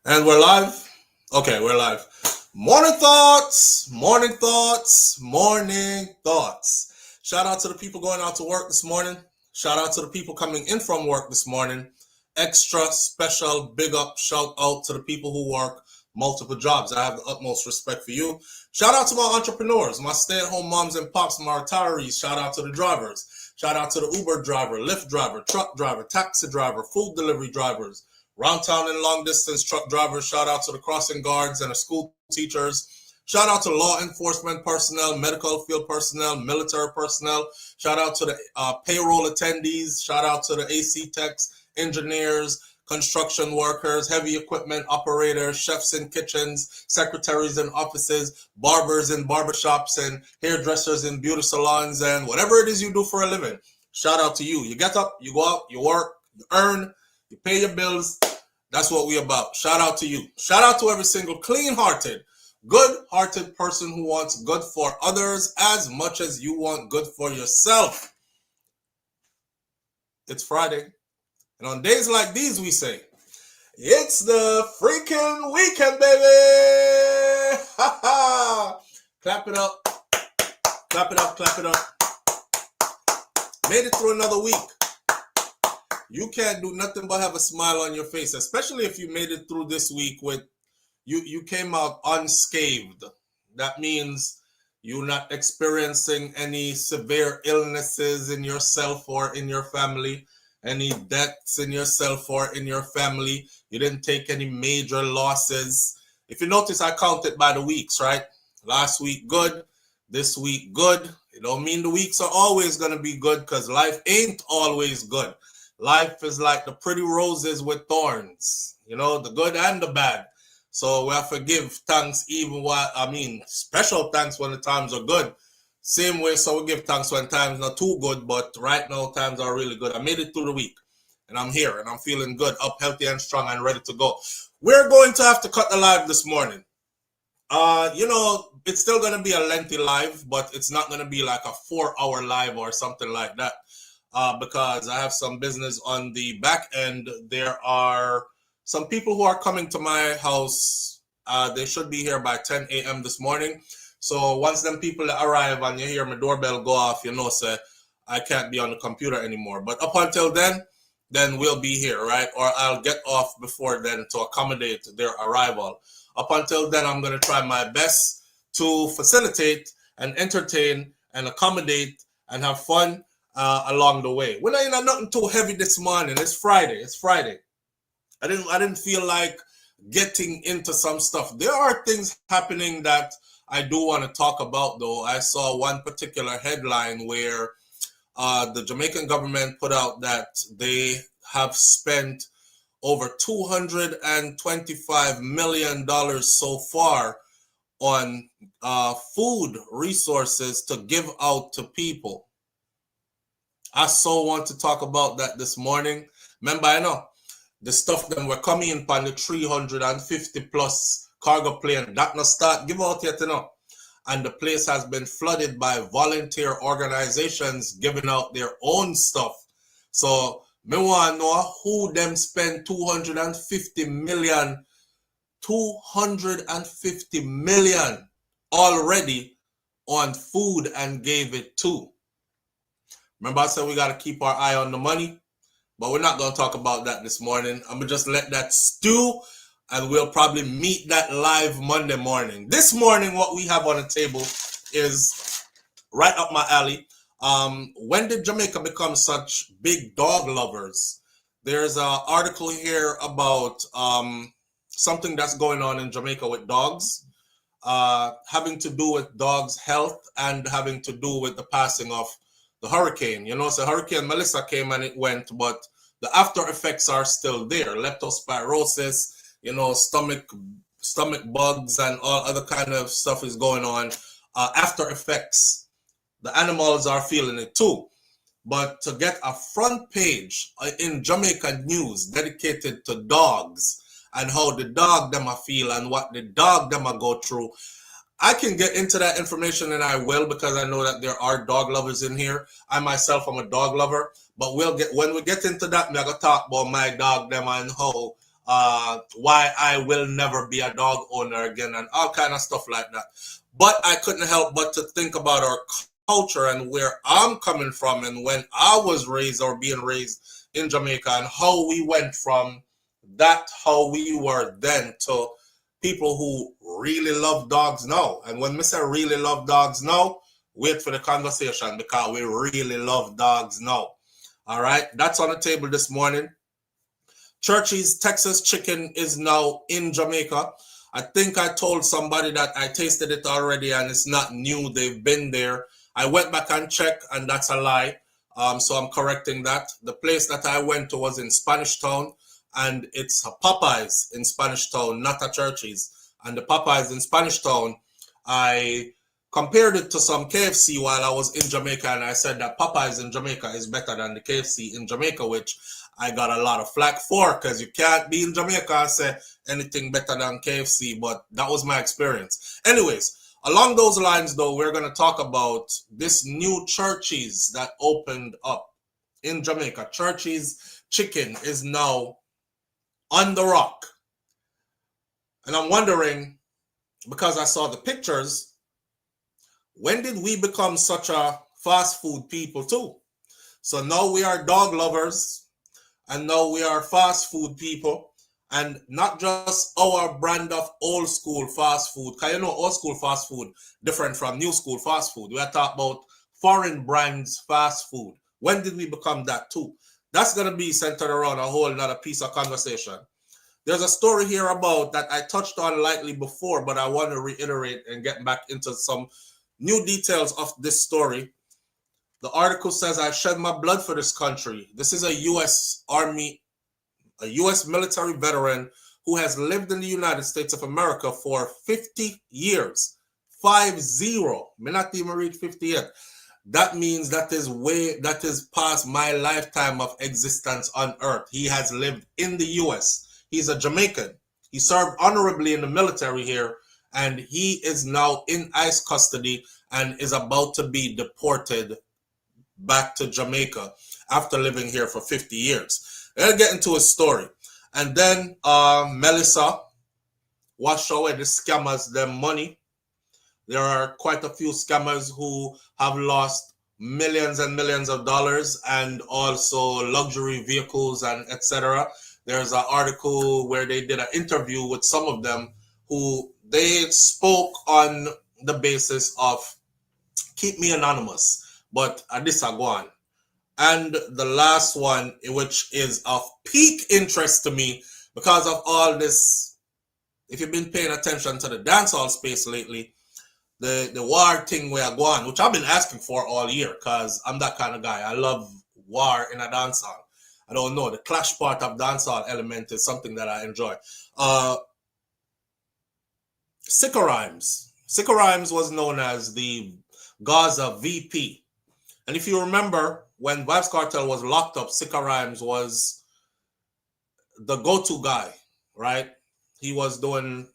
And we're live? Okay, we're live. Morning thoughts, morning thoughts, morning thoughts. Shout out to the people going out to work this morning. Shout out to the people coming in from work this morning. Extra special big up shout out to the people who work multiple jobs. I have the utmost respect for you. Shout out to my entrepreneurs, my stay-at-home moms and pops, my retirees. Shout out to the drivers. Shout out to the Uber driver, Lyft driver, truck driver, taxi driver, food delivery drivers, round town and long distance truck drivers. Shout out to the crossing guards and the school teachers. Shout out to law enforcement personnel, medical field personnel, military personnel. Shout out to the payroll attendees. Shout out to the AC techs, engineers, construction workers, heavy equipment operators, chefs in kitchens, secretaries in offices, barbers in barbershops, and hairdressers in beauty salons, and whatever it is you do for a living. Shout out to you. You get up, you go out, you work, you earn, you pay your bills. That's what we about. Shout out to you. Shout out to every single clean-hearted, good-hearted person who wants good for others as much as you want good for yourself. It's Friday. And on days like these, we say, it's the freaking weekend, baby! Ha ha! Clap it up. Clap it up, clap it up. Made it through another week. You can't do nothing but have a smile on your face, especially if you made it through this week with you came out unscathed. That means you're not experiencing any severe illnesses in yourself or in your family, any deaths in yourself or in your family. You didn't take any major losses. If you notice, I counted by the weeks, right? Last week, good. This week, good. It don't mean the weeks are always going to be good because life ain't always good. Life is like the pretty roses with thorns, you know, the good and the bad. So we have to give thanks special thanks when the times are good. Same way, so we give thanks when times not too good, but right now times are really good. I made it through the week, and I'm here, and I'm feeling good, up, healthy, and strong, and ready to go. We're going to have to cut the live this morning. It's still going to be a lengthy live, but it's not going to be like a 4-hour live or something like that, because I have some business on the back end. There are some people who are coming to my house. They should be here by 10 a.m. this morning. So once them people arrive and you hear my doorbell go off, say I can't be on the computer anymore. But up until then we'll be here, right? Or I'll get off before then to accommodate their arrival. Up until then, I'm going to try my best to facilitate and entertain and accommodate and have fun along the way. We're not nothing too heavy this morning. It's Friday. I didn't feel like getting into some stuff. There are things happening that I do want to talk about, though. I saw one particular headline where the Jamaican government put out that they have spent over $225 million so far on food resources to give out to people. I so want to talk about that this morning. Remember, I know the stuff that were coming in on the 350 plus cargo plane that not start give out yet, and the place has been flooded by volunteer organizations giving out their own stuff. So me want to know who them spend 250 million already on food and gave it to. Remember I said we got to keep our eye on the money, but we're not going to talk about that this morning. I'm going to just let that stew, and we'll probably meet that live Monday morning. This morning, what we have on the table is right up my alley. When did Jamaica become such big dog lovers? There's an article here about something that's going on in Jamaica with dogs, having to do with dogs' health and having to do with the passing of the hurricane. So Hurricane Melissa came and it went, but the after effects are still there. Leptospirosis, stomach bugs and all other kind of stuff is going on. After effects, the animals are feeling it too. But to get a front page in Jamaica news dedicated to dogs and how the dog them a feel and what the dog them a go through, I can get into that information, and I will, because I know that there are dog lovers in here. I myself am a dog lover, but when we get into that, I'm gonna talk about my dog them and how why I will never be a dog owner again, and all kind of stuff like that. But I couldn't help but to think about our culture and where I'm coming from, and when I was raised or being raised in Jamaica, and how we went from that, how we were then, to people who really love dogs now. And when I say really love dogs now, wait for the conversation, because we really love dogs now. All right, that's on the table this morning. Churchy's Texas chicken is now in Jamaica. I think I told somebody that I tasted it already and it's not new. They've been there. I went back and checked, and that's a lie. So I'm correcting that. The place that I went to was in Spanish Town, and it's a Popeyes in Spanish Town, not a Churchy's. And the Popeyes in Spanish Town, I compared it to some KFC while I was in Jamaica, and I said that Popeyes in Jamaica is better than the KFC in Jamaica, which I got a lot of flack for, because you can't be in Jamaica and say anything better than KFC, but that was my experience. Anyways, along those lines, though, we're going to talk about this new Churchy's that opened up in Jamaica. Churchy's chicken is now on the rock. And I'm wondering, because I saw the pictures, when did we become such a fast food people too? So now we are dog lovers, and now we are fast food people, and not just our brand of old school fast food. Because you know, old school fast food different from new school fast food. We are talking about foreign brands fast food. When did we become that too? That's going to be centered around a whole other piece of conversation. There's a story here about that I touched on lightly before, but I want to reiterate and get back into some new details of this story. The article says, I shed my blood for this country. This is a U.S. Army, a U.S. military veteran who has lived in the United States of America for 50 years. 50. May not even reach 50 yet. That means that is past my lifetime of existence on earth. He has lived in the U.S. He's a Jamaican. He served honorably in the military here, and he is now in ICE custody and is about to be deported back to Jamaica after living here for 50 years. Let's get into his story. And then Melissa wash away the scammers them money. There are quite a few scammers who have lost millions and millions of dollars, and also luxury vehicles and etc. There's an article where they did an interview with some of them who they spoke on the basis of keep me anonymous, but this I go on. And the last one, which is of peak interest to me because of all this, if you've been paying attention to the dancehall space lately, the war thing we are going, which I've been asking for all year, because I'm that kind of guy. I love war in a dancehall. I don't know, the clash part of dancehall element is something that I enjoy. Sikka Rymes. Sikka Rymes was known as the Gaza VP. And if you remember, when Vybz Kartel was locked up, Sikka Rymes was the go-to guy, right? He was doing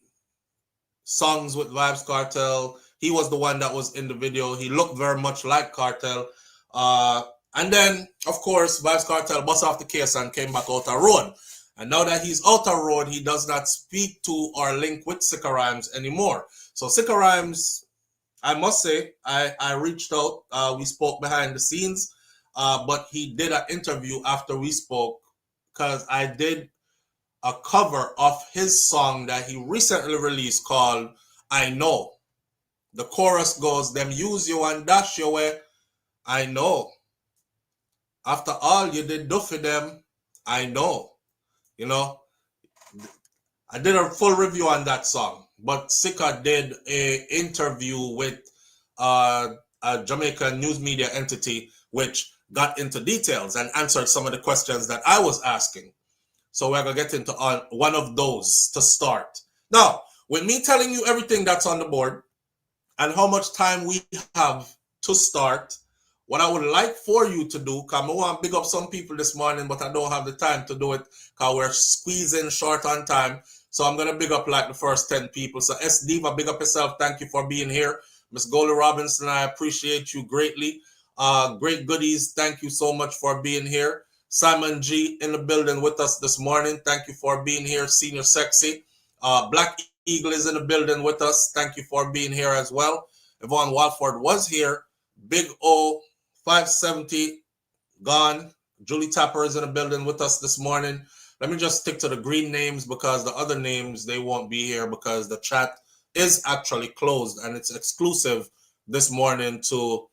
songs with Vybz Kartel. He was the one that was in the video. He looked very much like Kartel. And then, of course, Vybz Kartel bust off the case and came back out of road. And now that he's out of road, he does not speak to or link with Sikka Rymes anymore. So Sikka Rymes, I must say, I reached out. We spoke behind the scenes. But he did an interview after we spoke, because I did a cover of his song that he recently released called I Know. The chorus goes, them use you and dash you away. I know. After all you did do for them, I know. You know, I did a full review on that song, but Sikka did an interview with a Jamaican news media entity, which got into details and answered some of the questions that I was asking. So we're going to get into one of those to start. Now, with me telling you everything that's on the board and how much time we have to start, what I would like for you to do, because I want to big up some people this morning, but I don't have the time to do it because we're squeezing short on time. So I'm going to big up like the first 10 people. So S. Diva, big up yourself. Thank you for being here. Miss Goldie Robinson, I appreciate you greatly. Great goodies. Thank you so much for being here. Simon G in the building with us this morning. Thank you for being here, Senior Sexy. Black Eagle is in the building with us. Thank you for being here as well. Yvonne Walford was here. Big O 570 gone. Julie Tapper is in the building with us this morning. Let me just stick to the green names because the other names, they won't be here because the chat is actually closed and it's exclusive this morning to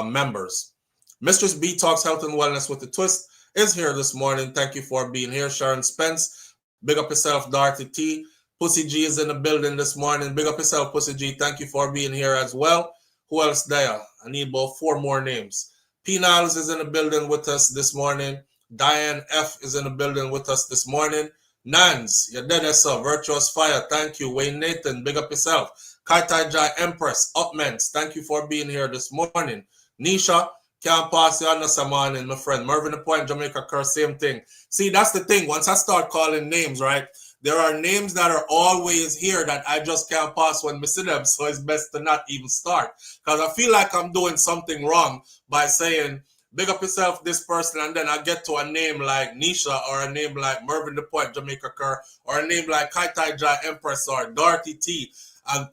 members. Mistress B Talks Health and Wellness with a Twist is here this morning. Thank you for being here. Sharon Spence, big up yourself. Dorothy T. Pussy G is in the building this morning. Big up yourself, Pussy G. Thank you for being here as well. Who else there? I need about 4 more names. P. Niles is in the building with us this morning. Diane F. is in the building with us this morning. Nans, you're dead as a Virtuous Fire. Thank you. Wayne Nathan, big up yourself. Kaitai Jai Empress, Upments. Thank you for being here this morning. Nisha, can't pass you on this morning, my friend. Mervyn the Point, Jamaica Curse, same thing. See, that's the thing. Once I start calling names, right? There are names that are always here that I just can't pass when I see them. So it's best to not even start. Because I feel like I'm doing something wrong by saying, big up yourself, this person, and then I get to a name like Nisha or a name like Mervyn the Point, Jamaica Kerr, or a name like Kaitai Jai Empress or Dorothy T.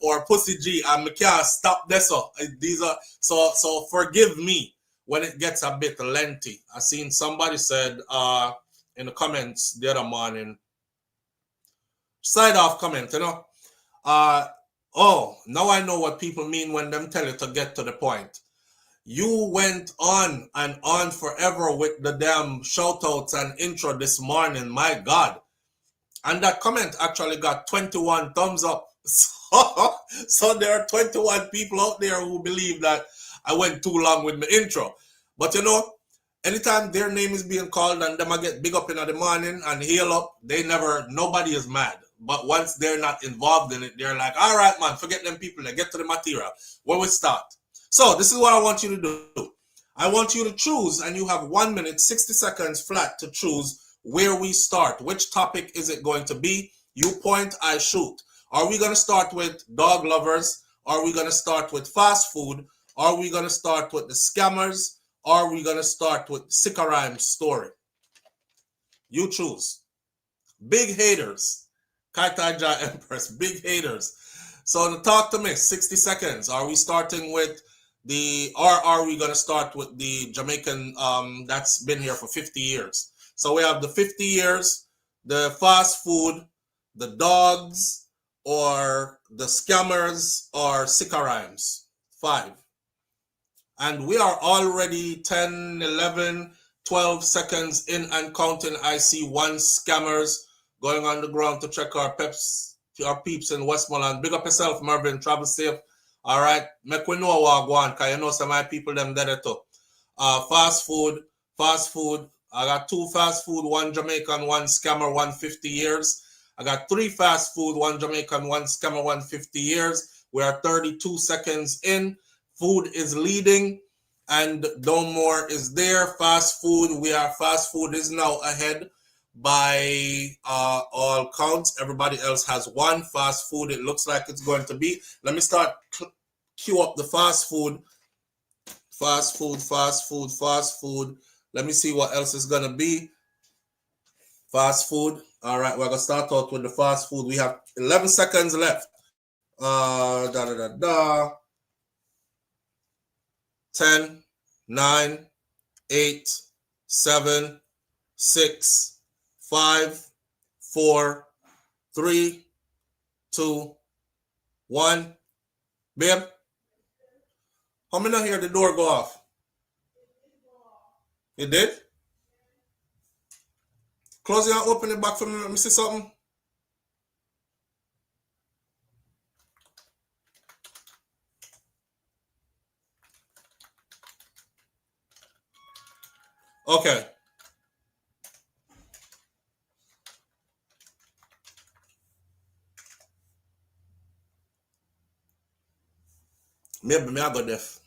Or Pussy G, and I can't stop this. These are so forgive me when it gets a bit lengthy. I seen somebody said in the comments the other morning, side off comment, you know. Oh, now I know what people mean when them tell you to get to the point. You went on and on forever with the damn shout-outs and intro this morning, my God. And that comment actually got 21 thumbs up. So there are 21 people out there who believe that I went too long with my intro. But you know, anytime their name is being called and them I get big up in the morning and heal up, nobody is mad. But once they're not involved in it, they're like, all right, man, forget them people. They get to the material. Where we start. So this is what I want you to do. I want you to choose, and you have 1 minute, 60 seconds flat to choose where we start. Which topic is it going to be? You point, I shoot. Are we going to start with dog lovers? Are we going to start with fast food? Are we going to start with the scammers? Are we going to start with Sikka Rymes story? You choose. Big haters. Kaitai Jai Empress. Big haters. So talk to me. 60 seconds. Are we starting with or are we going to start with the Jamaican that's been here for 50 years? So we have the 50 years, the fast food, the dogs, or the scammers, or Sikka Rymes. 5. And we are already 10, 11, 12 seconds in and counting. I see 1 scammers going on the ground to check our peeps in Westmoreland. Big up yourself, Mervyn. Travel safe. All right. Make we know what go on, because you know some of my people them there too. Fast food. I got 2 fast food, 1 Jamaican, 1 scammer, 1 50 years. I got 3 fast food, 1 Jamaican, 1 scammer, 1 50 years. We are 32 seconds in. Food is leading, and no more is there. Fast food is now ahead by all counts. Everybody else has 1 fast food. It looks like it's going to be. Let me start queue up the fast food. Fast food. Let me see what else is going to be. Fast food. All right, we're going to start out with the fast food. We have 11 seconds left. 10, 9, 8, 7, 6, 5, 4, 3, 2, 1. Babe, how many not hear the door go off? You did? Close it and open it back for me. Let me see something. Okay. Maybe I got deaf.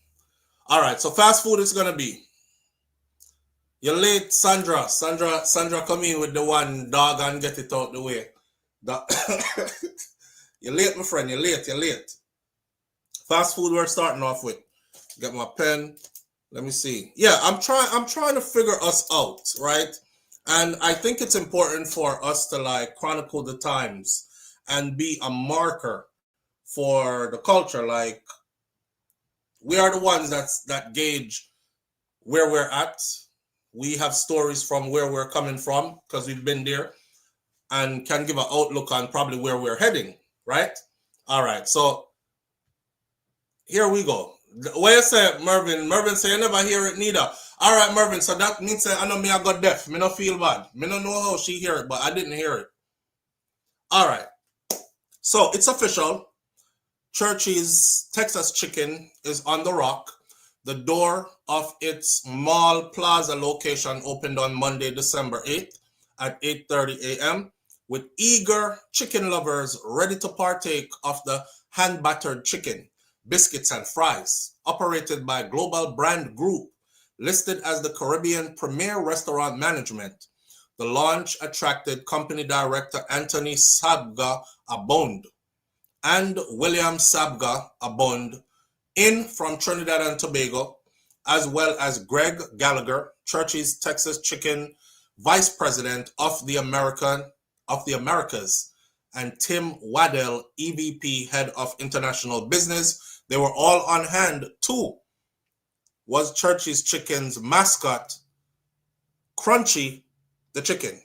All right, so fast food is gonna be. You're late, Sandra. Sandra, come in with the 1 dog and get it out the way. You're late, my friend. You're late. Fast food we're starting off with. Get my pen. Let me see. Yeah, I'm trying to figure us out, right? And I think it's important for us to like chronicle the times and be a marker for the culture. Like we are the ones that gauge where we're at. We have stories from where we're coming from because we've been there and can give an outlook on probably where we're heading, right? All right, so here we go. What you say, Mervin? Mervin say you never hear it neither. All right, Mervin. So that means that I know me I got deaf. Me no feel bad. Me no know how she hear it, but I didn't hear it. All right. So it's official. Church's Texas Chicken is on the rock. The door of its Mall Plaza location opened on Monday, December 8th at 8:30 a.m. with eager chicken lovers ready to partake of the hand-battered chicken, biscuits, and fries, operated by Global Brand Group, listed as the Caribbean Premier Restaurant Management. The launch attracted company director Anthony Sabga Abond and William Sabga Abond in from Trinidad and Tobago, as well as Greg Gallagher, Church's Texas Chicken Vice President of the Americas, and Tim Waddell, EVP, Head of International Business. They were all on hand too. Was Church's Chicken's mascot, Crunchy the Chicken.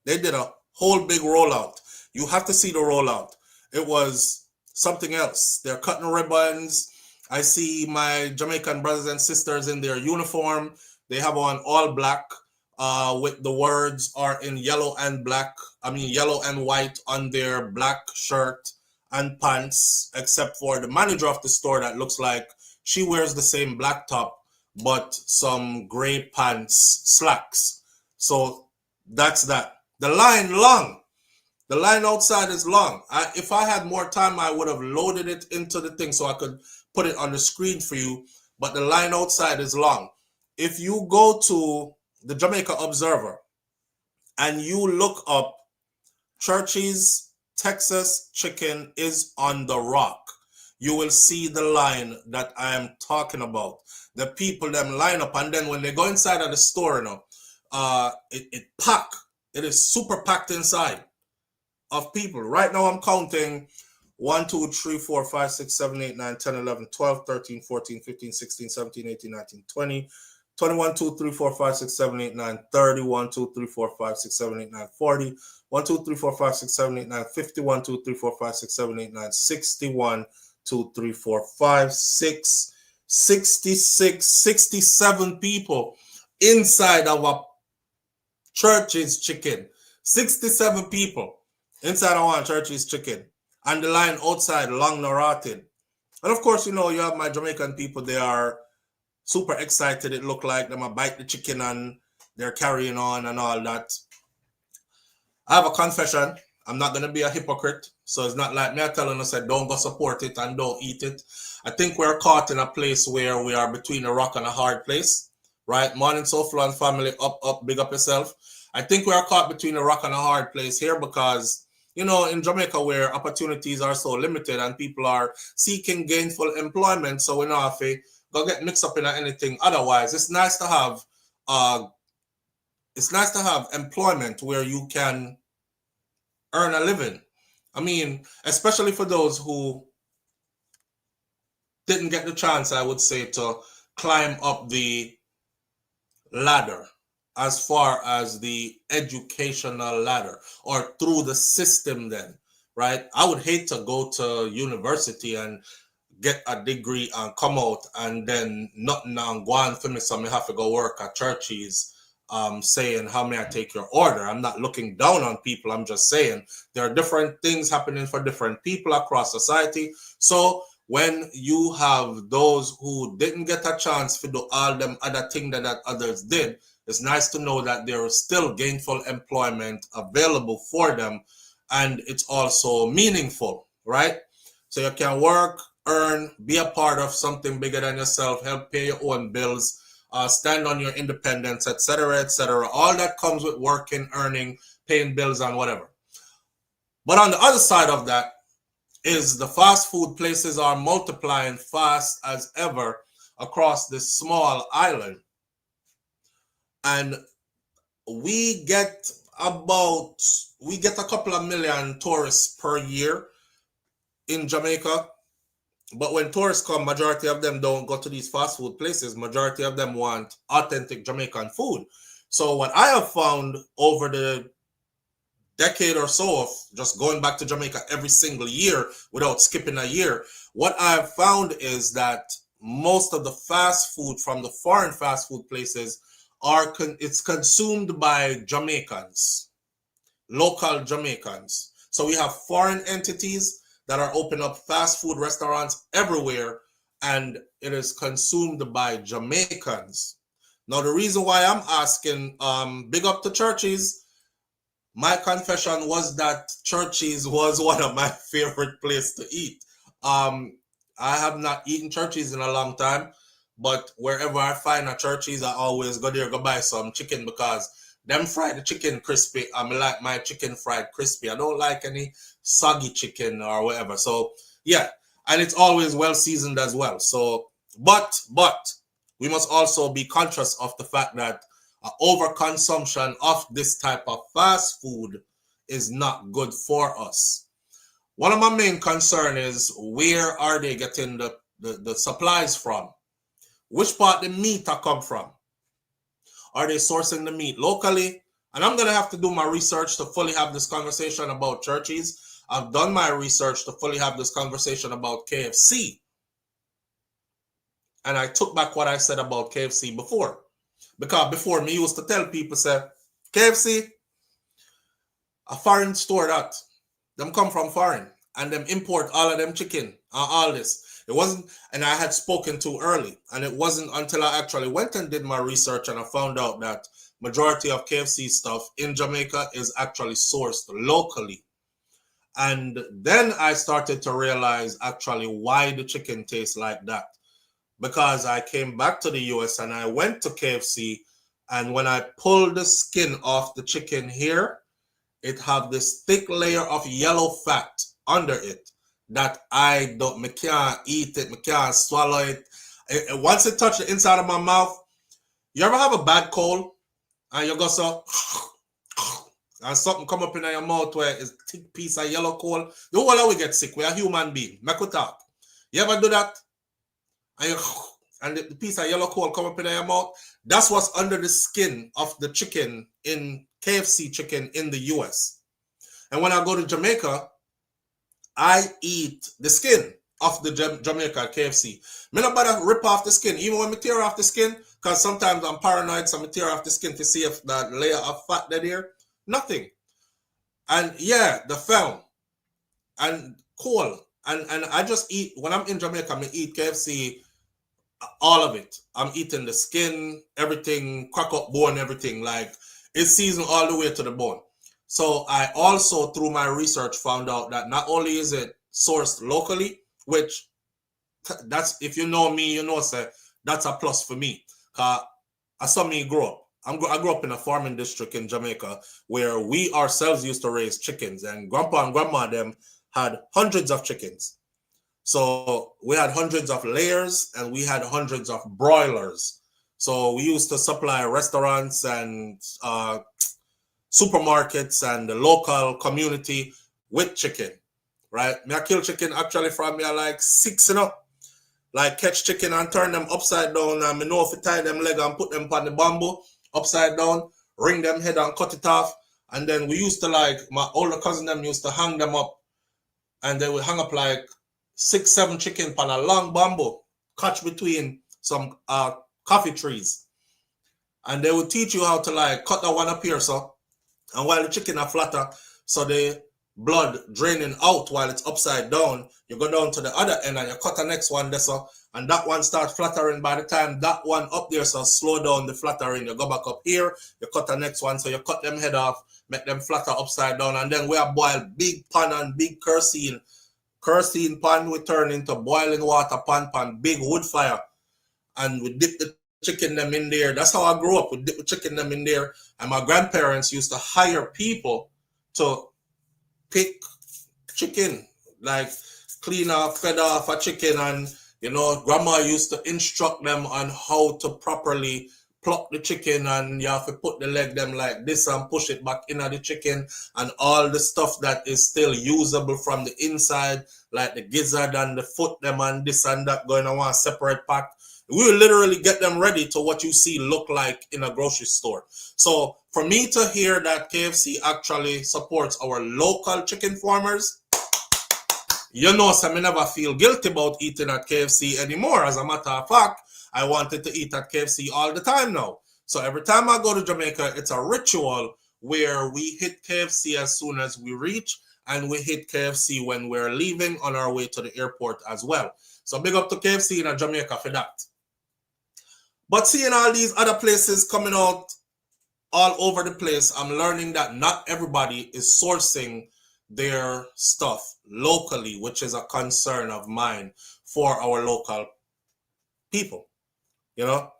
They did a whole big rollout. You have to see the rollout. It was something else. They're cutting ribbons. I see my Jamaican brothers and sisters in their uniform. They have on all black with the words are in yellow and black. I mean, yellow and white on their black shirt and pants, except for the manager of the store that looks like she wears the same black top, but some gray pants, slacks. So that's that. The line long. The line outside is long. If I had more time, I would have loaded it into the thing so I could put it on the screen for you. But the line outside is long. If you go to the Jamaica Observer and you look up Church's Texas Chicken is on the rock, you will see the line that I am talking about. The people them line up, and then when they go inside of the store, it pack. It is super packed inside of people. Right now I'm counting 1, 2, 3, 4, 5, 6, 7, 8, 9, 10, 11, 12, 13, 14, 15, 16, 17, 18, 19, 20, 21, 2, 3, 4, 5, 6, 7, 8, 9, 30, 1, 2, 3, 4, 5, 6, 7, 8, 9, 40, 1, 2, 3, 4, 5, 6, 7, 8, 9, 50, 1, 2, 3, 4, 5, 6, 7, 8, 9, 61, 2, 3, 4, 5, 6, 66, 67 people inside of a Church's Chicken. 67 people inside of one Church's Chicken. And the line outside long narrated. And of course, you have my Jamaican people. They are super excited. It look like them a bite the chicken and they're carrying on and all that. I have a confession. I'm not going to be a hypocrite. So it's not like me telling us that don't go support it and don't eat it. I think we're caught in a place where we are between a rock and a hard place. Right? Morning, SouFLo and family. Up, big up yourself. I think we are caught between a rock and a hard place here because, in Jamaica where opportunities are so limited and people are seeking gainful employment, so we're not go get mixed up in anything. Otherwise, it's nice to have employment where you can earn a living. I mean, especially for those who didn't get the chance, I would say, to climb up the ladder as far as the educational ladder or through the system then, right? I would hate to go to university and get a degree and come out and then nothing and go on for me, so I have to go work at Church's saying, how may I take your order? I'm not looking down on people. I'm just saying there are different things happening for different people across society. So when you have those who didn't get a chance to do all them other things that others did, it's nice to know that there is still gainful employment available for them, and it's also meaningful, right? So you can work, earn, be a part of something bigger than yourself, help pay your own bills, stand on your independence, etc., etc. All that comes with working, earning, paying bills, and whatever. But on the other side of that is the fast food places are multiplying fast as ever across this small island. And we get a couple of million tourists per year in Jamaica. But when tourists come, majority of them don't go to these fast food places. Majority of them want authentic Jamaican food. So what I have found over the decade or so of just going back to Jamaica every single year without skipping a year, what I've found is that most of the fast food from the foreign fast food places it's consumed by Jamaicans, local Jamaicans. So we have foreign entities that are opening up fast food restaurants everywhere, and it is consumed by Jamaicans. Now, the reason why I'm asking, big up to Churches, my confession was that Churches was one of my favorite places to eat. I have not eaten Churches in a long time, but wherever I find a Churches, I always go there, go buy some chicken, because them fried the chicken crispy. I like my chicken fried crispy. I don't like any soggy chicken or whatever. So yeah, and it's always well seasoned as well. So, but we must also be conscious of the fact that overconsumption of this type of fast food is not good for us. One of my main concern is, where are they getting the supplies from? Which part the meat come from? Are they sourcing the meat locally? And I'm going to have to do my research to fully have this conversation about Churches. I've done my research to fully have this conversation about KFC. And I took back what I said about KFC before. Because before, me used to tell people, say, KFC, a foreign store that. Them come from foreign. And them import all of them chicken and all this. It wasn't, and I had spoken too early, and it wasn't until I actually went and did my research and I found out that majority of KFC stuff in Jamaica is actually sourced locally. And then I started to realize actually why the chicken tastes like that. Because I came back to the US and I went to KFC, and when I pulled the skin off the chicken here, it have this thick layer of yellow fat under it that I can't eat it, I can't swallow it. Once it touched the inside of my mouth, you ever have a bad cold and you go so, and something come up in your mouth where it's a thick piece of yellow coal? You will get sick. We're a human being. Make we talk. You ever do that? And the piece of yellow coal come up in your mouth? That's what's under the skin of the chicken in KFC chicken in the US. And when I go to Jamaica, I eat the skin of the Jamaica KFC. Me not bother rip off the skin, even when I tear off the skin, because sometimes I'm paranoid, so I tear off the skin to see if that layer of fat there. Nothing. And yeah, the film and coal. And I just eat, when I'm in Jamaica, I eat KFC, all of it. I'm eating the skin, everything, crack up bone, everything. Like, it's seasoned all the way to the bone. So I also, through my research, found out that not only is it sourced locally, which that's, if you know me, you know, sir, that's a plus for me. Cause I saw me grow up. I grew up in a farming district in Jamaica where we ourselves used to raise chickens, and grandpa and grandma them had hundreds of chickens. So we had hundreds of layers and we had hundreds of broilers. So we used to supply restaurants and supermarkets and the local community with chicken, right? Me I kill chicken actually from me I like 6, you know, like catch chicken and turn them upside down, and me know if you tie them leg and put them on the bamboo upside down, ring them head and cut it off. And then we used to, like, my older cousin them used to hang them up, and they would hang up like 6, 7 chicken on a long bamboo catch between some coffee trees, and they would teach you how to like cut that one up here, so. And while the chicken are flatter, so the blood draining out while it's upside down, you go down to the other end and you cut the next one there, so, and that one starts flattering. By the time that one up there, so slow down the flattering, you go back up here, you cut the next one, so you cut them head off, make them flatter upside down, and then we are boil big pan and big kerosene pan, we turn into boiling water pan, big wood fire, and we dip the chicken them in there. That's how I grew up. We dip the chicken them in there, and my grandparents used to hire people to pick chicken, like clean off, fed off a chicken, and You know, grandma used to instruct them on how to properly pluck the chicken, and you have to put the leg them like this and push it back into the chicken, and all the stuff that is still usable from the inside, like the gizzard and the foot them and this and that, going on one separate pack. We will literally get them ready to what you see look like in a grocery store. So for me to hear that KFC actually supports our local chicken farmers, you know, so I never feel guilty about eating at KFC anymore. As a matter of fact, I wanted to eat at KFC all the time now. So every time I go to Jamaica, it's a ritual where we hit KFC as soon as we reach, and we hit KFC when we're leaving on our way to the airport as well. So big up to KFC in Jamaica for that. But seeing all these other places coming out all over the place, I'm learning that not everybody is sourcing their stuff locally, which is a concern of mine for our local people. You know,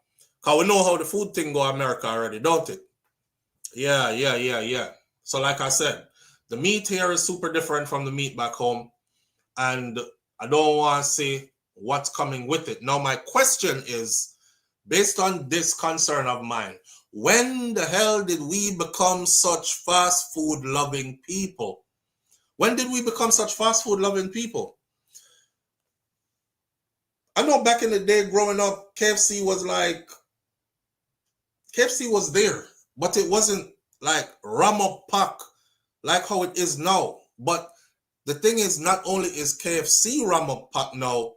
because we know how the food thing go in America already, don't it? Yeah. So like I said, the meat here is super different from the meat back home, and I don't want to say what's coming with it. Now, my question is, based on this concern of mine, when the hell did we become such fast food loving people? When did we become such fast food loving people? I know back in the day growing up, KFC was there, but it wasn't like ram up pack like how it is now. But the thing is, not only is KFC ram up pack now,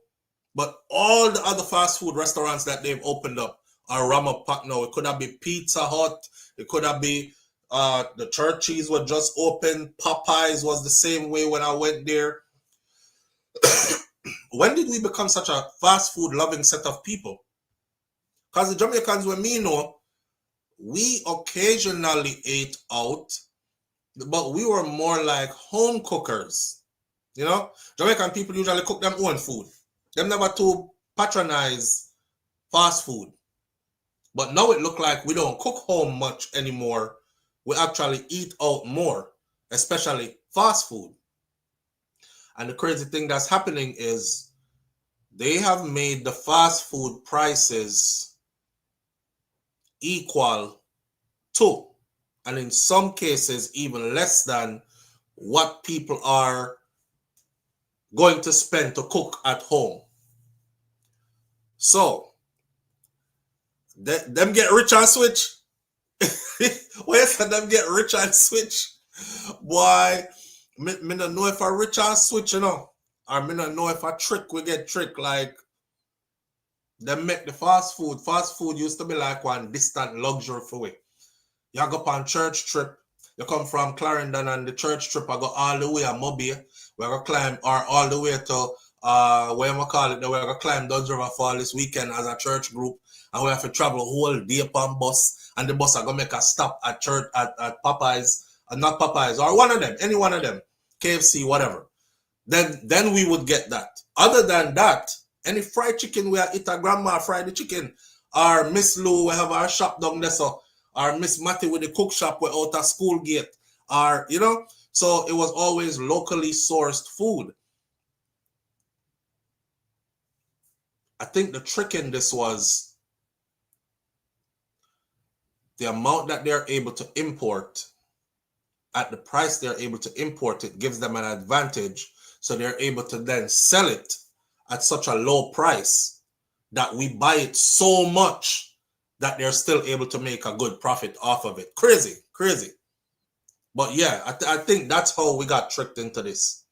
but all the other fast food restaurants that they've opened up are ram up pack now. It could have been Pizza Hut, it could have been the Churchies were just open, Popeyes was the same way when I went there. When did we become such a fast food loving set of people? Because the Jamaicans, when me know, we occasionally ate out, but we were more like home cookers. You know, Jamaican people usually cook them own food. Them never to patronize fast food. But now it look like we don't cook home much anymore. We actually eat out more, especially fast food. And the crazy thing that's happening is they have made the fast food prices equal to, and in some cases even less than, what people are going to spend to cook at home. So them get rich and switch. Why is them get rich and switch? Boy, me don't know if I rich and switch, you know. Or me don't know if I trick, we get trick. Like, them make the fast food. Fast food used to be like one distant luxury for we. You go on church trip. You come from Clarendon and the church trip, I go all the way to Mobile. We're going to climb, or all the way to, where we call it, we're going to climb Dodge River Fall this weekend as a church group. And we have to travel a whole day upon bus. And the bus are going to make a stop at church, at Popeyes, not Popeyes, or one of them, any one of them, KFC, whatever. Then we would get that. Other than that, any fried chicken we eat a grandma fried the chicken, or Miss Lou, we have our shop down there, so, or Miss Matty with the cook shop we out at school gate, or, you know, so it was always locally sourced food. I think the trick in this was the amount that they're able to import at the price they're able to import it gives them an advantage. So they're able to then sell it at such a low price that we buy it so much that they're still able to make a good profit off of it. Crazy. But yeah, I think that's how we got tricked into this.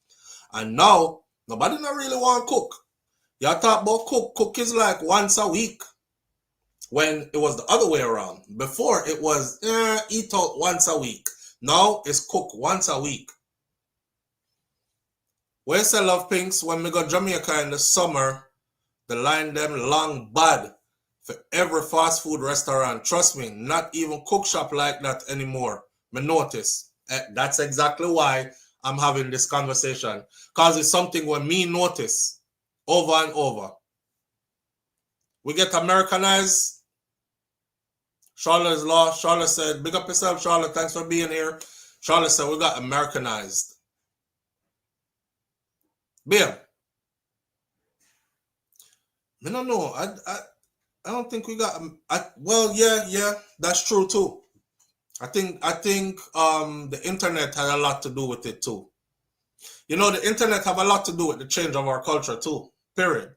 And now, nobody not really want to cook. Y'all talk about cook. Cook is like once a week. When it was the other way around. Before it was eat out once a week. Now it's cook once a week. When I say love pinks, when we go Jamaica in the summer, the line them long bad for every fast food restaurant. Trust me, not even cook shop like that anymore. Me notice. That's exactly why I'm having this conversation. Because it's something when me notice over and over. We get Americanized. Charlotte is lost. Charlotte said, big up yourself, Charlotte. Thanks for being here. Charlotte said, we got Americanized. Bam. I don't know. I don't think we got. Well, yeah, that's true too. I think the internet had a lot to do with it too. You know, the internet have a lot to do with the change of our culture too. Period.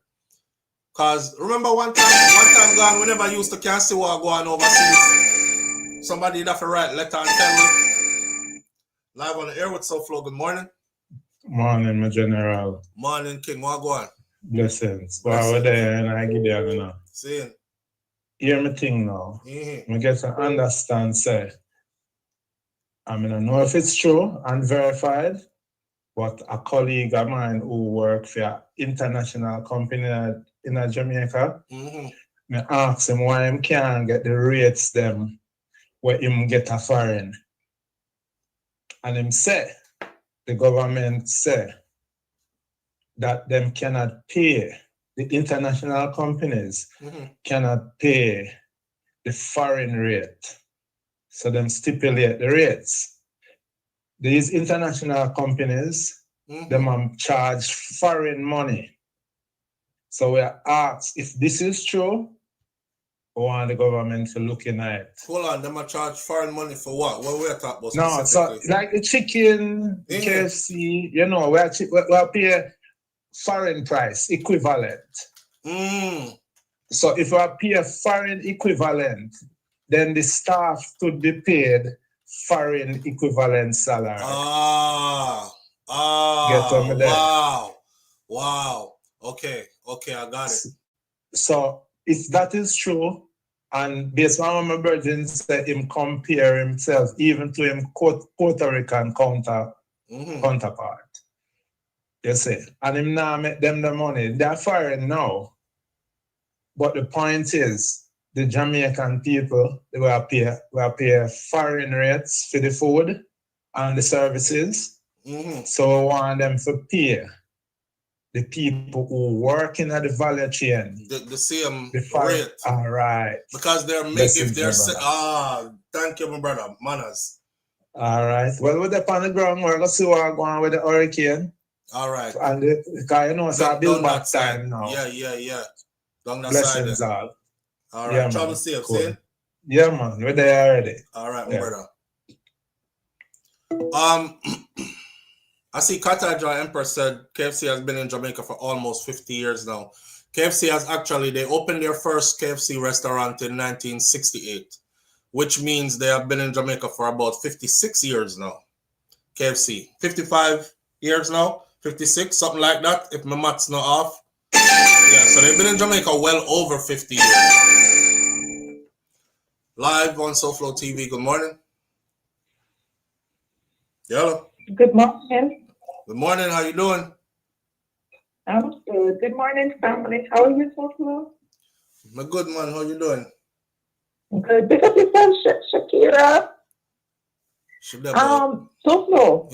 Cause remember one time gone, whenever I used to can't see what going overseas, somebody would have to write letter and tell me. Live on the air with SouFLo. Good morning. Morning, my general. Morning, King. What going? Blessings. Well, we're there and I give you now. See. Hear me thing now. Mm-hmm. I get to understand, say. I mean, I don't know if it's true and verified, but a colleague of mine who works for an international company in Jamaica, Mm-hmm. I asked him why him can't get the rates them where him get a foreign. And him say, the government say, that them cannot pay, the international companies cannot pay the foreign rate. So them stipulate the rates. These international companies, them charge foreign money. So we are asked if this is true, we want the government to look in at it. Hold on, them charge foreign money for what? What we're talking about No, so like the chicken, the KFC, you know, we pay foreign price equivalent. So if I pay a foreign equivalent, then the staff could be paid foreign equivalent salary. Get there. Wow. Okay, I got it. So if that is true, and based on what my brother said, him compare himself even to him Puerto Rican counterpart. You see, and him now make them the money. They're foreign now. But the point is, the Jamaican people, they will pay foreign rates for the food and the services. So we want them to pay the people who work in the value chain. The same rate. All right. Because they're thank you, my brother. Manners. All right. Well, we're up on the ground. We're going to see what's going on with the hurricane. All right. And because you know it's a build back time now. Yeah. Down that Blessings side. All right. Yeah, travel safe, cool. see? Yeah, man. We're there already. All right, my brother. I see Kartel Empress said KFC has been in Jamaica for almost 50 years now. KFC has they opened their first KFC restaurant in 1968, which means they have been in Jamaica for about 56 years now. KFC. 55 years now? 56, something like that, if my math's not off. Yeah, so they've been in Jamaica well over 50 years. Live on SouFLoTV. Good morning. Hello. Good morning. Good morning. How you doing? I'm good. Good morning, family. How are you, SouFLo? I'm good, man. How you doing? Good. Pick up yourself, Shakira. SouFLo,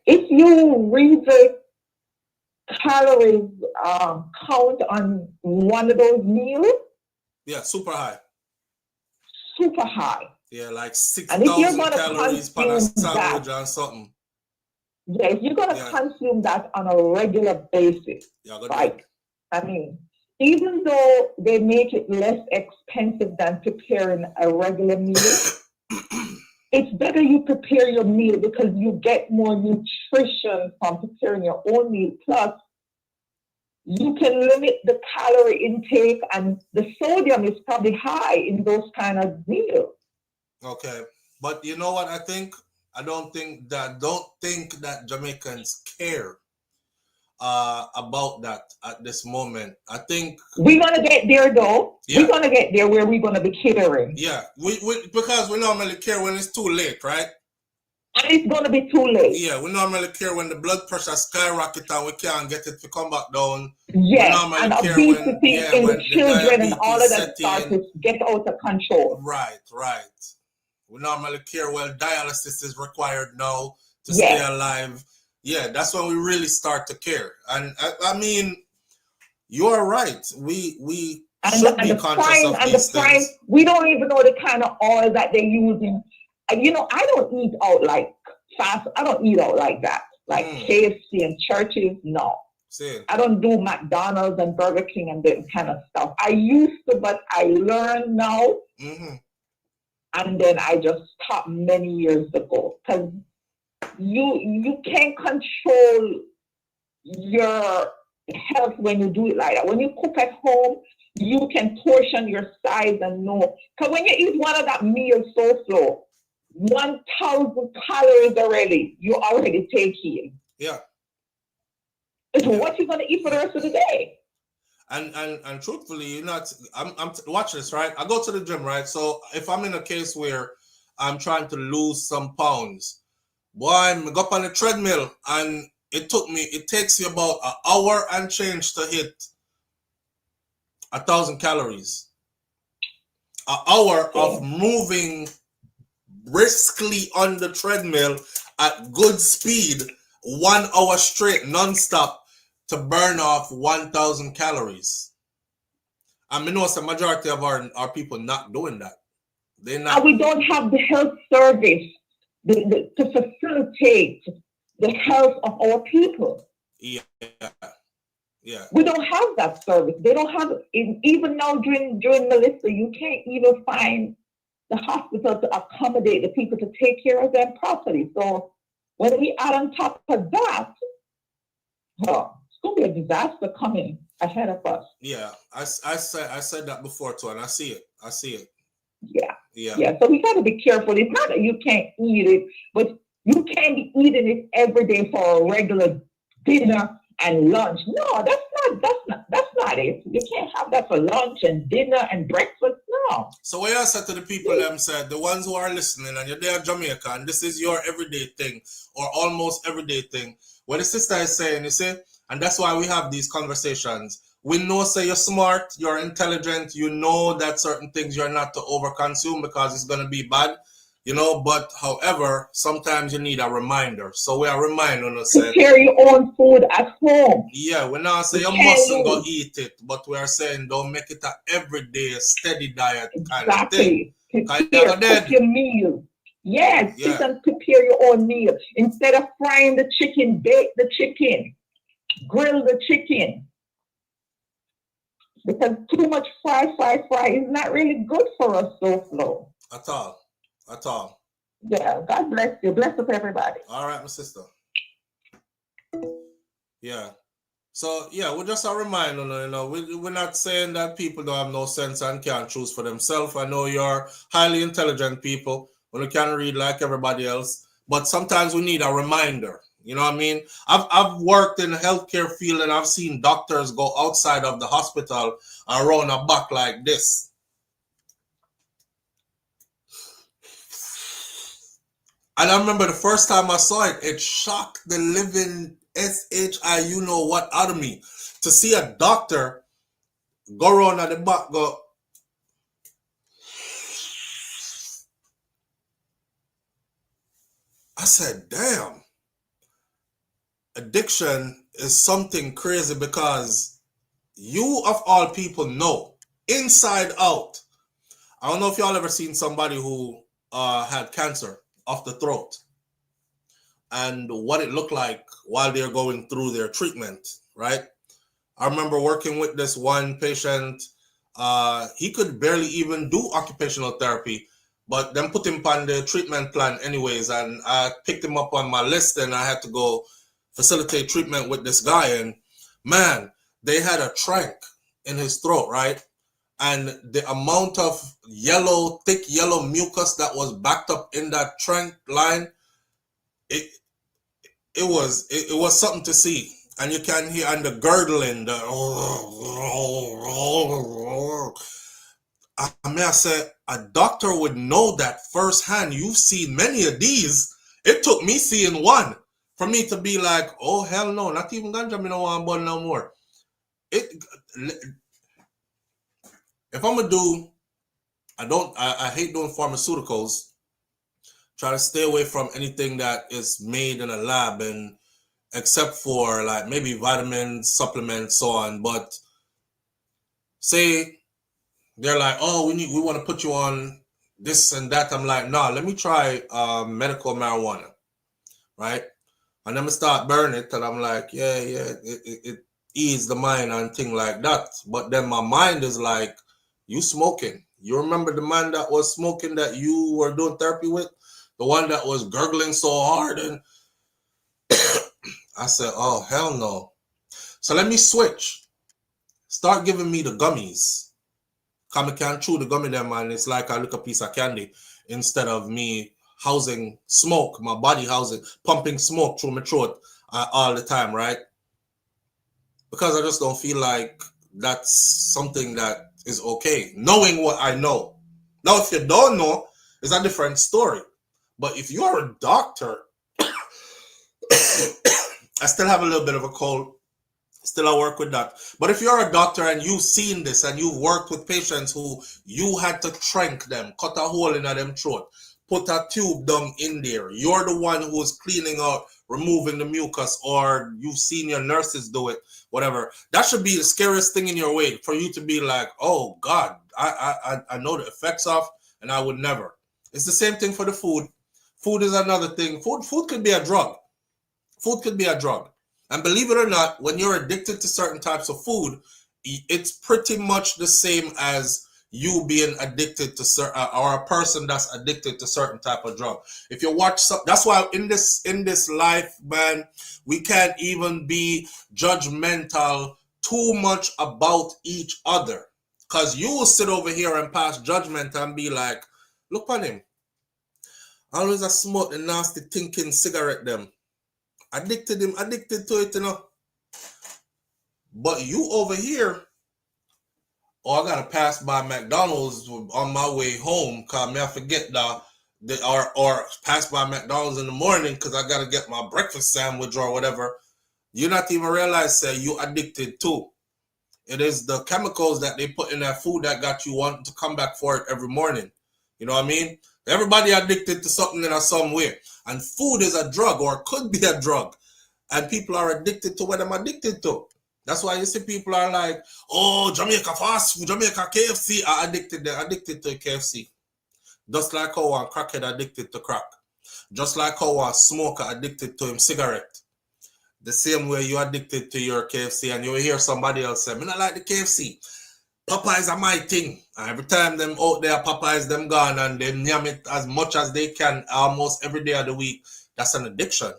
if you read the calories count on one of those meals, yeah, super high. Yeah, like 6,000 calories per sandwich or something. Yeah, if you're gonna consume that on a regular basis, even though they make it less expensive than preparing a regular meal, it's better you prepare your meal because you get more nutrition from preparing your own meal. Plus, you can limit the calorie intake, and the sodium is probably high in those kind of meals. Okay, but you know what? I don't think that Jamaicans care about that at this moment. I think we're gonna get there though. Yeah. We're gonna get there where we're gonna be catering. Yeah, we because we normally care when it's too late, right? And it's gonna be too late. Yeah, we normally care when the blood pressure skyrockets and we can't get it to come back down. Yes, and obesity in the children and all of that starts to get out of control. Right. We normally care when dialysis is required now to stay alive. Yeah, that's when we really start to care. And I mean, you're right. We should be conscious of these things. We don't even know the kind of oil that they're using. You know, I don't eat out like fast. I don't eat out like that. Like KFC and churches, no. Same. I don't do McDonald's and Burger King and that kind of stuff. I used to, but I learned now, and then I just stopped many years ago because you can't control your health when you do it like that. When you cook at home, you can portion your size and know. Because when you eat one of that meal SouFLo, 1,000 calories already, you already taking. Yeah. So what you gonna eat for the rest of the day? And truthfully, you're not. I'm watch this, right? I go to the gym, right? So if I'm in a case where I'm trying to lose some pounds, boy, I go up on the treadmill, and it takes you about an hour and change to hit 1,000 calories. An hour of moving briskly on the treadmill at good speed, 1 hour straight, non-stop, to burn off 1,000 calories. And I know the majority of our people not doing that. They're not. And we don't have the health service to facilitate the health of our people. Yeah. We don't have that service. They don't have it. Even now during Melissa, you can't even find the hospital to accommodate the people to take care of them properly. So when we add on top of that, it's going to be a disaster coming ahead of us. Yeah, I said that before too, and I see it. Yeah. So we got to be careful. It's not that you can't eat it, but you can't be eating it every day for a regular dinner and lunch. No, that's not it. You can't have that for lunch and dinner and breakfast. No. So what I said to the people, them said, the ones who are listening, and you're there in Jamaica, and this is your everyday thing, or almost everyday thing. What the sister is saying, you see, and that's why we have these conversations. We know, say, you're smart, you're intelligent, you know that certain things you're not to overconsume because it's going to be bad, but however, sometimes you need a reminder. So we are reminding us. Prepare your own food at home. Yeah, we're not saying you mustn't go eat it, but we are saying don't make it an everyday, steady diet kind of thing. Cook your meal. Yes, sit and prepare your own meal. Instead of frying the chicken, bake the chicken, grill the chicken. Because too much fry is not really good for us, SouFLo. At all. Yeah, God bless you. Bless up everybody. All right, my sister. Yeah. So, we're just a reminder, we're not saying that people don't have no sense and can't choose for themselves. I know you're highly intelligent people when you can read like everybody else, but sometimes we need a reminder. You know what I mean? I've worked in the healthcare field, and I've seen doctors go outside of the hospital around a back like this. And I remember the first time I saw it, it shocked the living SHI out of me. To see a doctor go around at the back, go. I said, damn. Addiction is something crazy because you of all people know, inside out. I don't know if y'all ever seen somebody who had cancer of the throat and what it looked like while they're going through their treatment, right? I remember working with this one patient. He could barely even do occupational therapy, but then put him on the treatment plan anyways, and I picked him up on my list, and I had to go facilitate treatment with this guy. And man, they had a trank in his throat, right? And the amount of thick yellow mucus that was backed up in that trank line, it was something to see. And you can hear, and the gurgling, I said, a doctor would know that firsthand. You've seen many of these. It took me seeing one for me to be like, oh, hell no, not even ganja me no want bun no more. If I'm gonna do, I hate doing pharmaceuticals. Try to stay away from anything that is made in a lab, and except for like maybe vitamins, supplements, so on. But say they're like, oh, we want to put you on this and that. I'm like, nah, let me try medical marijuana, right? And then I start burning it, and I'm like, yeah, it ease the mind and thing like that. But then my mind is like, you smoking. You remember the man that was smoking that you were doing therapy with? The one that was gurgling so hard, and I said, oh, hell no. So let me switch. Start giving me the gummies. Come I can't chew the gummy there, man. It's like I look a piece of candy instead of me housing smoke, my body housing, pumping smoke through my throat all the time, right? Because I just don't feel like that's something that is okay. Knowing what I know. Now, if you don't know, it's a different story. But if you are a doctor, I still have a little bit of a cold. Still, I work with that. But if you're a doctor and you've seen this and you've worked with patients who you had to trank them, cut a hole in them throat, put a tube down in there, you're the one who's cleaning out, removing the mucus, or you've seen your nurses do it, whatever. That should be the scariest thing in your way for you to be like, oh God, I know the effects of, and I would never. It's the same thing for the food. Food is another thing. Food could be a drug. Food could be a drug. And believe it or not, when you're addicted to certain types of food, it's pretty much the same as you being addicted to certain, or a person that's addicted to certain type of drug. If you watch that's why in this life, man, we can't even be judgmental too much about each other. Because you will sit over here and pass judgment and be like, look on him. Always a smoke the nasty thinking cigarette them. Addicted to it, you know. But you over here, I gotta pass by McDonald's on my way home, cause I forget or pass by McDonald's in the morning because I gotta get my breakfast sandwich or whatever. You not even realize that you addicted to. It is the chemicals that they put in that food that got you wanting to come back for it every morning. You know what I mean? Everybody addicted to something in some way. And food is a drug, or could be a drug. And people are addicted to what I'm addicted to. That's why you see people are like, oh, Jamaica fast food, Jamaica KFC are addicted. They're addicted to KFC. Just like how one crackhead addicted to crack. Just like how a smoker addicted to him cigarette. The same way you addicted to your KFC, and you hear somebody else say, I don't like the KFC. Popeyes are my thing. And every time them out there, Popeyes them gone and them yam it as much as they can almost every day of the week. That's an addiction.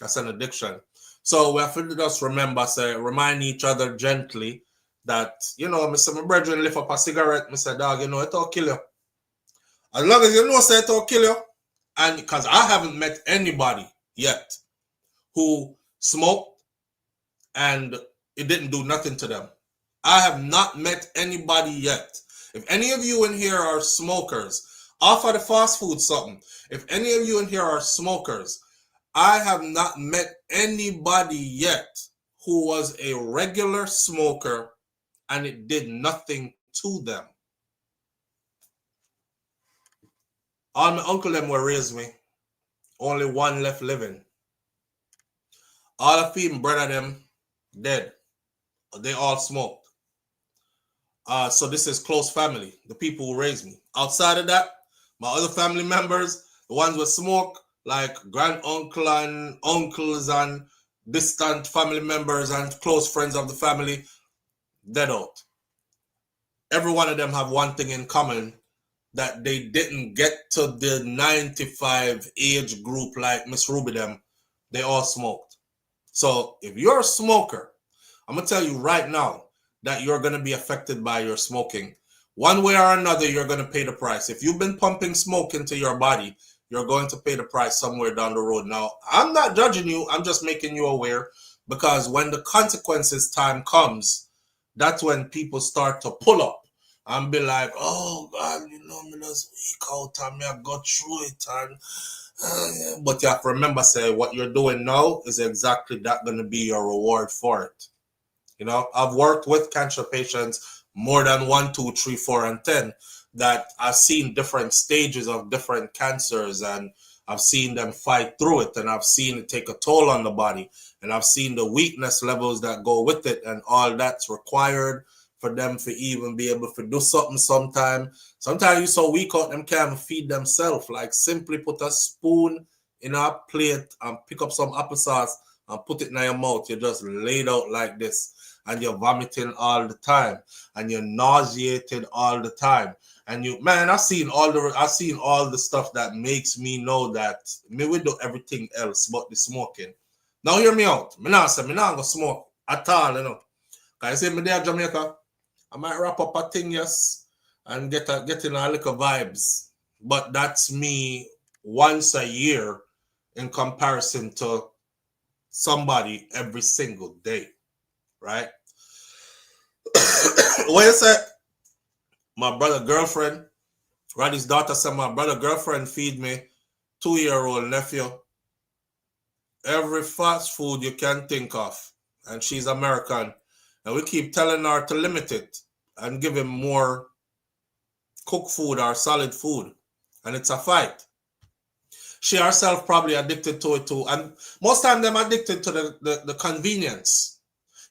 That's an addiction. So we have to just remember, remind each other gently that, you know, my brethren lift up a cigarette, I say, dog, you know, it'll kill you. As long as you know, say it'll kill you. And because I haven't met anybody yet who smoked and it didn't do nothing to them. I have not met anybody yet. If any of you in here are smokers, off of the fast food something, if any of you in here are smokers, I have not met anybody yet who was a regular smoker and it did nothing to them. All my uncle them were raised me. Only one left living. All of them brother them dead. They all smoked. So this is close family, the people who raised me. Outside of that, my other family members, the ones with smoke, like granduncle and uncles and distant family members and close friends of the family, dead out. Every one of them have one thing in common, that they didn't get to the 95 age group like Miss Ruby them. They all smoked. So if you're a smoker, I'm going to tell you right now that you're going to be affected by your smoking. One way or another, you're going to pay the price. If you've been pumping smoke into your body, you're going to pay the price somewhere down the road. Now, I'm not judging you. I'm just making you aware, because when the consequences time comes, that's when people start to pull up and be like, oh, God, you know, me just weak out and me I got through it. And, but you have to remember, say, what you're doing now is exactly that going to be your reward for it. You know, I've worked with cancer patients more than 1, 2, 3, 4, and 10 that I've seen different stages of different cancers, and I've seen them fight through it, and I've seen it take a toll on the body, and I've seen the weakness levels that go with it and all that's required for them to even be able to do something sometime. Sometimes you're so weak out them can't feed themselves. Like simply put a spoon in a plate and pick up some applesauce and put it in your mouth. You just lay it out like this. And you're vomiting all the time. And you're nauseated all the time. And you, man, I've seen all the stuff that makes me know that me will do everything else but the smoking. Now hear me out. Me not say me not gonna smoke at all, you know. Cause I say me there Jamaica, I might wrap up a thing, yes, and get in a little vibes. But that's me once a year in comparison to somebody every single day, right? What you say? My brother girlfriend, Roddy's daughter said my brother girlfriend feed me 2-year-old nephew every fast food you can think of, and she's American, and we keep telling her to limit it and give him more cooked food or solid food, and it's a fight. She herself probably addicted to it too, and most time them addicted to the convenience.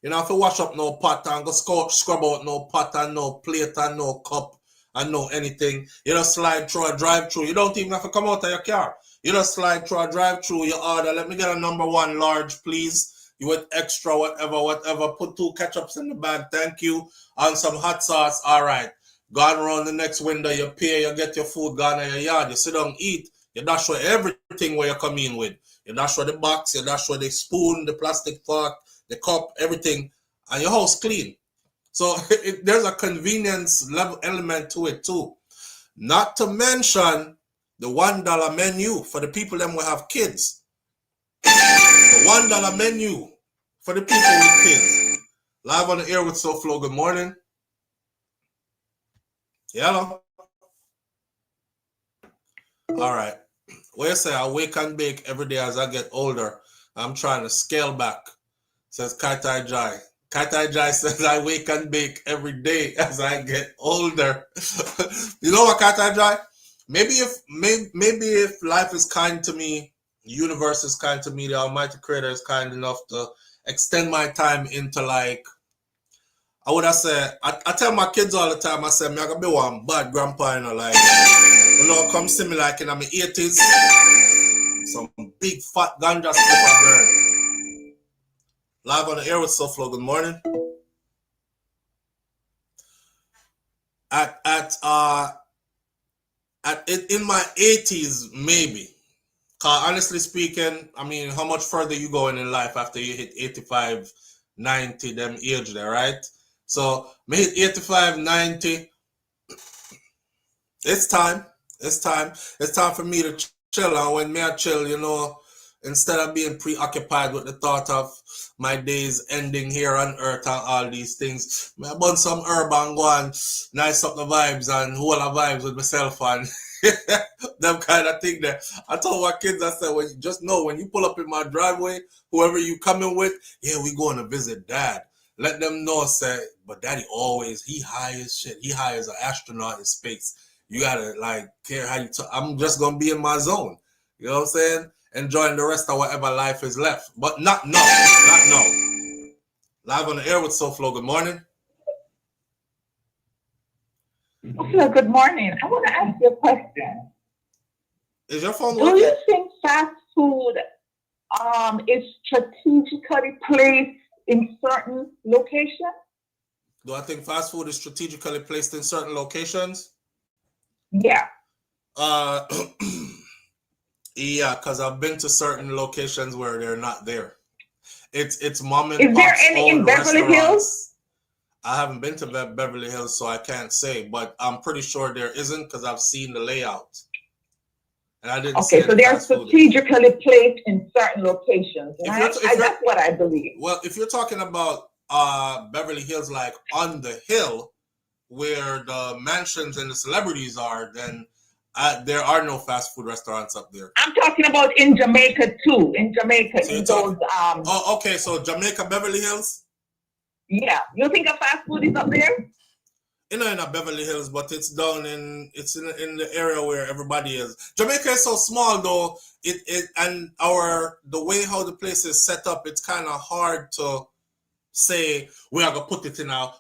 You know, if you wash up no pot and go scrub out no pot and no plate and no cup and no anything, you just slide through a drive-through. You don't even have to come out of your car. You just slide through a drive-through, you order, let me get a number 1 large, please. You want extra, whatever. Put 2 ketchups in the bag, thank you. And some hot sauce, all right. Gone around the next window, you pay, you get your food, gone in your yard, you sit down, eat. You dash away everything where you come in with. You dash away the box, you dash away the spoon, the plastic fork, the cup, everything, and your house clean. So there's a convenience level element to it too. Not to mention the $1 menu for the people that will have kids. The $1 menu for the people with kids. Live on the air with SouFLo. Good morning. Hello. All right. What you say? I wake and bake every day as I get older. I'm trying to scale back. Says Kartel Jai. Kartel Jai says I wake and bake every day as I get older. You know what, Kartel Jai? Maybe if life is kind to me, the universe is kind to me, the Almighty Creator is kind enough to extend my time into, like, I would have said, I tell my kids all the time, I say, I'm gonna be one bad grandpa, you know, like, you know, come see me like in my 80s, some big fat ganja slipper girl. Live on the air with SouFLo. Good morning. In my 80s, maybe. Cause honestly speaking, I mean, how much further you going in life after you hit 85, 90, them age there, right? So me hit 85, 90. It's time. It's time for me to chill. And when me I chill, you know, instead of being preoccupied with the thought of my days ending here on earth and all these things, I burn some herb and go and nice up the vibes and hold the vibes with myself and them kind of thing there. I told my kids, I said, well, just know when you pull up in my driveway, whoever you coming with, yeah, we going to visit dad. Let them know, say, but daddy always, he high as shit. He high as an astronaut in space. You gotta like care how you talk. I'm just gonna be in my zone. You know what I'm saying? Enjoying the rest of whatever life is left. But not now. Live on the air with SouFLo. Good morning. Okay, good morning. I want to ask you a question. Is your phone working? Do you think fast food is strategically placed in certain locations? Do I think fast food is strategically placed in certain locations? Yeah. Yeah, because I've been to certain locations where they're not there. It's mom and Is there any in Beverly Hills? I haven't been to Beverly Hills, so I can't say, but I'm pretty sure there isn't because I've seen the layout. And I didn't Okay, so they're strategically placed in certain locations, right? That's what I believe. Well, if you're talking about Beverly Hills, like on the hill where the mansions and the celebrities are, then there are no fast food restaurants up there. I'm talking about in Jamaica too. In Jamaica, so in those Oh, okay. So Jamaica, Beverly Hills. Yeah, you think a fast food is up there? You know, in a Beverly Hills, but it's down in the area where everybody is. Jamaica is so small though. And the way how the place is set up, it's kind of hard to say we are gonna put it in a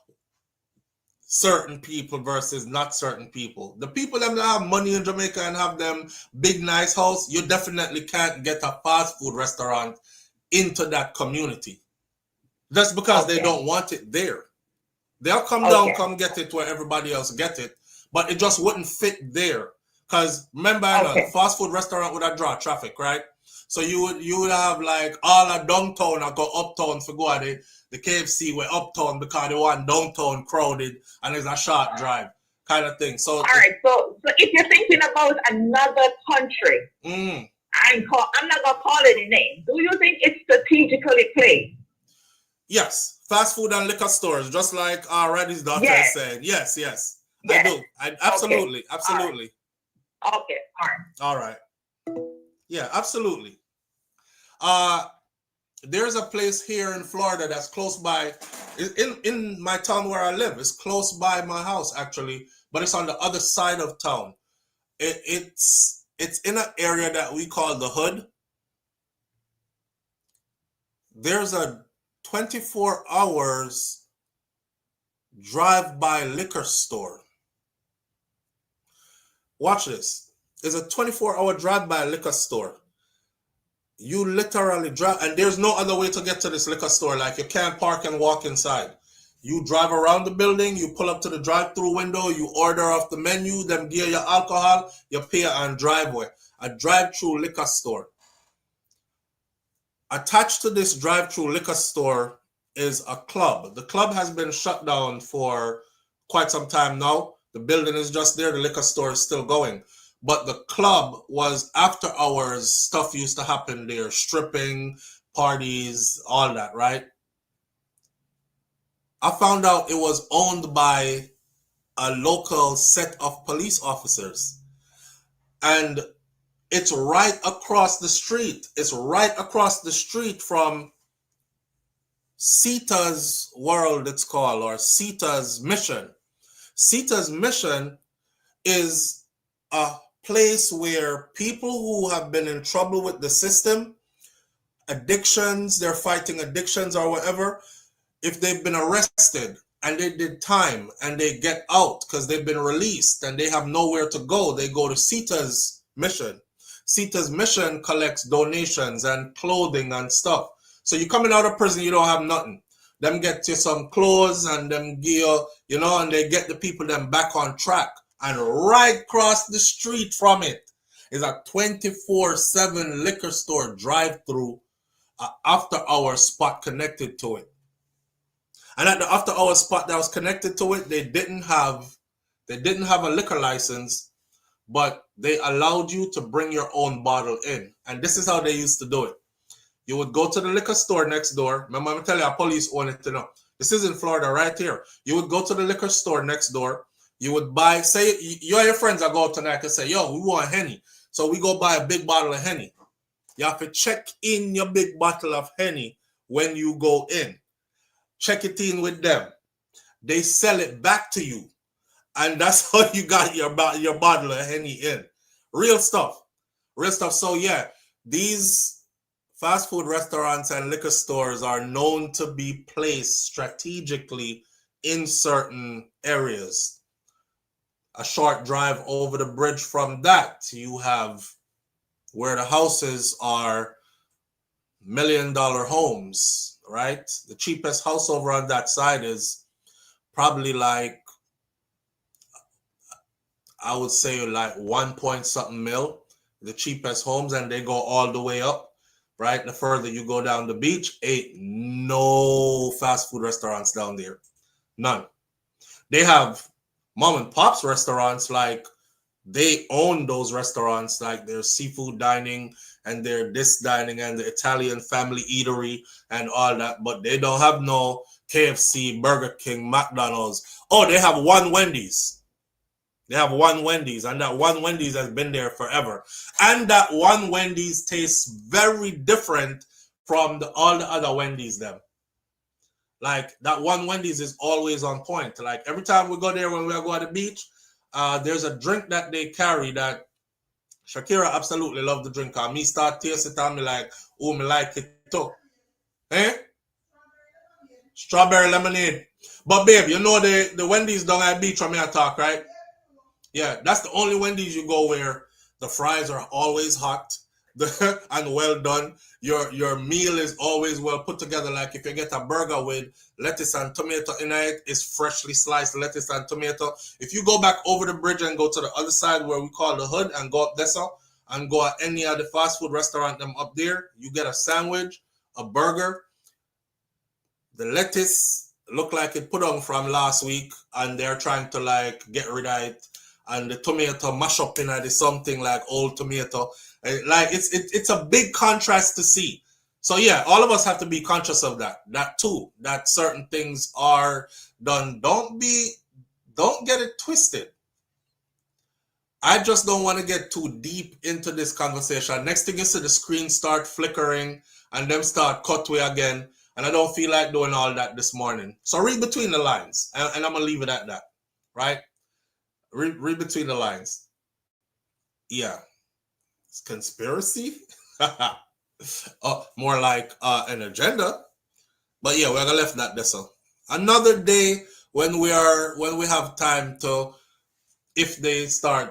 certain people versus not certain people. The people that have money in Jamaica and have them big nice house, you definitely can't get a fast food restaurant into that community. Just because they don't want it there. They'll come down, come get it where everybody else get it, but it just wouldn't fit there. Because remember, a fast food restaurant would have draw traffic, right? So you would have like all a downtown or go uptown for go at it. The KFC were uptown because they want downtown crowded and it's a short drive kind of thing. So so if you're thinking about another country, I'm not gonna call it a name. Do you think it's strategically placed? Yes, fast food and liquor stores, just like Reddy's daughter said. Yes. I do. Absolutely. Okay, all right. Yeah, absolutely. There's a place here in Florida that's close by, in my town where I live. It's close by my house, actually, but it's on the other side of town. It's in an area that we call the Hood. There's a 24 hours drive-by liquor store. Watch this. It's a 24-hour drive-by liquor store. You literally drive, and there's no other way to get to this liquor store. Like, you can't park and walk inside. You drive around the building, you pull up to the drive-through window, you order off the menu, them give you alcohol, you pay on driveway. A drive-through liquor store. Attached to this drive-through liquor store is a club. The club has been shut down for quite some time now. The building is just there. The liquor store is still going. But the club was after hours. Stuff used to happen there. Stripping, parties, all that, right? I found out it was owned by a local set of police officers. And it's right across the street. It's right across the street from Sita's World, it's called, or Sita's Mission. Sita's Mission is a place where people who have been in trouble with the system, addictions, they're fighting addictions or whatever, if they've been arrested and they did time and they get out because they've been released and they have nowhere to go, they go to Sita's Mission. Sita's Mission collects donations and clothing and stuff. So you coming out of prison, you don't have nothing. Them get you some clothes and them gear, you know, and they get the people them back on track. And right across the street from it is a 24/7 liquor store drive-through, after-hour spot connected to it. And at the after-hour spot that was connected to it, they didn't have a liquor license, but they allowed you to bring your own bottle in. And this is how they used to do it. You would go to the liquor store next door. Remember, I'm telling you, police own it to know. This is in Florida right here. You would go to the liquor store next door. You would buy, say, you and your friends are go out tonight and say, yo, we want Henny. So we go buy a big bottle of Henny. You have to check in your big bottle of Henny when you go in. Check it in with them. They sell it back to you. And that's how you got your bottle of Henny in. Real stuff. Real stuff. So yeah, these fast food restaurants and liquor stores are known to be placed strategically in certain areas. A short drive over the bridge from that, you have where the houses are $1 million homes, right? The cheapest house over on that side is probably like, I would say like 1 point something mil, the cheapest homes, and they go all the way up, right? The further you go down the beach, ain't no fast food restaurants down there. None. They have mom and pops restaurants, like they own those restaurants, like their seafood dining and their this dining and the Italian family eatery and all that, but they don't have no KFC, Burger King, McDonald's. Oh, they have one Wendy's. They have one Wendy's, and that one Wendy's has been there forever. And that one Wendy's tastes very different from all the other Wendy's them. Like, that one Wendy's is always on point. Like, every time we go there when we go to the beach, there's a drink that they carry that Shakira absolutely love the drink. And me start taste it and me like, oh, me like it too. Eh? Strawberry lemonade. But babe, you know the Wendy's down at beach from here talk, right? Yeah, that's the only Wendy's you go where the fries are always hot and well done. Your meal is always well put together. Like if you get a burger with lettuce and tomato in it, it's freshly sliced lettuce and tomato. If you go back over the bridge and go to the other side where we call the hood and go up there and go at any of the fast food restaurant them up there, you get a sandwich, a burger. The lettuce look like it put on from last week and they're trying to like get rid of it. And the tomato mash up in it is something like old tomato. Like it's a big contrast to see. So yeah, all of us have to be conscious of that too, that certain things are done. Don't get it twisted. I just don't want to get too deep into this conversation. Next thing you see the screen start flickering and them start cut way again. And I don't feel like doing all that this morning. So read between the lines and I'm gonna leave it at that, right? Read between the lines. Yeah. It's conspiracy. More like an agenda. But yeah, we're gonna left that there. So another day when we have time to, if they start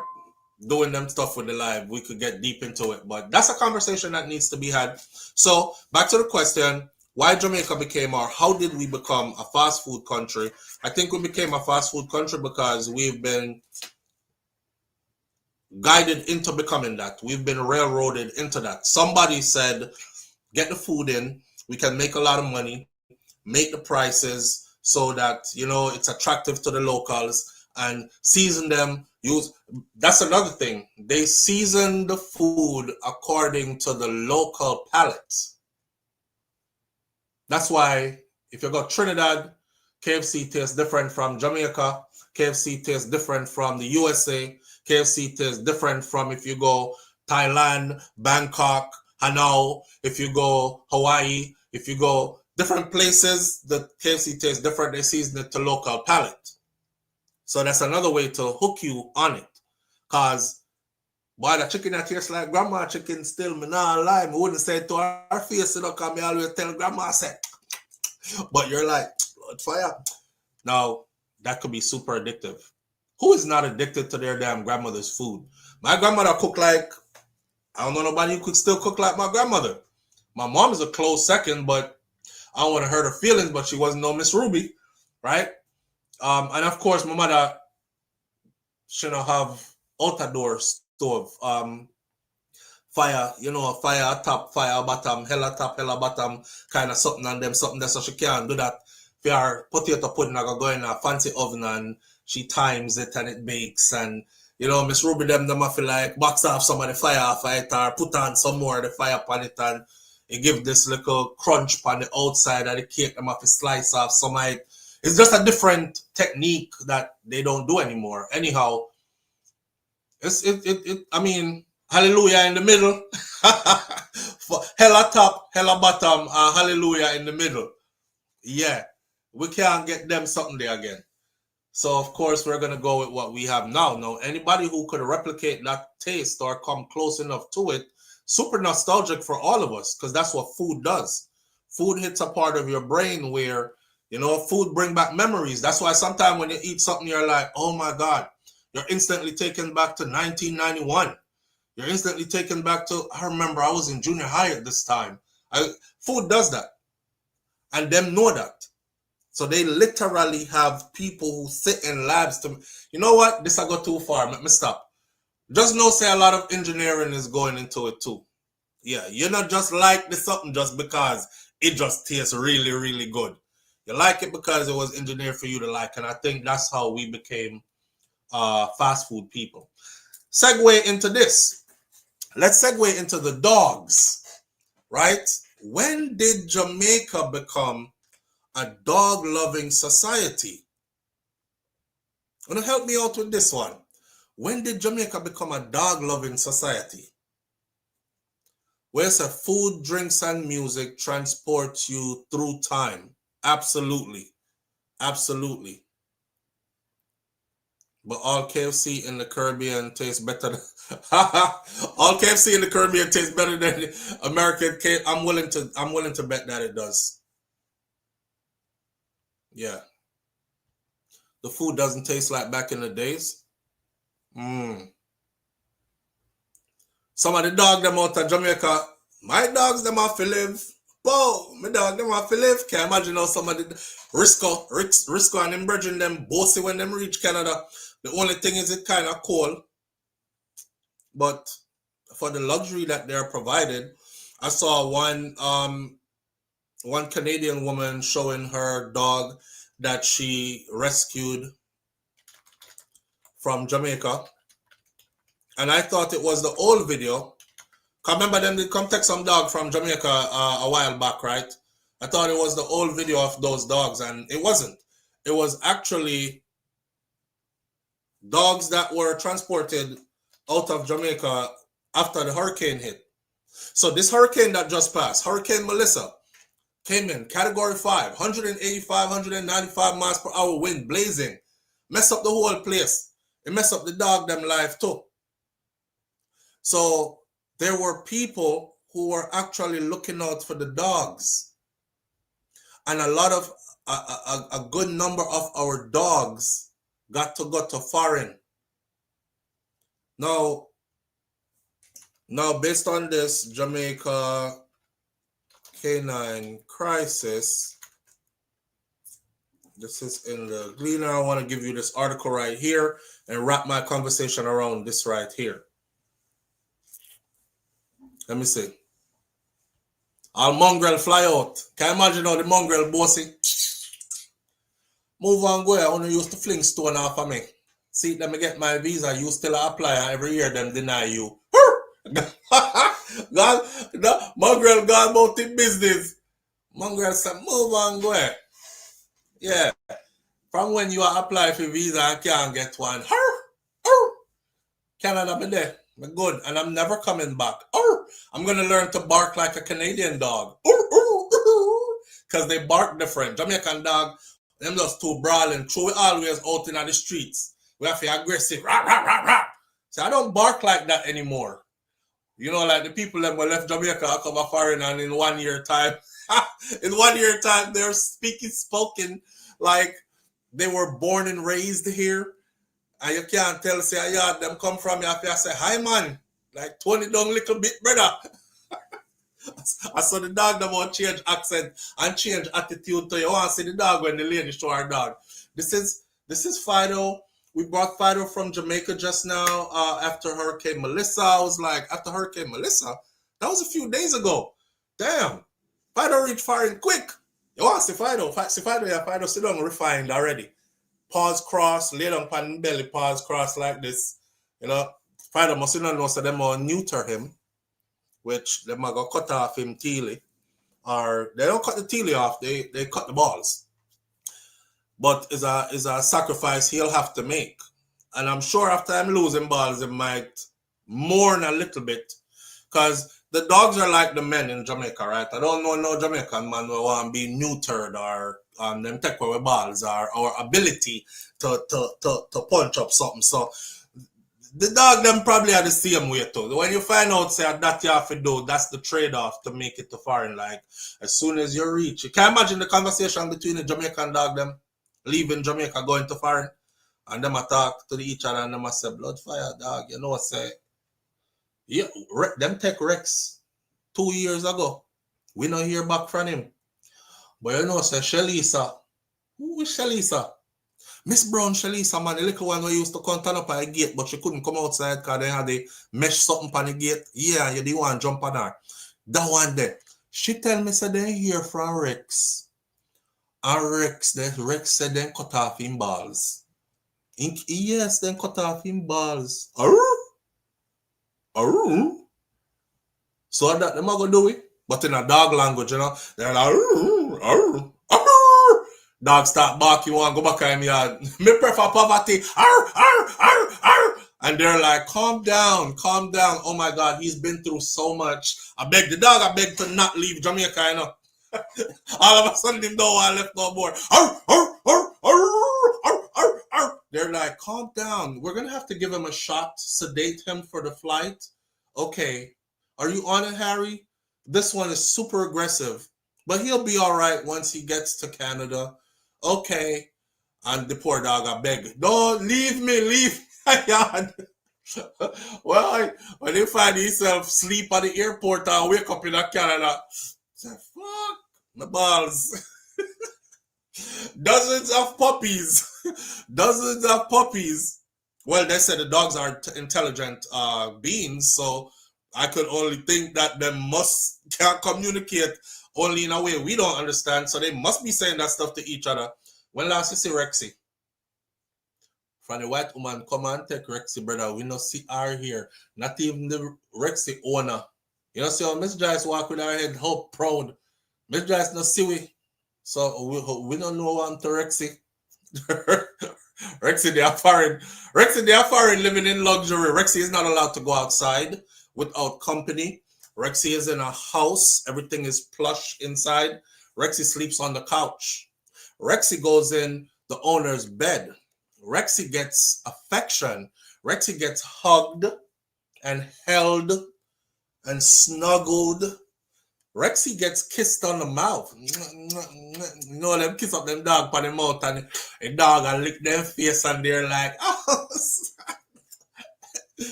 doing them stuff with the live, we could get deep into it. But that's a conversation that needs to be had. So back to the question, why Jamaica became, or how did we become a fast food country? I think we became a fast food country because we've been guided into becoming that. We've been railroaded into that. Somebody said, get the food in, we can make a lot of money, make the prices so that, you know, it's attractive to the locals and season them. That's another thing. They season the food according to the local palate. That's why if you go Trinidad, KFC tastes different from Jamaica. KFC tastes different from the USA. KFC tastes different from if you go Thailand, Bangkok, Hanoi. If you go Hawaii, if you go different places, the KFC tastes different. They season it to local palate. So that's another way to hook you on it. Because, boy, the chicken that tastes like grandma chicken still, me not lie. Me wouldn't say it to her face, you know, because me always tell grandma, I say, but you're like, Lord fire. Now, that could be super addictive. Who is not addicted to their damn grandmother's food? My grandmother cooked like, I don't know nobody who could still cook like my grandmother. My mom is a close second, but I don't want to hurt her feelings, but she wasn't no Miss Ruby, right? And of course, my mother shouldn't have out-door stove. Fire, you know, fire top, fire bottom, hella top, hella bottom, kind of something on them, something that so she can't do that. If your potato pudding, I go in a fancy oven and she times it and it bakes. And, you know, Miss Ruby, them I feel like box off some of the fire off it or put on some more of the fire upon it and it give this little crunch on the outside of the cake, them have to slice off some of it. It's just a different technique that they don't do anymore. Anyhow, I mean, hallelujah in the middle. Hella top, hella bottom, hallelujah in the middle. Yeah, we can't get them something there again. So, of course, we're going to go with what we have now. Now, anybody who could replicate that taste or come close enough to it, super nostalgic for all of us, because that's what food does. Food hits a part of your brain where, you know, food bring back memories. That's why sometimes when you eat something, you're like, oh my God, you're instantly taken back to 1991. You're instantly taken back to, I remember I was in junior high at this time. Food does that. And them know that. So they literally have people who sit in labs to, you know what? This I go too far. Let me stop. Just know, say a lot of engineering is going into it too. Yeah, you're not just like this something just because it just tastes really, really good. You like it because it was engineered for you to like. And I think that's how we became fast food people. Segue into this. Let's segue into the dogs, right? When did Jamaica become a dog-loving society? Wanna help me out with this one? When did Jamaica become a dog-loving society? Where food, drinks, and music transport you through time? Absolutely. Absolutely. But all KFC in the Caribbean tastes better than all KFC in the Caribbean tastes better than American KFC. I'm willing to bet that it does. Yeah. The food doesn't taste like back in the days. Some of the dog them out of Jamaica, my dogs them have to live. Whoa, my dog them have to live. Can't imagine how some of the Risco and them brethren them bossy when them reach Canada. The only thing is it kind of cold. But for the luxury that they're provided, I saw one Canadian woman showing her dog that she rescued from Jamaica. And I thought it was the old video. Remember them did come take some dog from Jamaica a while back, right? I thought it was the old video of those dogs, and it wasn't. It was actually dogs that were transported out of Jamaica after the hurricane hit. So this hurricane that just passed, Hurricane Melissa, came in category 5, 185, 195 miles per hour wind, blazing. Mess up the whole place. It messed up the dog them life too. So there were people who were actually looking out for the dogs. And a good number of our dogs got to go to foreign. Now based on this Jamaica canine crisis, this is in the Gleaner. I want to give you this article right here and wrap my conversation around this right here. Let me see. All mongrel fly out. Can you imagine how the mongrel bossy? Move on, go. I only used to fling stone off of me. See, let me get my visa. You still apply, and every year them deny you. God, the mongrel gone about the business. Mongrel said, move on, go. Yeah. From when you apply for visa, I can't get one. Canada be there. I'm good, and I'm never coming back. I'm going to learn to bark like a Canadian dog. Because they bark different. Jamaican dog, them just too brawling. Throw it always out in the streets. We have to be aggressive. Rah, rah, rah, rah. So I don't bark like that anymore. You know, like the people that were left Jamaica, I come foreign, and in 1 year time, they're spoken like they were born and raised here. And you can't tell, say, yeah, them come from you. I say, hi, man. Like, tone it down a little bit, brother. I saw the dog that want change accent and change attitude to you. I want to see the dog when the lady show her dog. This is Fido. We brought Fido from Jamaica just now after Hurricane Melissa. I was like, after Hurricane Melissa? That was a few days ago. Damn. Fido reached foreign quick. You want to see Fido? Fido sit down refined already. Paws cross, lay down pan belly, paws cross like this. You know, Fido must not know so them will neuter him, which them are gonna cut off him teely. Or they don't cut the teely off, they cut the balls. But is a sacrifice he'll have to make. And I'm sure after I'm losing balls, it might mourn a little bit. Because the dogs are like the men in Jamaica, right? I don't know no Jamaican man who want to be neutered or them take away balls or ability to punch up something. So the dog them probably are the same way too. When you find out say that you have to do, that's the trade-off to make it to foreign. Like as soon as you reach, you can imagine the conversation between the Jamaican dog them leaving Jamaica going to foreign, and them talk to each other and them say blood fire dog. You know what say? Yeah, them take Rex 2 years ago. We don't hear back from him. But you know, say Shalisa. Who is Shalisa? Miss Brown Shalisa, man, the little one who used to come turn up at the gate, but she couldn't come outside because they had the mesh something on the gate. Yeah, you didn't want to jump on her. That one there. She tell me say they hear from Rex. And Rex said they cut off him balls. Yes, then cut off him balls. So that them are gonna do it, but in a dog language, you know, they're like dog start barking, you want to go back in yard. Me prefer poverty. And they're like, calm down. Oh my God, he's been through so much. I beg to not leave Jamaica, you know. All of a sudden, him don't want left no more. They're like, calm down. We're gonna have to give him a shot, sedate him for the flight. Okay. Are you on it, Harry? This one is super aggressive, but he'll be all right once he gets to Canada. Okay. And the poor dog I beg, don't leave me, leave my yard. Well, when they find himself sleep at the airport and wake up in Canada, say, fuck, my balls. Dozens of puppies. Dozens of puppies. Well, they said the dogs are intelligent beings, so I could only think that they can communicate only in a way we don't understand, so they must be saying that stuff to each other. When last you see Rexy? From the white woman, come and take Rexy, brother. We not see her here. Not even the Rexy owner. You know, see how Miss Joyce walk with her head how proud. Miss Joyce not see we. So we don't know one to Rexy. Rexy, they are foreign. Rexy, they are foreign, living in luxury. Rexy is not allowed to go outside without company. Rexy is in a house. Everything is plush inside. Rexy sleeps on the couch. Rexy goes in the owner's bed. Rexy gets affection. Rexy gets hugged and held and snuggled. Rexy gets kissed on the mouth. You know, them kiss up them dog on the mouth and a dog and lick their face and they're like, oh.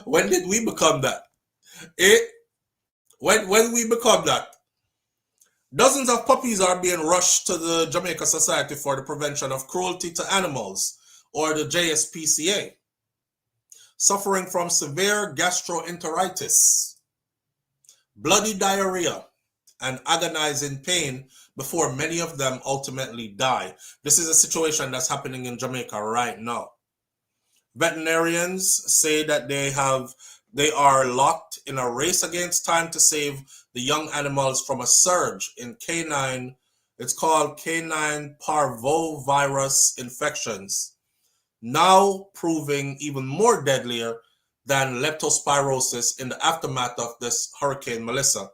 When did we become that? When we become that? Dozens of puppies are being rushed to the Jamaica Society for the Prevention of Cruelty to Animals, or the JSPCA, suffering from severe gastroenteritis, bloody diarrhea, and agonizing pain before many of them ultimately die. This is a situation that's happening in Jamaica right now. Veterinarians say that they are locked in a race against time to save the young animals from a surge in canine. It's called canine parvovirus infections, now proving even more deadlier than leptospirosis in the aftermath of this Hurricane Melissa.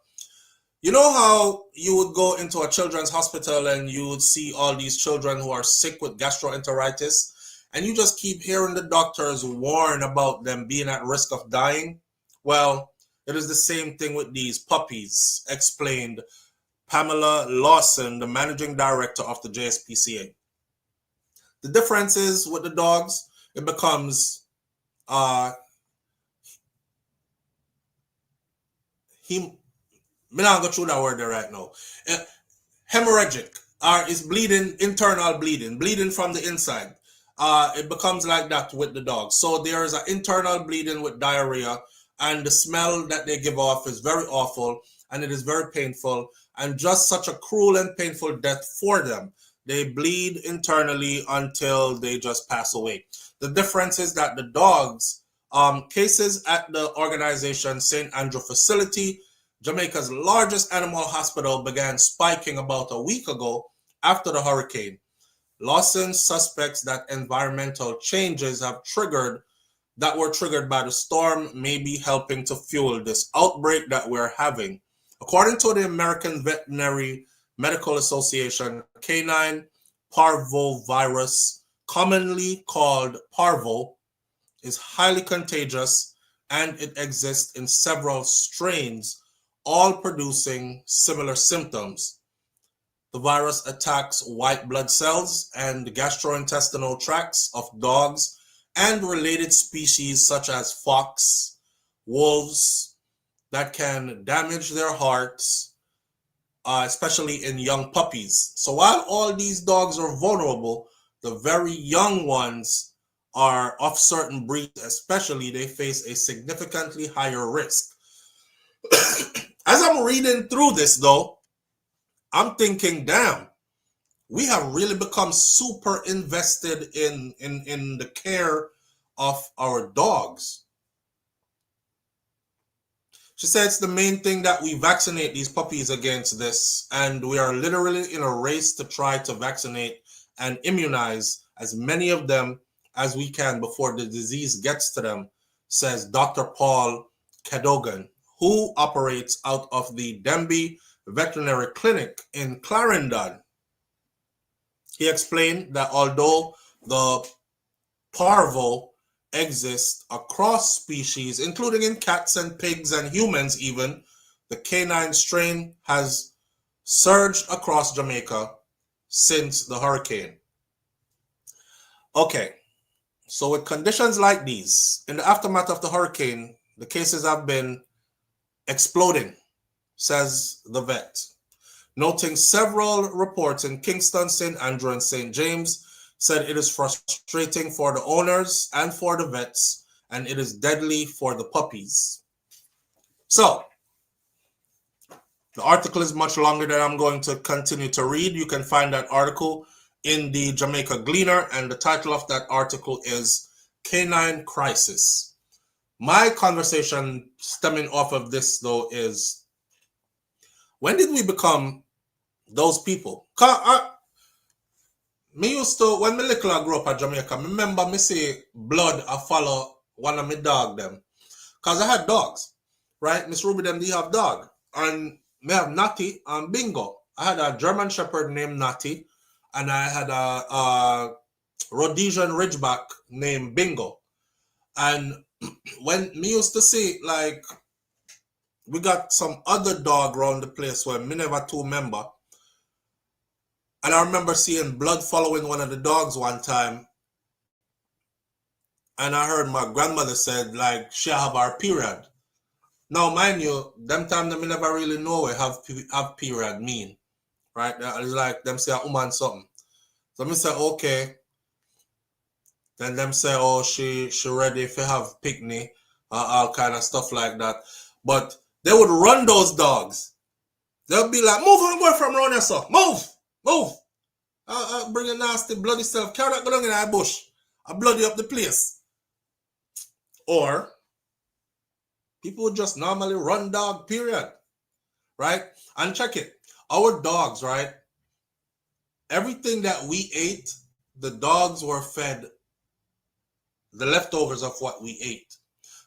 You know how you would go into a children's hospital and you would see all these children who are sick with gastroenteritis, and you just keep hearing the doctors warn about them being at risk of dying? Well, it is the same thing with these puppies, explained Pamela Lawson, the managing director of the JSPCA. The difference is with the dogs, it becomes me not go through that word there right now. Hemorrhagic is bleeding, internal bleeding from the inside. It becomes like that with the dogs. So there is an internal bleeding with diarrhea, and the smell that they give off is very awful, and it is very painful, and just such a cruel and painful death for them. They bleed internally until they just pass away. The difference is that the dogs, cases at the organization St. Andrew facility, Jamaica's largest animal hospital, began spiking about a week ago after the hurricane. Lawson suspects that environmental changes that were triggered by the storm may be helping to fuel this outbreak that we're having. According to the American Veterinary Medical Association, canine parvovirus, commonly called parvo, is highly contagious, and it exists in several strains, all producing similar symptoms. The virus attacks white blood cells and the gastrointestinal tracts of dogs and related species such as fox, wolves, that can damage their hearts, especially in young puppies. So while all these dogs are vulnerable, the very young ones are of certain breeds, especially, they face a significantly higher risk. As I'm reading through this, though, I'm thinking, damn, we have really become super invested in the care of our dogs. She said it's the main thing that we vaccinate these puppies against this, and we are literally in a race to try to vaccinate and immunize as many of them as we can before the disease gets to them, says Dr. Paul Cadogan, who operates out of the Denby Veterinary Clinic in Clarendon. He explained that although the parvo exists across species, including in cats and pigs and humans even, the canine strain has surged across Jamaica since the hurricane. Okay. So with conditions like these, in the aftermath of the hurricane, the cases have been exploding, says the vet, noting several reports in Kingston, St. Andrew, and St. James, said it is frustrating for the owners and for the vets, and it is deadly for the puppies. So, the article is much longer than I'm going to continue to read. You can find that article in the Jamaica Gleaner, and the title of that article is Canine Crisis. My conversation stemming off of this, though, is when did we become those people? Me used to, when me little I grew up at Jamaica, me remember me say blood I follow one of my dog them. Because I had dogs, right? Miss Ruby them, they have dog. And me have Natty and Bingo. I had a German Shepherd named Natty, and I had a Rhodesian Ridgeback named Bingo. And when me used to see, like, we got some other dog around the place where me never too remember. And I remember seeing blood following one of the dogs one time. And I heard my grandmother said, like, she have her period. Now, mind you, them time them never really know what have period mean. Right? It's like them say a woman something. So me say, okay. Then them say, oh, she ready if you have picnic, all kind of stuff like that. But they would run those dogs. They'll be like, move on, away from around here, sir. Move. Bring your nasty bloody self. Carry that go down in that bush. I bloody up the place. Or people would just normally run dog, period. Right? And check it. Our dogs, right? Everything that we ate, the dogs were fed the leftovers of what we ate.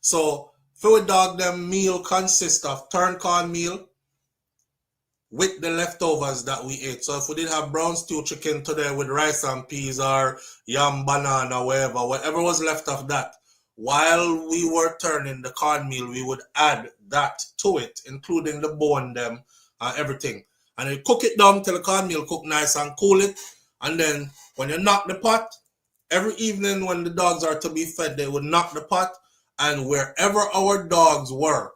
So, for a dog, them meal consists of turn corn meal with the leftovers that we ate. So if we did have brown stew chicken today with rice and peas or yam, banana, whatever was left of that, while we were turning the cornmeal, we would add that to it, including the bone, them, everything. And you cook it down till the cornmeal cook nice and cool it. And then when you knock the pot, every evening when the dogs are to be fed, they would knock the pot. And wherever our dogs were,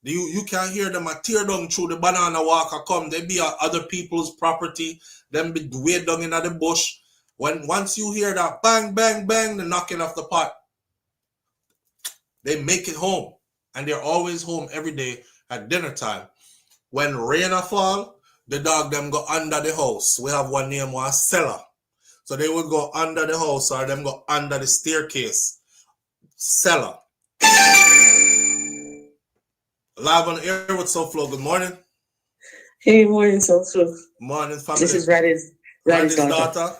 you can hear them tear down through the banana walker come. They be other people's property. Them be way down in the bush. Once you hear that bang, bang, bang, the knocking of the pot, they make it home. And they're always home every day at dinner time. When rain fall, the dog them go under the house. We have one name was cellar. So they would go under the house or them go under the staircase. Cellar. Live on the air with SouFLo. Good morning. Hey, morning, SouFLo. Morning, family. This is Raddy's daughter.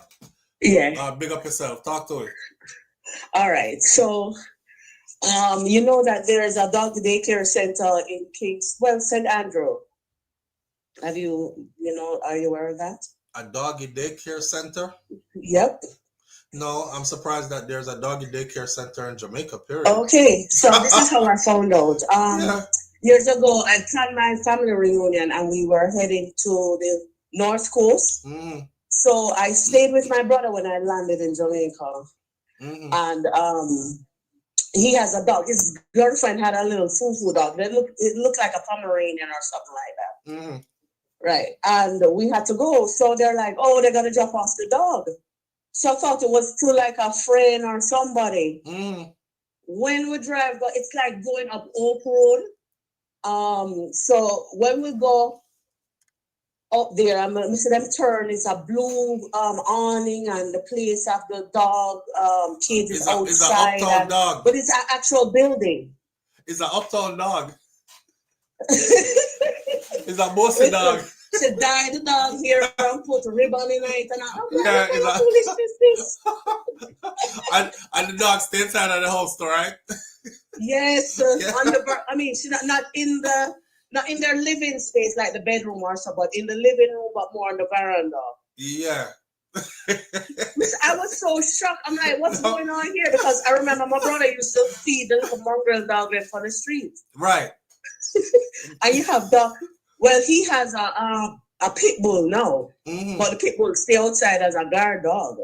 Yeah. Big up yourself. Talk to it. All right. So, you know that there is a dog daycare center in St. Andrew. Are you aware of that? A doggy daycare center? Yep. No, I'm surprised that there's a doggy daycare center in Jamaica, period. Okay, so this is how I found out. Years ago, I planned my family reunion and we were heading to the North Coast. Mm-hmm. So I stayed with my brother when I landed in Jamaica. Mm-hmm. And he has a dog. His girlfriend had a little foo-foo dog. It looked like a Pomeranian or something like that. Mm-hmm. Right. And we had to go. So they're like, oh, they're going to drop off the dog. So I thought it was to like a friend or somebody. Mm. When we drive, it's like going up Oak Road. So when we go up there, I'm going to see them turn. It's a blue awning and the place of the dog cage is outside. It's an uptown dog. But it's an actual building. It's an uptown dog. It's a bossy dog. She dyed the dog here and put a ribbon in it and what foolishness this? and the dog stay inside of the house, right? Yes, yeah. She's not in their living space like the bedroom or so, but in the living room, but more on the veranda. Yeah. I was so shocked. I'm like, what's going on here? Because I remember my brother used to feed the little mongrel dog left on the street. Right. And you have he has a pit bull now, mm-hmm. but the pit bull stay outside as a guard dog.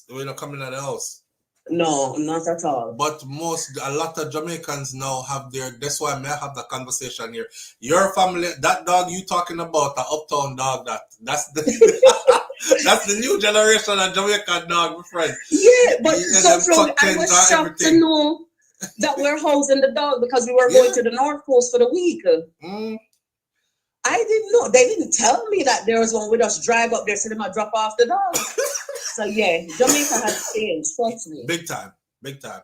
We're not coming out of the house. No, not at all. But a lot of Jamaicans now have that's why I may have the conversation here. Your family, that dog you talking about, the uptown dog, that's the that's the new generation of Jamaican dog, my friend. Yeah, but Yeah, so them Flo, tuck I ins was and shocked to everything. know that we're housing the dog because we were going Yeah. to the North Coast for the week. Mm. I didn't know. They didn't tell me that there was one with us drive up there so they might drop off the dog. So yeah, Jamaica has changed, trust me. Big time, big time.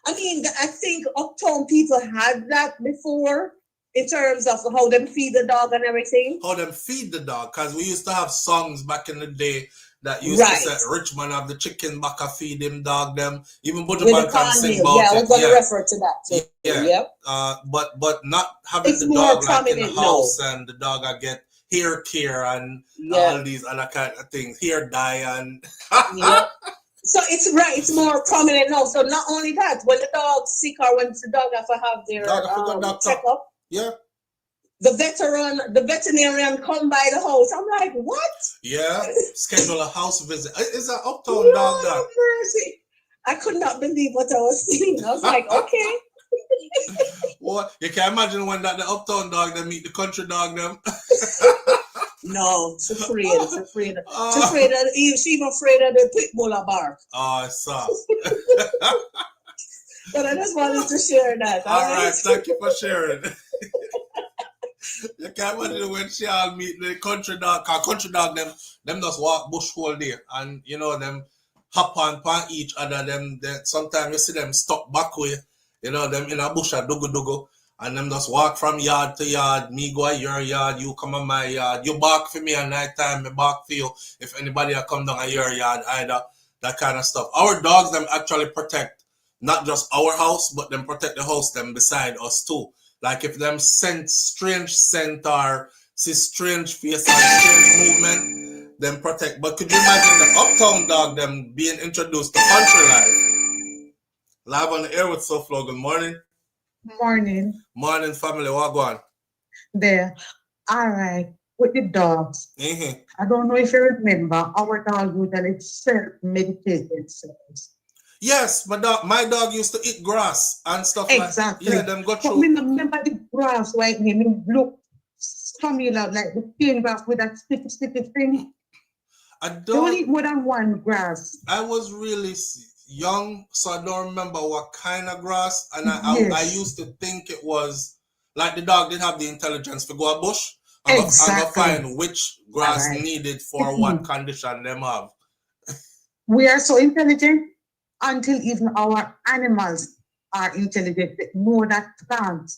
I mean, I think uptown people had that before in terms of how them feed the dog and everything. How them feed the dog, because we used to have songs back in the day that used to say Richmond have the chicken back a feed him dog them. Even Buju can sing about I it. was going to refer to that too. Yeah. Yep. But not having It's the more dog like in the prominent house now. and the dog I get hair care and all these other kind of things, hair dye and Yep. So it's right, it's more prominent now. So not only that, when the dog's sick or when the dog have to have their checkup, yeah, the veterinarian come by the house. I'm like, what? Yeah, schedule a house visit. Is that uptown Lord dog have that? mercy. I could not believe what I was seeing. I was like, okay. Well, you can imagine when that the uptown dog they meet the country dog them. No, she's afraid. She's afraid. She's afraid that she's even afraid of the pit bull bark. Oh, soft. But I just wanted to share that. All right, thank you for sharing. You can't imagine when she all meet the country dog. Cause country dog them just walk bush whole day, and you know them hop on each other. Them sometimes you see them stuck back way. You know them in a bush a dugu. And them just walk from yard to yard. Me go at your yard, you come on my yard. You bark for me at night time, me bark for you. If anybody come down at your yard, either that kind of stuff. Our dogs them actually protect not just our house, but them protect the house them beside us too. Like if them sense strange scent or see strange face or strange movement, them protect. But could you imagine the uptown dog them being introduced to country life? Live on the air with SouFLo. Good morning. Morning. Morning, family. What going? There. All right. With the dogs. Mm-hmm. I don't know if you remember, our dog usually self-medicate themselves. Yes, my dog used to eat grass and stuff exactly. Like. Yeah, them go through. But me remember the grass white name look familiar, like the thin grass with that sticky thing. I don't eat more than one grass. I was really young, so I don't remember what kind of grass. And I used to think it was like the dog did have the intelligence to go a bush and go find which grass needed for what condition them have. We are so intelligent until even our animals are intelligent. They know that can't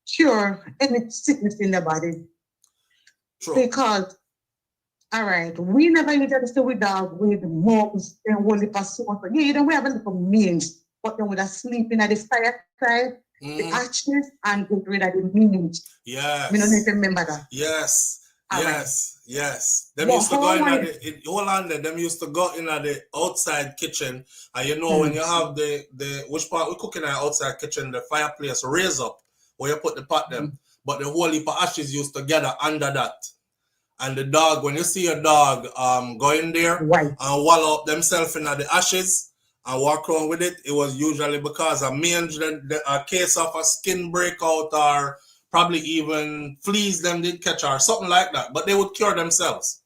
cure any sickness in the body. True. Because all right, we never usually stay with dog with mugs and wally pursuit. Yeah, you don't have a little means, but then with a sleeping at the fireside, the ashes, and get rid of the means. Yes. We don't need to remember that. Yes. Yes. Them used to go in them used to go in the outside kitchen, and you know when you have the which part we cook in the outside kitchen, the fireplace raise up where you put the pot them, but the whole heap of ashes used to gather under that. And the dog, when you see a dog go in there and wallow up themselves in the ashes and walk around with it, it was usually because a mange, a case of a skin breakout or probably even fleas them did catch or something like that. But they would cure themselves.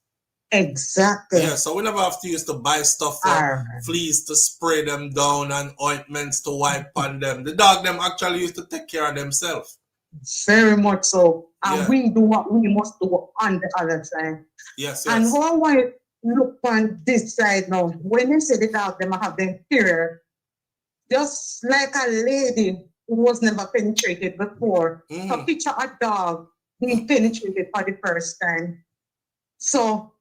Exactly. Yeah, so we never have to use to buy stuff for fleas to spray them down and ointments to wipe on them. The dog them actually used to take care of themselves. Very much so. And we do what we must do on the other side. Yes. And how I look on this side now, when they say the dog, them have them here, just like a lady who was never penetrated before. So picture a dog being penetrated for the first time. So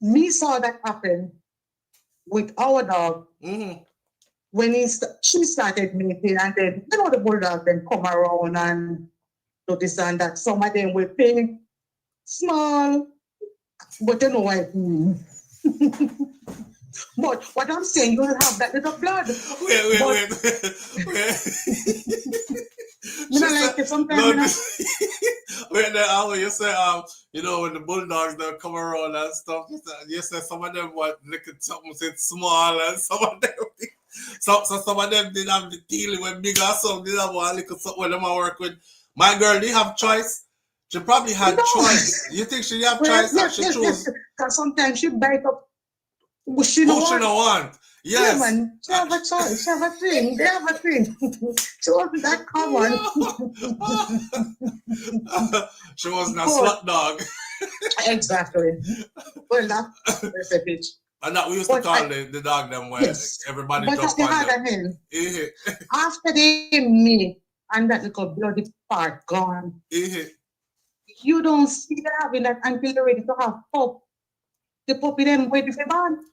me saw that happen with our dog. When she started mating, and then you know the bulldog then come around and do this and that. Some of them will pay small, but you know what I mean. But what I'm saying, you will have that little blood. Wait. You know, like it sometimes. Wait, now you say you know when the bulldogs they come around and stuff, you say some of them what look at something say small and some of them So some of them did have the deal when big or some did have one little something when them I work with. My girl, they have choice. She probably had No. choice. You think she have Well, choice that she choose? Because sometimes she bite up who she Who don't she want. don't want? Yeah, Yes. man. She have a choice. She have a thing. They have a thing. She wasn't that common. She wasn't a But- slut dog. Exactly. Well, that's a bitch. And that we used to But call the dog them when Yes. everybody But at jump the on other them. hand, Eh, after they meet and that little bloody part gone, eh. you don't see them having that until they're ready to have pup. The puppy then wait for born.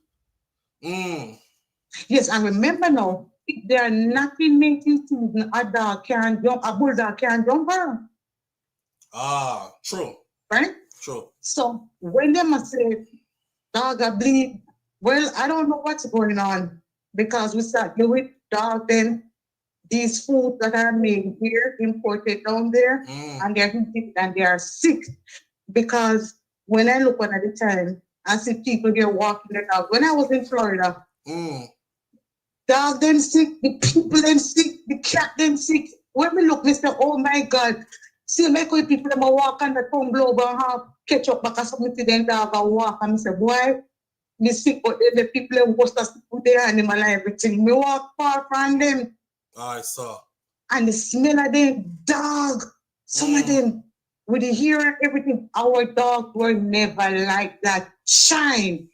Mm. Yes, and remember now, if they are not in mating season, a dog can jump, a bulldog can jump her, Ah, true, right? true. So when they must say dog a bleed, well, I don't know what's going on because we start with dog then these foods that are made here, imported down there, Mm. and they're eating and they are sick. Because when I look at the time, I see people there walking the dog. When I was in Florida, Mm. dog them sick, the people them sick, the cat them sick. When we look, we say, oh my God. See, my people them a walk on the tumble over and have catch up because some of them dog a walk and I say, boy, me sick, but then the people them was to put their animal and everything. Me walk far from them. I saw. And the smell of them dog, some of them, with the hair and everything, our dogs were never like that. Shine,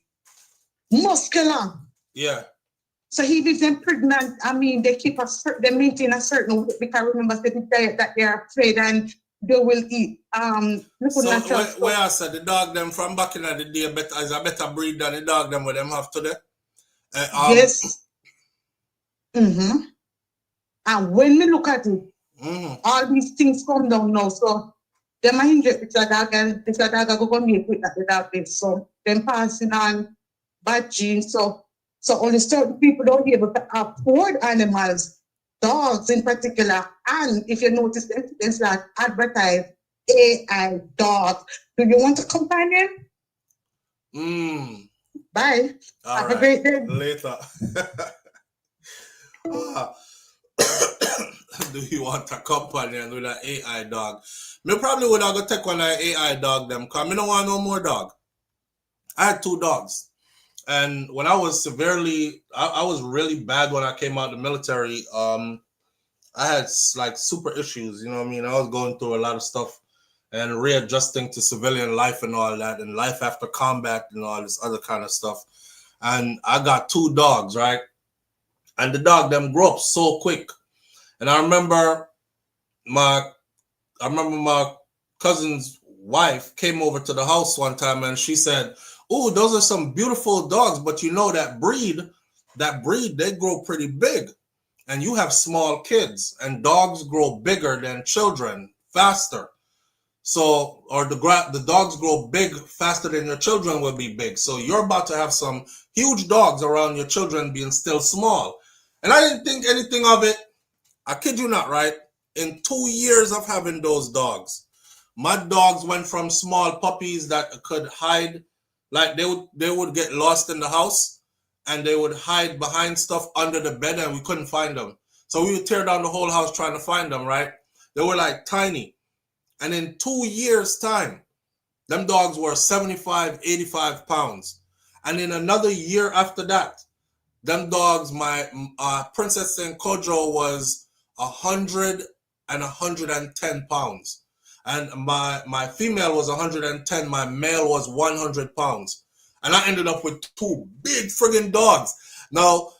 muscular. Yeah. So he leaves them pregnant. I mean, they keep they maintain a certain weight because remember the diet that they're afraid and they will eat. So where I said the dog them from back in the day better is a better breed than the dog them what them have today. Yes. Mm-hmm. And when we look at it, all these things come down now. So them are inject with a dog and this a dog go make with that the dog is. So them passing on bad genes. So only certain people don't be able to afford animals, dogs in particular. And if you notice, there's like advertised AI dog. Do you want a companion? Bye. All Have right. a great day. Later. Do you want a companion with an AI dog? Me probably would have go take one of the AI dog them because I don't want no more dog. I had 2 dogs. And when I was I was really bad when I came out of the military. I had like super issues, you know what I mean? I was going through a lot of stuff and readjusting to civilian life and all that and life after combat and all this other kind of stuff. And I got 2 dogs, right? And the dog them grew up so quick. And I remember my cousin's wife came over to the house one time and she said, "Oh, those are some beautiful dogs, but you know that breed, they grow pretty big. And you have small kids, and dogs grow bigger than children faster. So, or the dogs grow big faster than your children will be big. So you're about to have some huge dogs around your children being still small." And I didn't think anything of it. I kid you not, right? In 2 years of having those dogs, my dogs went from small puppies that could hide, like they would get lost in the house and they would hide behind stuff under the bed and we couldn't find them. So we would tear down the whole house trying to find them, right? They were like tiny. And in 2 years' time, them dogs were 75, 85 pounds. And in another year after that, them dogs, my Princess and Kojo was 100 and 110 pounds. And my female was 110, my male was 100 pounds. And I ended up with 2 big friggin' dogs. Now,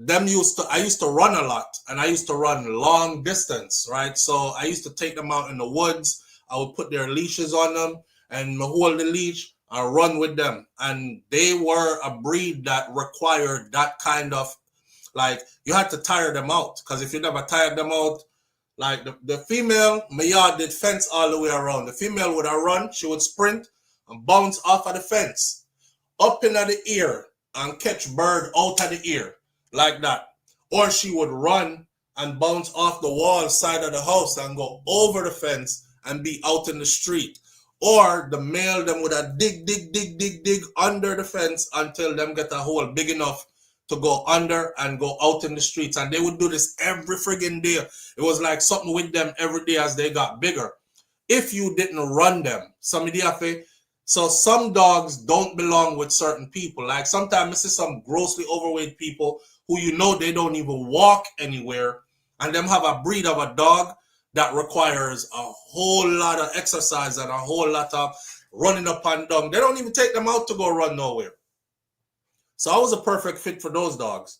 I used to run a lot and I used to run long distance, right? So I used to take them out in the woods. I would put their leashes on them and hold the leash. I run with them. And they were a breed that required that kind of, like, you had to tire them out. Because if you never tired them out, like the female, my yard did fence all the way around. The female would run, she would sprint and bounce off of the fence, up into the ear and catch bird out of the ear, like that. Or she would run and bounce off the wall side of the house and go over the fence and be out in the street. Or the male them would have dig under the fence until them get a hole big enough to go under and go out in the streets. And they would do this every friggin' day. It was like something with them every day as they got bigger. If you didn't run them, so some dogs don't belong with certain people. Like sometimes I see some grossly overweight people who they don't even walk anywhere, and them have a breed of a dog that requires a whole lot of exercise and a whole lot of running up and down. They don't even take them out to go run nowhere. So I was a perfect fit for those dogs.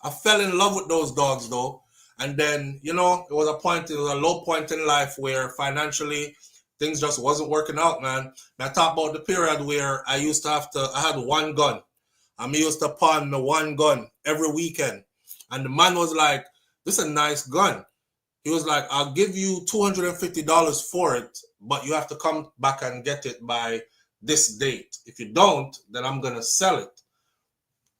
I fell in love with those dogs though. And then, it was a low point in life where financially things just wasn't working out, man. And I talk about the period where I had one gun. I used to pawn the one gun every weekend. And the man was like, this is a nice gun. He was like, I'll give you $250 for it, but you have to come back and get it by this date. If you don't, then I'm going to sell it.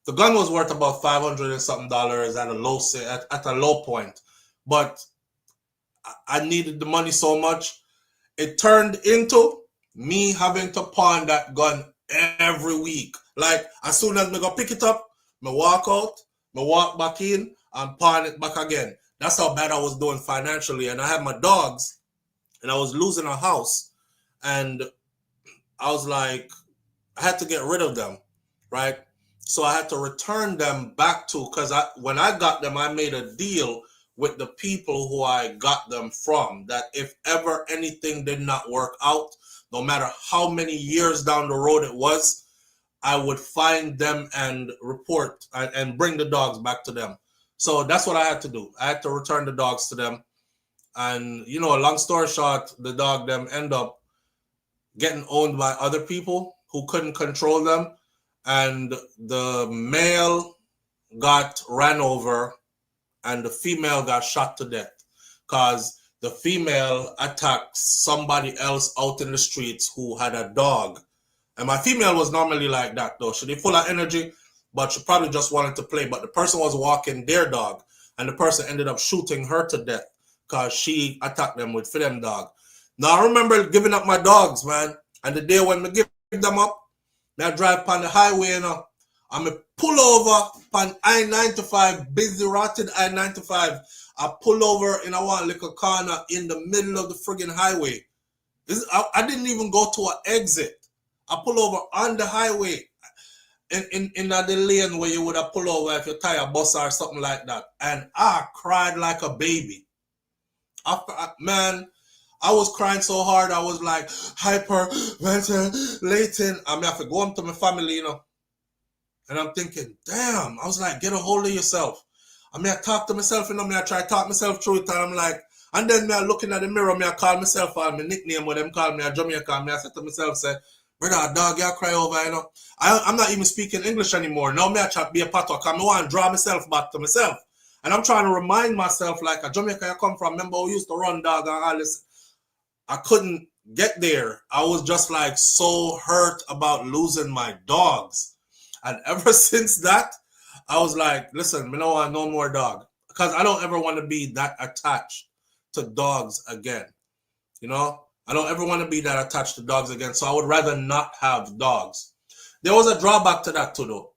The gun was worth about $500 and something at a low point. But I needed the money so much. It turned into me having to pawn that gun every week. Like, as soon as I go pick it up, I walk out, I walk back in, and pawn it back again. That's how bad I was doing financially. And I had my dogs, and I was losing a house. And I was like, I had to get rid of them, right? So I had to return them back to, because when I got them, I made a deal with the people who I got them from, that if ever anything did not work out, no matter how many years down the road it was, I would find them and report and bring the dogs back to them. So that's what I had to do. I had to return the dogs to them. And, long story short, the dog them end up getting owned by other people who couldn't control them. And the male got ran over and the female got shot to death because the female attacked somebody else out in the streets who had a dog. And my female was normally like that though. She was full of energy, but she probably just wanted to play. But the person was walking their dog, and the person ended up shooting her to death because she attacked them with them dog. Now I remember giving up my dogs, man. And the day when I give them up, I drive on the highway, I'm a pull over on I-95, busy rotted I-95. I pull over in a one little corner in the middle of the friggin' highway. I didn't even go to an exit. I pull over on the highway in the lane where you would have pulled over if your tire bust or something like that. And I cried like a baby. I was crying so hard, I was like hyperventilating. I have to go home to my family, And I'm thinking, damn, I was like, get a hold of yourself. I talk to myself, I try to talk myself through it, and I'm like, and then I looking at the mirror, I call myself my nickname, what them call me a Jamiaca, I said to myself, say, brother, dog, you cry over, I'm not even speaking English anymore. Now I try to be a patois, because I want to draw myself back to myself. And I'm trying to remind myself, like, a Jamaica I come from, remember who used to run dog and all this. I couldn't get there. I was just like so hurt about losing my dogs. And ever since that, I was like, listen, I don't want no more dog. Because I don't ever want to be that attached to dogs again. I don't ever want to be that attached to dogs again. So I would rather not have dogs. There was a drawback to that too, though.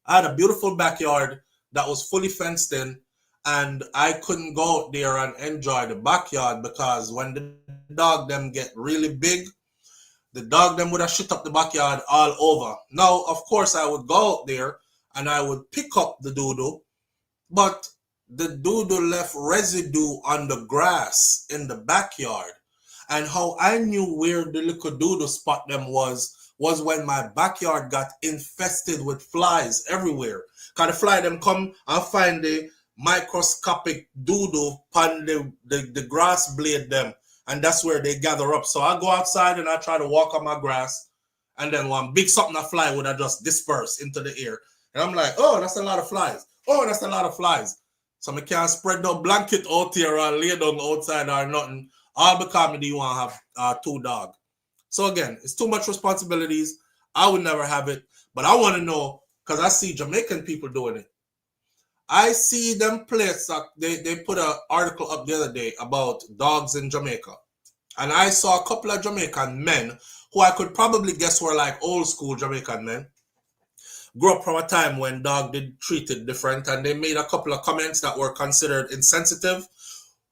I had a beautiful backyard that was fully fenced in. And I couldn't go out there and enjoy the backyard because when the dog them get really big, the dog them would have shit up the backyard all over. Now, of course, I would go out there and I would pick up the doodoo, but the doodoo left residue on the grass in the backyard. And how I knew where the little doodoo spot them was when my backyard got infested with flies everywhere. Because the fly them come and find the microscopic doodoo on the grass blade them, and that's where they gather up. So I go outside and I try to walk on my grass, and then one big something a fly would have just dispersed into the air, and I'm like, oh, that's a lot of flies. Oh, that's a lot of flies. So I can't spread no blanket out here or lay down outside or nothing, all because I want to have 2 dogs. So again, it's too much responsibilities. I would never have it, but I want to know, because I see Jamaican people doing it. I see them place, they put an article up the other day about dogs in Jamaica. And I saw a couple of Jamaican men who I could probably guess were like old school Jamaican men. grew up from a time when dog did treat it different, and they made a couple of comments that were considered insensitive.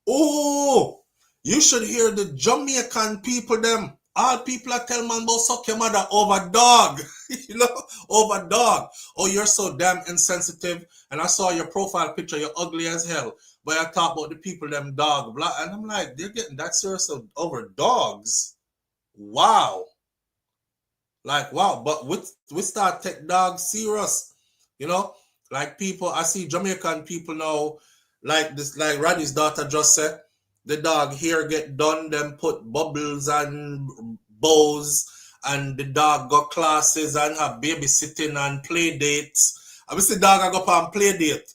Oh, you should hear the Jamaican people them. All people are tell man about suck your mother over dog. You know, over dog. Oh, you're so damn insensitive. And I saw your profile picture, you're ugly as hell. But I talk about the people them dog. Blah. And I'm like, they're getting that serious over dogs. Wow. Like, wow. But we start take dogs serious. You know? Like people, I see Jamaican people now, like this, like Roddy's daughter just said, the dog hair get done, them put bubbles and bows, and the dog got classes and have babysitting and play dates. I wish the dog I go on play date.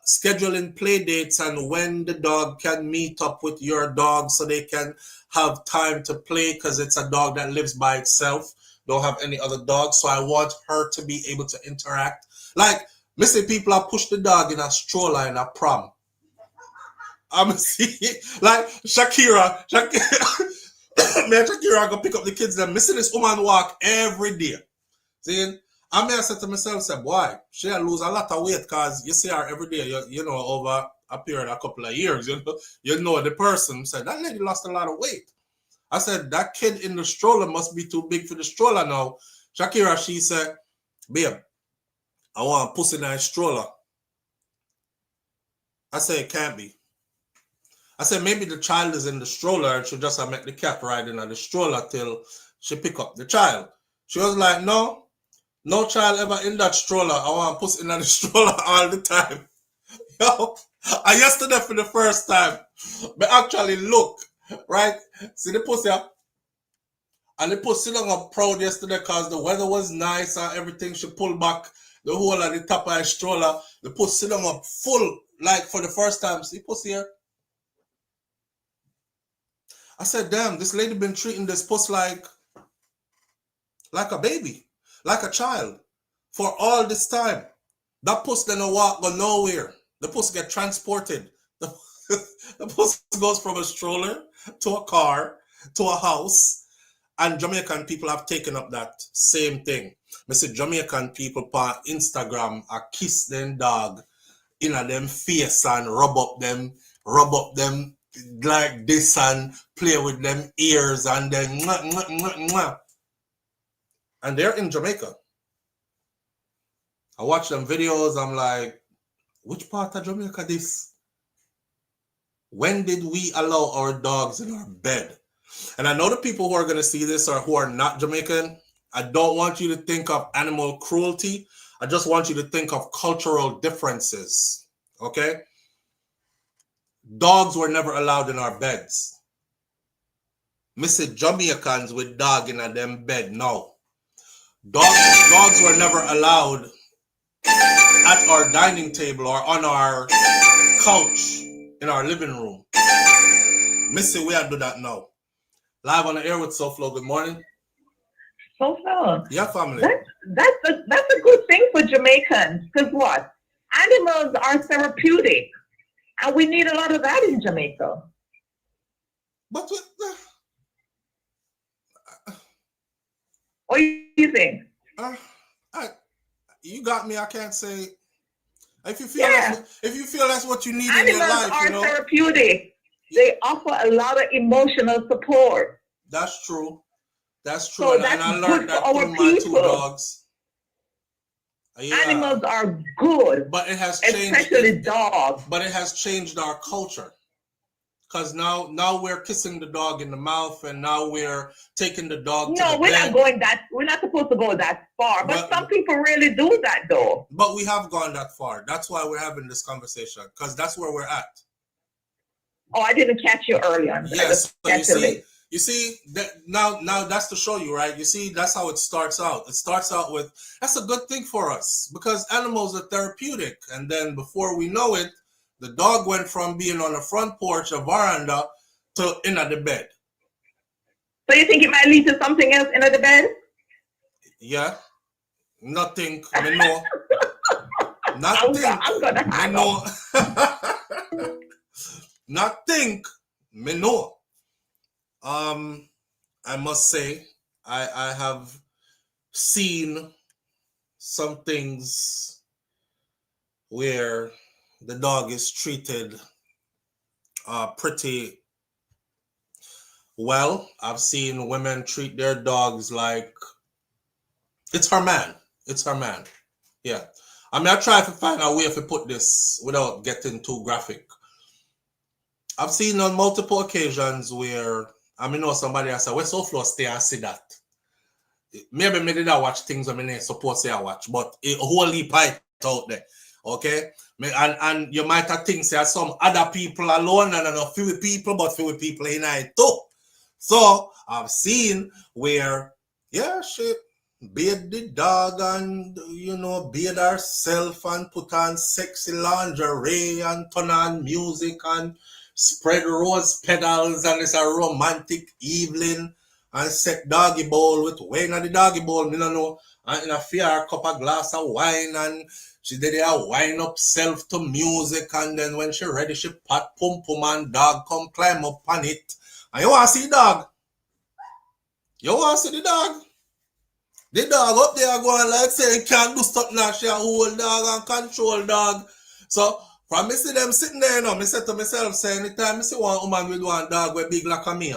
Scheduling play dates and when the dog can meet up with your dog so they can have time to play, because it's a dog that lives by itself, don't have any other dog. So I want her to be able to interact. Like, missing people have pushed the dog in a stroller in a prom. I'm see like Shakira, man, Shakira go pick up the kids. They're missing this woman walk every day. See, I may have said to myself, say, boy, she'll lose a lot of weight because you see her every day. You know, over a period of a couple of years, you know the person. Said that lady lost a lot of weight. I said that kid in the stroller must be too big for the stroller now. Shakira, she said, babe, I want a pussy in a stroller. I said it can't be. I said, maybe the child is in the stroller and she'll just make the cat ride in the stroller till she pick up the child. She was like, no child ever in that stroller. I want to pussy in the stroller all the time. Yo, I yesterday for the first time, but actually look, right? See the pussy up? And the pussy long up proud yesterday because the weather was nice and everything. She pulled back the whole of the top of the stroller. The pussy long up full, like for the first time. See pussy here? I said, damn, this lady been treating this puss like a baby, like a child for all this time. That puss then walk go nowhere. The puss get transported. The puss goes from a stroller to a car to a house. And Jamaican people have taken up that same thing. I see Jamaican people on Instagram are kiss them dog in a them face and rub up them like this and play with them ears and then mwah, mwah, mwah, mwah. And they're in Jamaica. I watch them videos, I'm like, which part of Jamaica this? When did we allow our dogs in our bed? And I know the people who are going to see this or who are not Jamaican, I don't want you to think of animal cruelty. I just want you to think of cultural differences, okay? Dogs were never allowed in our beds. Missy Jamaicans with dog in a them bed, no. Dogs were never allowed at our dining table or on our couch in our living room. Missy, we are do that now. Live on the air with SouFLo. Good morning. SouFLo. Yeah, family. That's a good thing for Jamaicans. Because what? Animals are therapeutic. And we need a lot of that in Jamaica. But what do you think? You got me. I can't say. If you feel that's what you need in your life, animals are therapeutic. They offer a lot of emotional support. That's true. That's true. So and that's I good learned for that our through my people. 2 dogs. Yeah. Animals are good, but it has changed, especially dogs. But it has changed our culture, because now we're kissing the dog in the mouth, and now we're taking the dog. No, we're not going that. We're not supposed to go that far. But some people really do that, though. But we have gone that far. That's why we're having this conversation, because that's where we're at. Oh, I didn't catch you earlier. Yes, you see that now that's to show you, right? You see, that's how it starts out. It starts out with, that's a good thing for us because animals are therapeutic. And then before we know it, the dog went from being on the front porch, a veranda, to in the bed. So you think it might lead to something else in the bed? Yeah. Nothing. Me know. Nothing. I'm gonna hang up. Nothing. Me know. I must say, I have seen some things where the dog is treated pretty well. I've seen women treat their dogs like it's her man. It's her man. Yeah. I mean, I try to find a way to put this without getting too graphic. I've seen on multiple occasions where I know somebody I said, "Where's SouFLo stay and see that?" Maybe me did I watch things when I suppose I watch, but a whole heap out there. Okay? And you might have think there are some other people alone and a few people, but few people in it too. So I've seen where, yeah, she bathe the dog and, bathe herself and put on sexy lingerie and turn on music and spread rose petals and it's a romantic evening and set doggy bowl with Wayne at the doggy bowl, me no know, and in a fair cup of glass of wine and she did a wine up self to music and then when she ready she pat pum pum and dog come climb up on it. And you want to see the dog? You want to see the dog? The dog up there going like saying can't do something like she a whole dog and control dog. So from me see them sitting there, me say to myself, say anytime I see one woman with one dog with big like a me.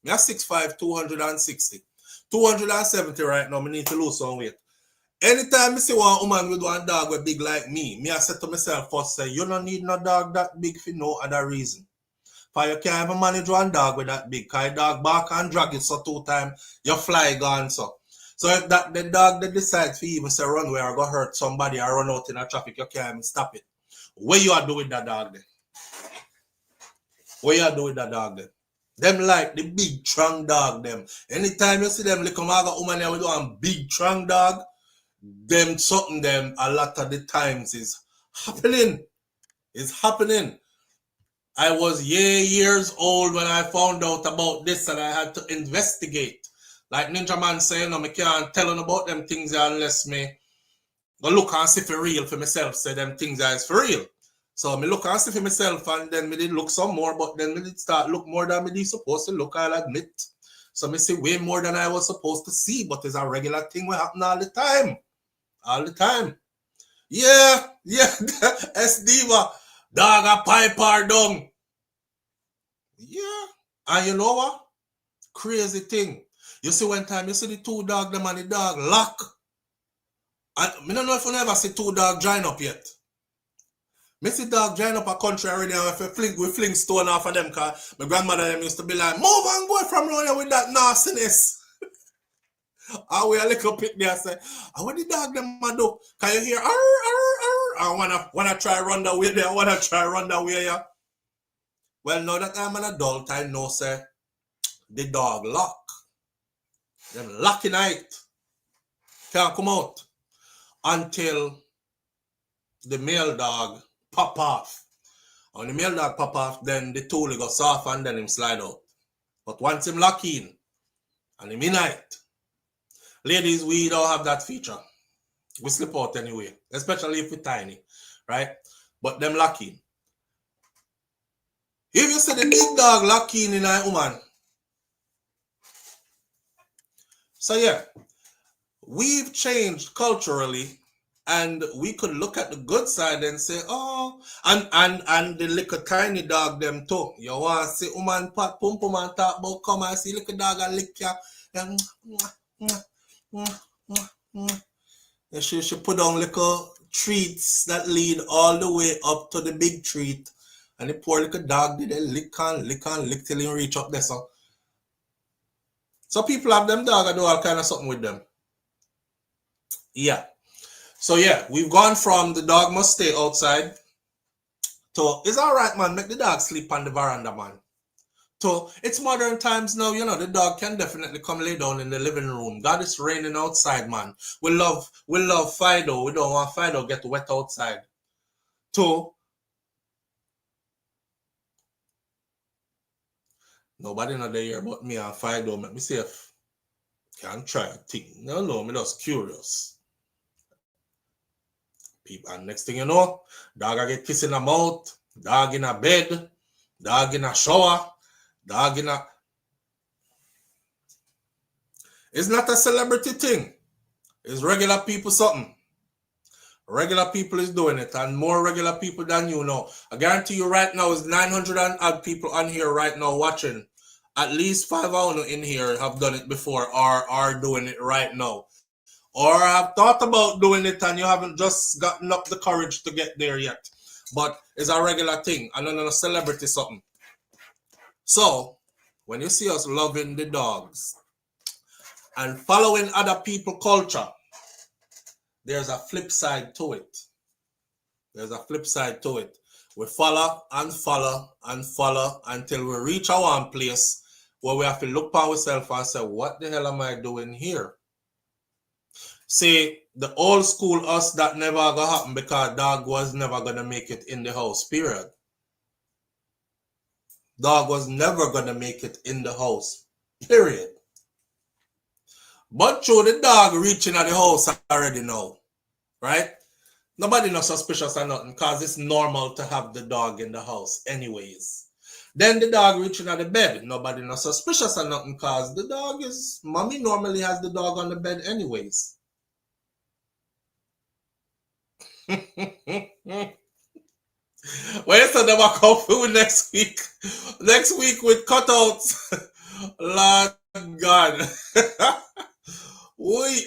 Me a 6'5", 260. 270 right now, me need to lose some weight. Anytime I see one woman with one dog with big like me I say to myself first, say, you don't need no dog that big for no other reason. For you can't even manage one dog with that big, because dog bark and drag it so 2 times, you fly gone so. So if that the dog that decides to even say run where I go hurt somebody or run out in a traffic, you can't even stop it. What you are doing with that dog then? What you are doing with that dog then? Them like the big strong dog them. Anytime you see them little maga woman with one big strong dog, them something them a lot of the times is happening. It's happening. I was years old when I found out about this and I had to investigate. Like Ninja Man saying, I can't tell them about them things unless me go look and see for real for myself. Say them things is for real. So me look and see for myself and then me did look some more, but then me did start look more than me did supposed to look, I'll admit. So me see way more than I was supposed to see, but it's a regular thing will happen all the time. All the time. Yeah, S-Diva, dog a piper down. Yeah, and you know what? Crazy thing. You see one time, you see the 2 dog, them and the dog lock. And I don't know if you never see 2 dog join up yet. Me see dog join up a country already and we fling stone off of them because my grandmother them used to be like, move and go from around here with that nastiness. And we a little pick there and say, what the dog them do? Can you hear? I wanna try run the way there. I wanna try run the way yeah. Well, now that I'm an adult, I know say the dog lock. Them locking night. Can't come out until the male dog pop off. When the male dog pop off, then the tool go soft and then him slide out. But once him lock in and him in night, ladies, we don't have that feature. We slip out anyway, especially if we're tiny, right? But them lock in. If you see the big dog lock in a woman. So yeah, we've changed culturally and we could look at the good side and say, oh, and the little tiny dog them too. You want to see woman pat pum pum and talk about come and see little dog and lick ya. And she put on little treats that lead all the way up to the big treat. And the poor little dog did a lick till he reach up there. So people have them dog and do all kind of something with them. Yeah. So yeah, we've gone from the dog must stay outside to it's all right, man, make the dog sleep on the veranda, man. So it's modern times now, you know, the dog can definitely come lay down in the living room. God, it's raining outside, man. We love Fido. We don't want Fido get wet outside. So nobody not there but me and Fido. Make me safe. Can't try a thing. No, me just curious. People, and next thing you know, dog I get kissed in the mouth, dog in a bed, dog in a shower, dog in a... It's not a celebrity thing. It's regular people something. Regular people is doing it, and more regular people than you know. I guarantee you right now is 900 and odd people on here right now watching. At least 5 of in here have done it before or are doing it right now. Or have thought about doing it and you haven't just gotten up the courage to get there yet. But it's a regular thing, and not a celebrity something. So, when you see us loving the dogs and following other people's culture, there's a flip side to it. There's a flip side to it. We follow and follow and follow until we reach our one place where we have to look at ourselves and say, what the hell am I doing here? See, the old school us that never gonna happen because dog was never gonna make it in the house, period. Dog was never gonna make it in the house, period. But through the dog reaching at the house already now, right? Nobody not suspicious or nothing because it's normal to have the dog in the house anyways. Then the dog reaching at the bed. Nobody not suspicious or nothing because the dog is, mommy normally has the dog on the bed anyways. Well, so them are come food next week. Next week with cutouts. Lord God. Wait.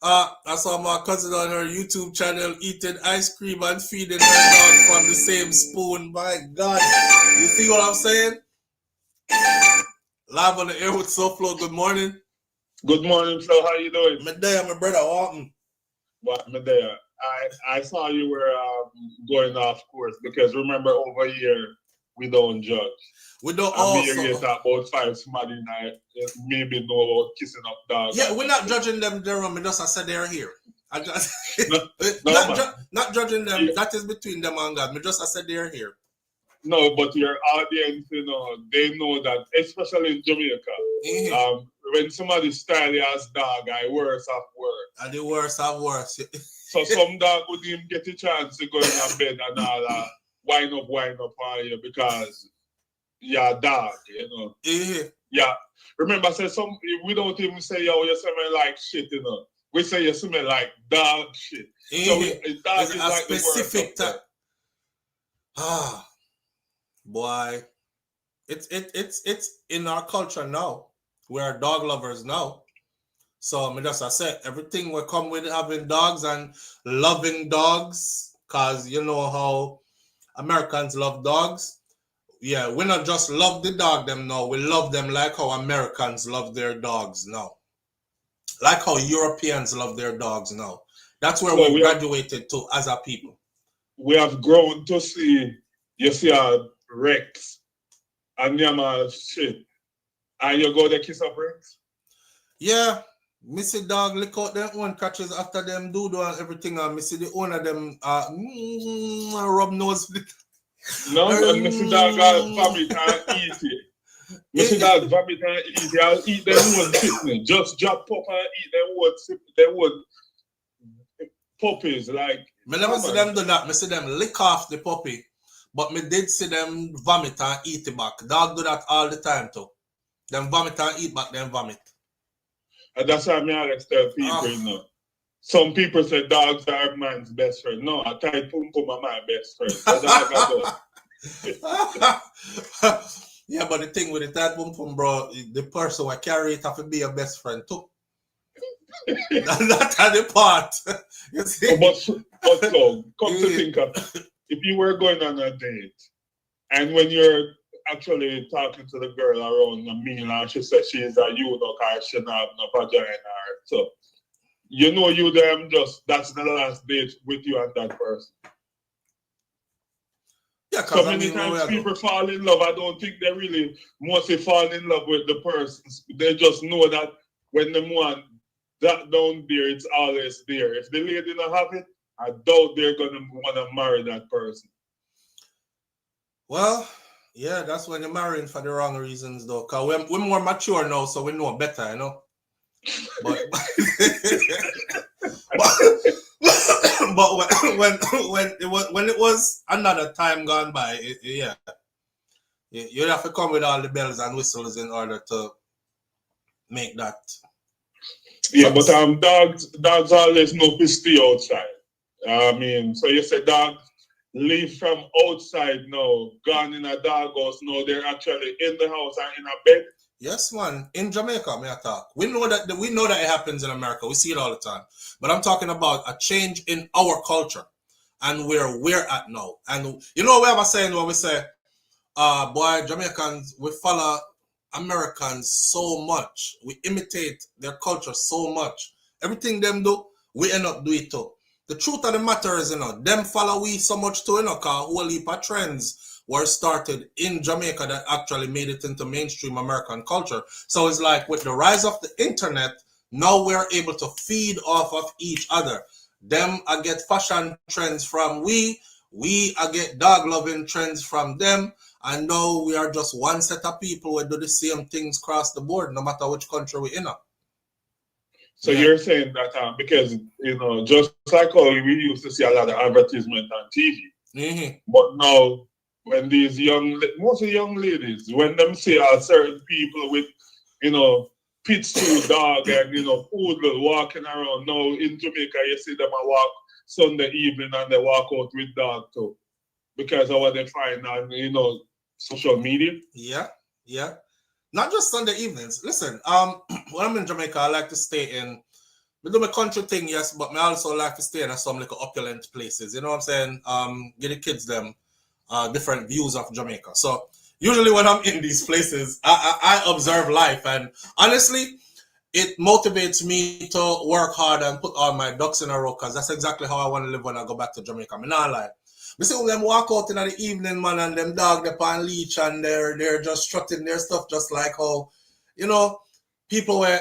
I saw my cousin on her YouTube channel eating ice cream and feeding her dog from the same spoon. My God. You see what I'm saying? Live on the air with SouFLo. Good morning. Good morning, Flo. How you doing? My day, my brother Walton. What, my day? I saw you were going off course because remember over here we don't judge. We don't also. Get about 5 somebody night maybe know about kissing up dogs. Yeah, we're not judging them there. I just I said they're here. I just not judging them. Yeah. That is between them and God. Me just I said they're here. No, but your audience, you know, they know that, especially in Jamaica, when somebody style as dog, I worse of worse. And the worse of worse. So some dog wouldn't even get a chance to go in a bed and all that wind up on you because you're a dog, you know. Yeah. Remember, I said we don't even say, yo, you smell like shit, you know. We say you smell like dog shit. So dog is a like specific type. Boy, it's in our culture now. We are dog lovers now. So just I said, everything will come with having dogs and loving dogs, cause you know how Americans love dogs. Yeah, we not just love the dog them now. We love them like how Americans love their dogs now. Like how Europeans love their dogs now. That's where we graduated to as a people. We have grown to see, you see a Rex and Yama shit. And you go to kiss up Rex? Yeah. Missy dog lick out them own catches after them do and everything. And Missy the owner them rub nose. No, Missy dog vomit and eat it. Missy dog vomit and eat it. I'll eat them one sitting. Just drop pop and eat them one puppies. Like, me never see them do that. Me see them lick off the puppy. But me did see them vomit and eat it back. Dog do that all the time too. Them vomit and eat back, them vomit. And that's why I always tell people, you know. Some people say dogs are man's best friend. No, I tight pum pum are my best friend. That's all I can do. Yeah, but the thing with the tight pum pum, bro, the person who carry it have to be your best friend too. That's the part. You see? But so, come to think of it, if you were going on a date, and when you're actually talking to the girl around a meal and she said she's a eunuch or she don't have no vagina, so you know you them just that's the last date with you and that person. Yeah, so many times people fall in love. I don't think they really mostly fall in love with the person. They just know that when they want that down there, it's always there. If the lady don't have it, I doubt they're gonna want to marry that person. Well, yeah, that's when you're marrying for the wrong reasons, though. Cause we're more mature now, so we know better, you know. But when it was another time gone by, you'd have to come with all the bells and whistles in order to make that. Yeah, but dogs always know to stay outside. I mean, so you say dog leave from outside now, gone in a dog house, now they're actually in the house and in a bed. Yes, man. In Jamaica, may I talk? We know that it happens in America. We see it all the time. But I'm talking about a change in our culture and where we're at now. And you know, we have a saying where we say, boy, Jamaicans, we follow Americans so much. We imitate their culture so much. Everything them do, we end up doing it too. The truth of the matter is, them follow we so much too, because whole heap of trends were started in Jamaica that actually made it into mainstream American culture. So it's like with the rise of the internet, now we're able to feed off of each other. Them I get fashion trends from we I get dog loving trends from them. And now we are just one set of people who do the same things across the board, no matter which country we're in. So you're saying that because, just like how we used to see a lot of advertisement on TV, but now when these mostly young ladies, when them see certain people with, pit stew dog and, poodle walking around, now in Jamaica, you see them walk Sunday evening and they walk out with dog too, because of what they find on, social media. Yeah. Not just Sunday evenings. Listen, when I'm in Jamaica, I like to stay in. We do my country thing, yes, but I also like to stay in some like opulent places. You know what I'm saying? Get the kids them different views of Jamaica. So usually when I'm in these places, I observe life, and honestly, it motivates me to work hard and put all my ducks in a row, because that's exactly how I want to live when I go back to Jamaica. I'm not lying. We see them walk out in the evening, man, and them dog they on leash and they're just strutting their stuff, just like how, people where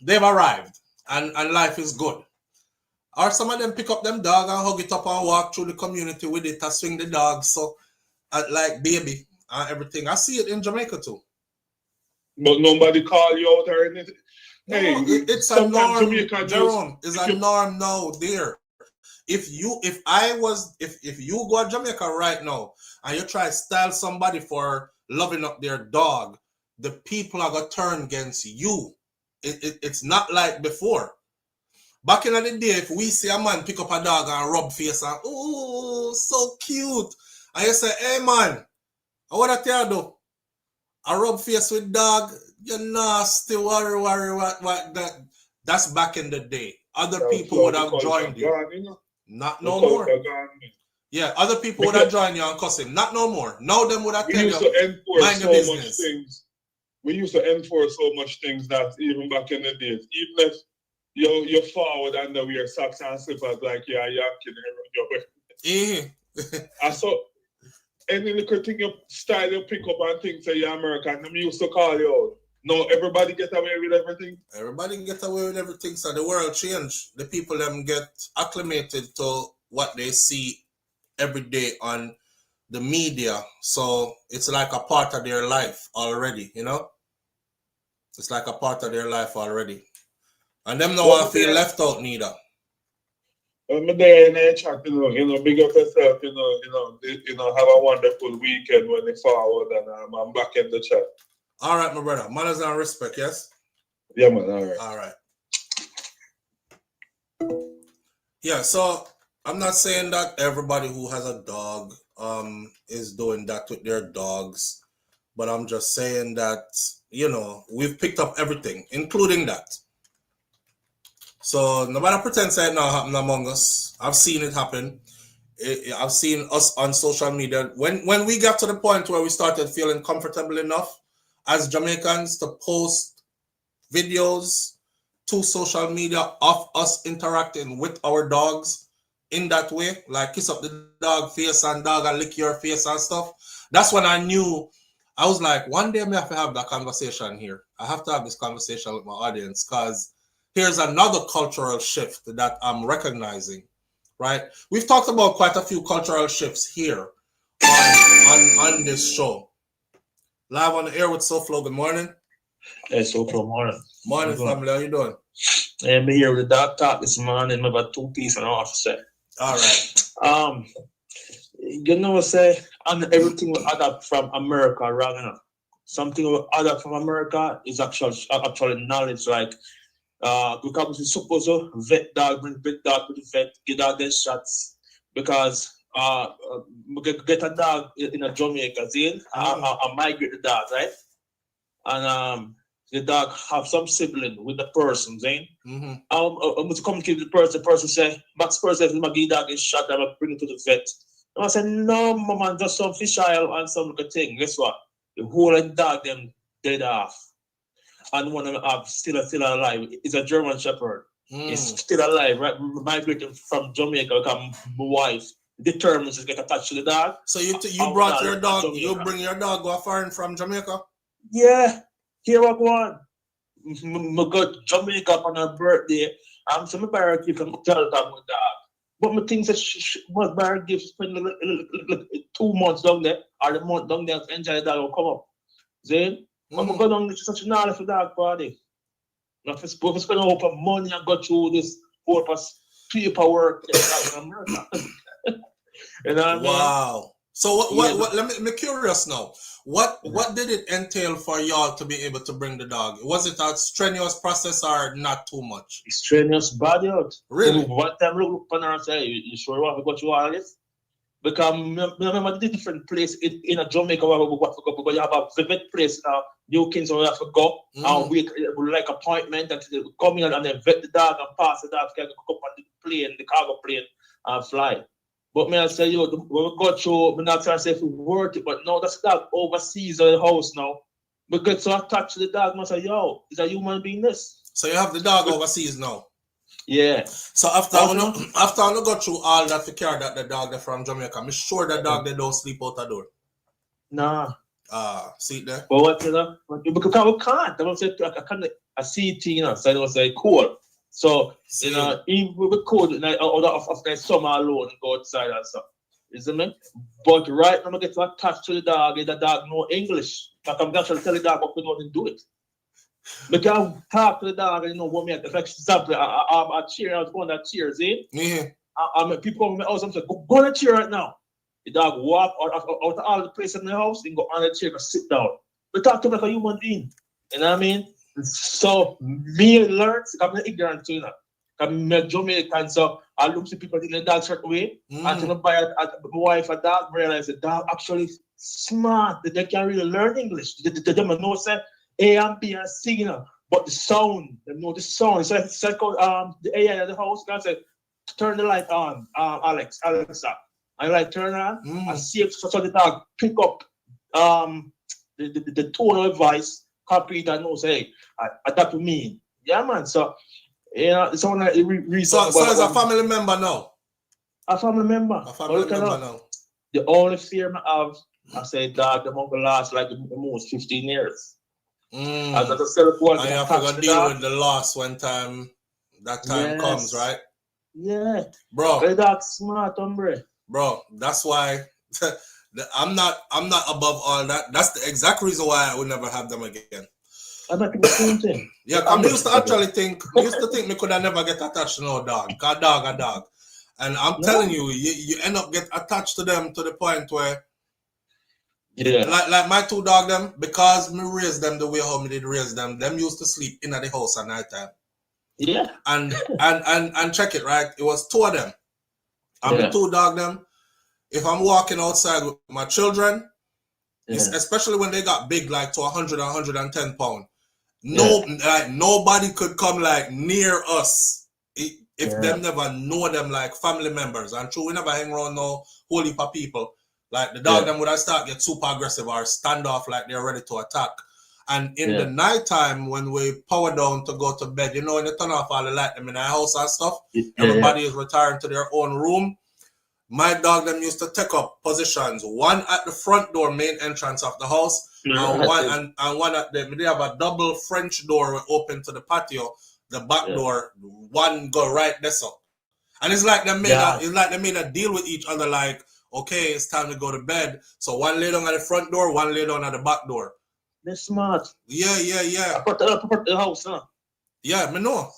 they've arrived and life is good. Or some of them pick up them dog and hug it up and walk through the community with it and swing the dog, so like baby and everything. I see it in Jamaica too. But nobody call you out or anything. No, it's a norm, Jerome. It's a norm now there. If you go to Jamaica right now and you try to style somebody for loving up their dog, the people are gonna turn against you. It's not like before. Back in the day, if we see a man pick up a dog and rub face and oh, so cute, and you say, hey man, what I tell you do? I rub face with dog, you nasty, worry, what that's back in the day. Other people would have joined you. Not no more. Yeah, other people would have joined you and cuss him. Not no more. Now them would have tell you, mind your business. We used to enforce so much things that even back in the days, even if you're forward and we wear socks and slippers like you're Yankee. I saw any little thing you style you pick up and things say you're American, them used to call you out. No, everybody get away with everything. Everybody get away with everything. So the world changed. The people them get acclimated to what they see every day on the media. So it's like a part of their life already, It's like a part of their life already. And them no one feel left out neither. I'm there in the chat, big up yourself, have a wonderful weekend when they forward, and I'm back in the chat. All right, my brother. Manners and respect, yes? Yeah, man. All right. All right. Yeah, so I'm not saying that everybody who has a dog is doing that with their dogs, but I'm just saying that, we've picked up everything, including that. So no matter pretend say it now happen among us, I've seen it happen. I've seen us on social media. When we got to the point where we started feeling comfortable enough as Jamaicans to post videos to social media of us interacting with our dogs in that way, like kiss up the dog face and dog and lick your face and stuff, that's when I knew. I was like, one day I have to have that conversation here. I have to have this conversation with my audience, because here's another cultural shift that I'm recognizing, right? We've talked about quite a few cultural shifts here on this show. Live on the air with SouFLo. Good morning. Hey, SouFLo, morning. Morning, family. How you doing? I'm here with the dog talk this morning. About 2 pieces and a half to say. All right. Say, and everything we adapt from America, right? Something we adapt from America is actually knowledge. Like because we suppose to vet dog, bring vet dog to the vet, get dog their shots because we get a dog in a Jamaica, see? I migrate the dog, right? And the dog have some sibling with the person, see? I'm to communicate with the person say, Max person, if my dog is shot, I'm bring it to the vet. And I said, no, man, just some fish oil and some little thing. Guess what? The whole dog them dead off. And one of them still alive. It's a German Shepherd. He's still alive, right? Migrating from Jamaica because my wife determines to get attached to the dog. So you brought your dog, you bring your dog go foreign from Jamaica? Yeah. Here I go on. I got Jamaica on her birthday. I'm some buyer gift from tell them my dog. But my thing says she must buy a gift, spend 2 months down there, or the month down there, enjoy the dog will come up. See? I'm going to go down to such a knowledge for dog party. Now, if I spend a whole money and go through this whole paperwork, you know what I mean? Wow. So what let me curious now. What did it entail for y'all to be able to bring the dog? Was it a strenuous process or not too much? Strenuous body out. Really? One time look up and say, you sure you want to go through all this? Because remember the different place in a Jamaica where we have to go, because you have a vivid place now, New Kings where we have to go and wait like appointment until they come in and then vet the dog and pass the dog, can go up on the plane, the cargo plane and fly. But me I say, yo, when we go through, I'm not trying to say if we worth it, but no, that's the dog overseas the house now. We get so attached to the dog, I say, yo, is a human being this? So you have the dog overseas now? Yeah. So after I go through all that to carry that the dog from Jamaica, I'm sure the dog they don't sleep out the door. Nah. See it there? But what, you know? Because we can't. I can't see it, you know, so it was like cool. So, you know, even we could, of the summer alone, go outside and stuff. You see me? But right now, I get attached to the dog know English. But I'm actually telling the dog what we know and do it. Because I talk to the dog and you know what me, for example, I cheer, I was going to cheer, see? Yeah. People come to my house and say, go on the chair right now. The dog walk out of all the places in the house and go on the chair and sit down. We talk to him like a human being. You know what I mean? So me learn, I'm not ignorant to you know. I'm Jamaican, so I look to people in the dog certain way. Until I buy my wife a dog, realize the dog actually smart. They can really learn English. They don't know say A and B and C, you know, but the sound, they know the sound. So it's like the AI of the house, God said, turn the light on, Alexa. And like turn on and see if so the dog pick up the tone of voice, copy it and know say, hey, that to me. Yeah, man. So yeah, it's one that So it's a family member now. A family member. A family member now. The only fear I have, I say dog, the month will last like the most 15 years. As I said before, and you have to deal with the loss when that time comes, right? Yeah. Bro. The dog's smart, hombre. Bro, that's why I'm not above all that. That's the exact reason why I would never have them again. I'm not the same thing. Yeah, I used to actually think me could have never get attached to no dog. Cause a dog. And I'm telling you, you end up get attached to them to the point where like my two dog them, because me raised them the way how me did raise them used to sleep in the house at night time. Yeah. And check it, right? It was two of them. I'm the two dog them. If I'm walking outside with my children, especially when they got big, like to 100, 110 pounds, nobody could come like near us if them never know them like family members. And true, we never hang around no whole heap of people. Like the dog them would start get super aggressive or stand off like they're ready to attack. And in the night time when we power down to go to bed, you know, when they turn off all the light them in our house and stuff, everybody is retiring to their own room. My dog them used to take up positions, one at the front door, main entrance of the house, and one at the. They have a double French door open to the patio. The back door, one go right there so. And it's like they made a deal with each other. Like, okay, it's time to go to bed. So one lay down at the front door, one lay down at the back door. They're smart. Yeah. I put the house, huh? Yeah, me know.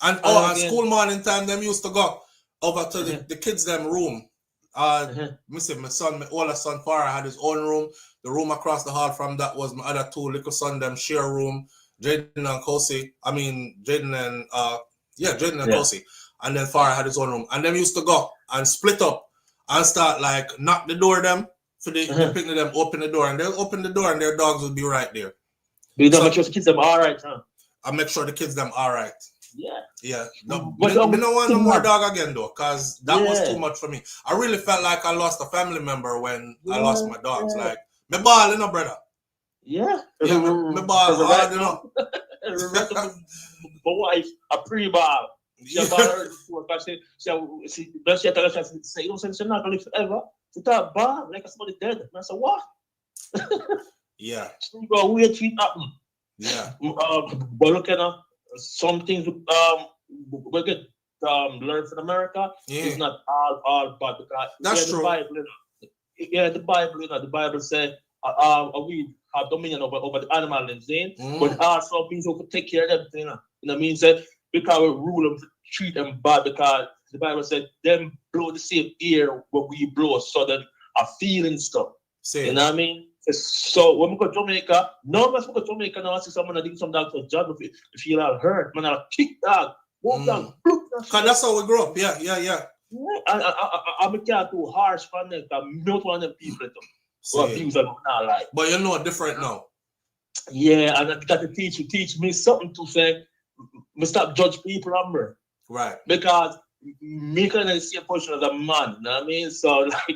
And on school morning time, them used to go over to the kids them room. My son, my older son Farah had his own room. The room across the hall from that was my other two little son them share room. Jaden and Kosi. I mean, Jaden and Kosi. And then Farah had his own room. And them used to go and split up and start like knock the door them for the picnic them, open the door, and they'll open the door and their dogs will be right there. But you don't make sure the kids them all right, huh? I make sure the kids them all right. Yeah. Yeah. No, but me no want no more dog again though, because that was too much for me. I really felt like I lost a family member when I lost my dogs. Like me ball, you know, brother. Yeah. Yeah, me ball hard, you know. My wife, a pre-ball. She ball her before, because she tell her, she say, you know, she's not gonna live forever. She thought ball like somebody dead. And I said, what? Yeah. So we go weird treat happen. Yeah. But look at some things we get learn from America. It's not all bad, because that's true. The Bible, the Bible said we have dominion over the animal and thing, but also means we could take care of them, you know. You know what I mean? Said because we rule them, treat them bad, because the Bible said them blow the same air what we blow, so that are feeling stuff. You know what I mean? So when we go to Jamaica, no one go to Jamaica now. I see someone doing some dog to a job, if you feel all hurt, man, I'll kick dog, walk dog, because that's how we grew up. Yeah. I'm not too harsh for them, because I'm not one of them people who abuse them not like. But you know different now. Yeah, and I got to teach me something to say, me stop judge people, remember? Right. Because me kind of see a position as a man, you know what I mean? So like,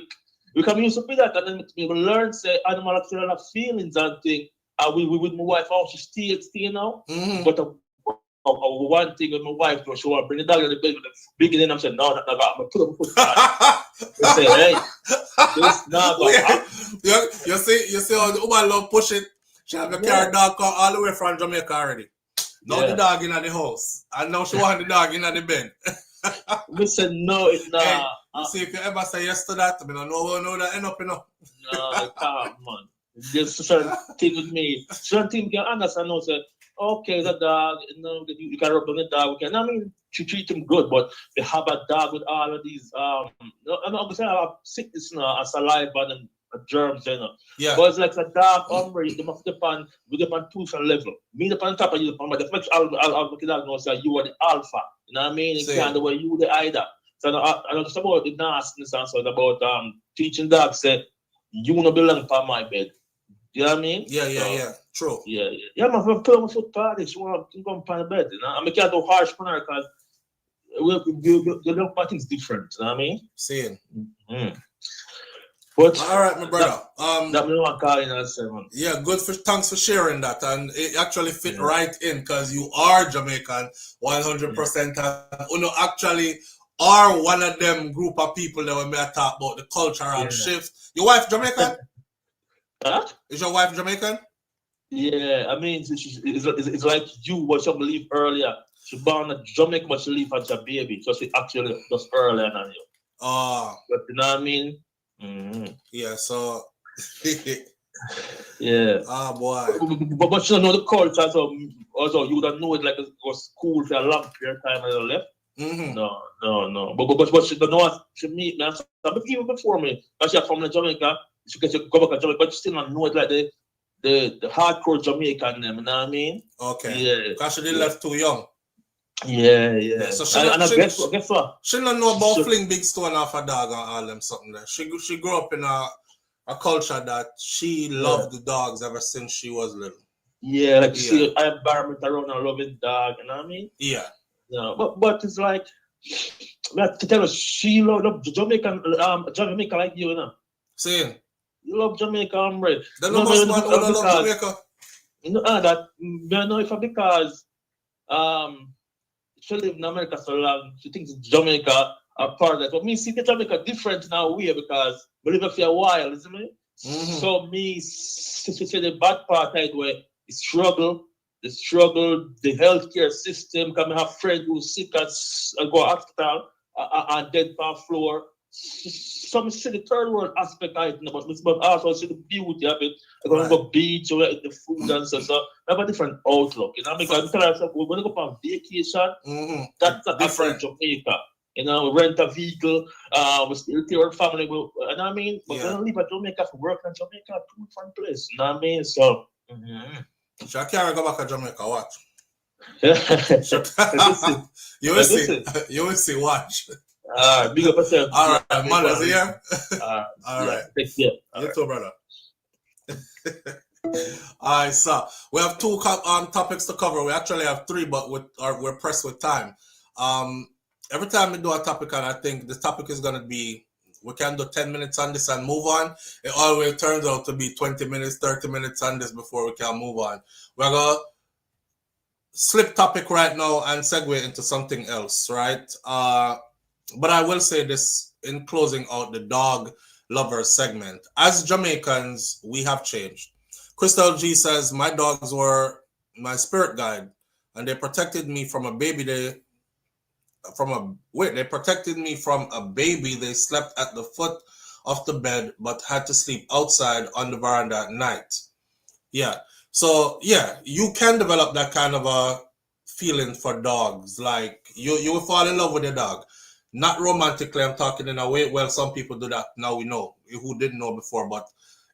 we can use to be that, and then we learn say animal actually have feelings and things. And we with my wife, she stay now. But one thing with my wife, she want to bring the dog in the bed with the beginning. I'm saying, no, that's not I'm gonna put up a foot down. I say, hey, this not you see how the woman love push it. She have a car dog come all the way from Jamaica already. Now the dog in the house, and now she want the dog in the bed. Listen, no, it's not. Hey, you see, if you ever say yes to that, I mean, I know that end up, you know. No, I can't, man. There's certain thing with me. Certain thing can understand. No, say, okay, the dog, you know, you can rub on the dog. I mean, you treat him good, but they have a dog with all of these. I'm not saying I have sickness now, a saliva and germs, you know. Yeah. But it's like a dog hungry. They must depend two level. Me depend top of you, but the fact I'll make it out know say you are the alpha. You know what I mean? You can't do you the either. So I know just about the nastiness and so about teaching dogs say you wanna belong on my bed. You know what I mean? Yeah. True. Yeah, my foot party, she wanna come on the bed, you know. I mean, can't do harsh on her because the look at things different, you know what I mean? Seeing. But all right, my brother. That me want calling us, man. Yeah, thanks for sharing that, and it actually fit right in because you are Jamaican 100%, and you know actually are one of them group of people that when we talk about the cultural shift. Your wife Jamaican? Huh? Is your wife Jamaican? Yeah, I mean it's like you what you believe earlier. She born in Jamaica, but she live as a baby, so she actually just earlier than you. But you know what I mean? Yeah, so yeah. Boy. But you don't know the culture, so also you don't know it like it was cool for a long period of time and I left. No. But she don't know what she meet me. Even before me, because she's from Jamaica, she gets to go back to Jamaica, but she still don't know it like the hardcore Jamaican them, you know what I mean? Okay. Yeah. Because she didn't left too young. Yeah. So guess what? She don't know about fling big stone off a dog and all them something there. She grew up in a culture that she loved the dogs ever since she was little. Yeah, like see an environment around a loving dog, you know what I mean? Yeah. But it's like to tell us she love Jamaican Jamaica like you know. Saying you love Jamaica, hombre. Then no must man who love Jamaica. You know that I know if because she lived in America so long, she thinks Jamaica are paradise. But me see the Jamaica different now way because we live here for a while, isn't it? So me see the bad part right where the struggle, the healthcare system, come have friends who sick and go hospital and dead on floor. Some see the third world aspect of it, but also see the beauty of it. I'm going to go beach, the food and stuff. So I have a different outlook. You know, because I tell myself, when I go on vacation, that's a different Jamaica. You know, rent a vehicle, we still take our family. You know what I mean? But when I leave at Jamaica for work in Jamaica, two different place. You know what I mean? So, So I can't go back to Jamaica, watch. Listen. You will see. You will see, watch. Big up yourself. All right, man, is here? All yeah, right. take care. You too, brother. All right, so we have two topics to cover. We actually have three, but we're pressed with time. Every time we do a topic, and I think the topic is going to be, we can do 10 minutes on this and move on. It always turns out to be 20 minutes, 30 minutes on this before we can move on. We're going to slip topic right now and segue into something else, right? But I will say this in closing out the dog lovers segment. As Jamaicans, we have changed. Crystal G says, my dogs were my spirit guide, and they protected me from a baby. They protected me from a baby. They slept at the foot of the bed, but had to sleep outside on the veranda at night. Yeah. So yeah, you can develop that kind of a feeling for dogs. Like you will fall in love with your dog. Not romantically, I'm talking in a way, well, some people do that now, we know, who didn't know before, but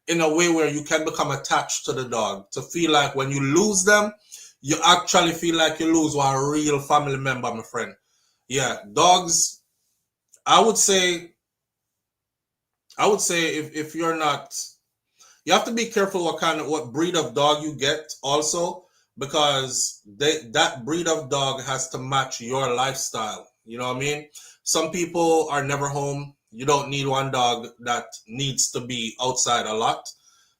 in a way where you can become attached to the dog, to feel like when you lose them, you actually feel like you lose one real family member, my friend. Yeah, dogs, I would say if you're not, you have to be careful what breed of dog you get also, because that breed of dog has to match your lifestyle. You know what I mean? Some people are never home. You don't need one dog that needs to be outside a lot.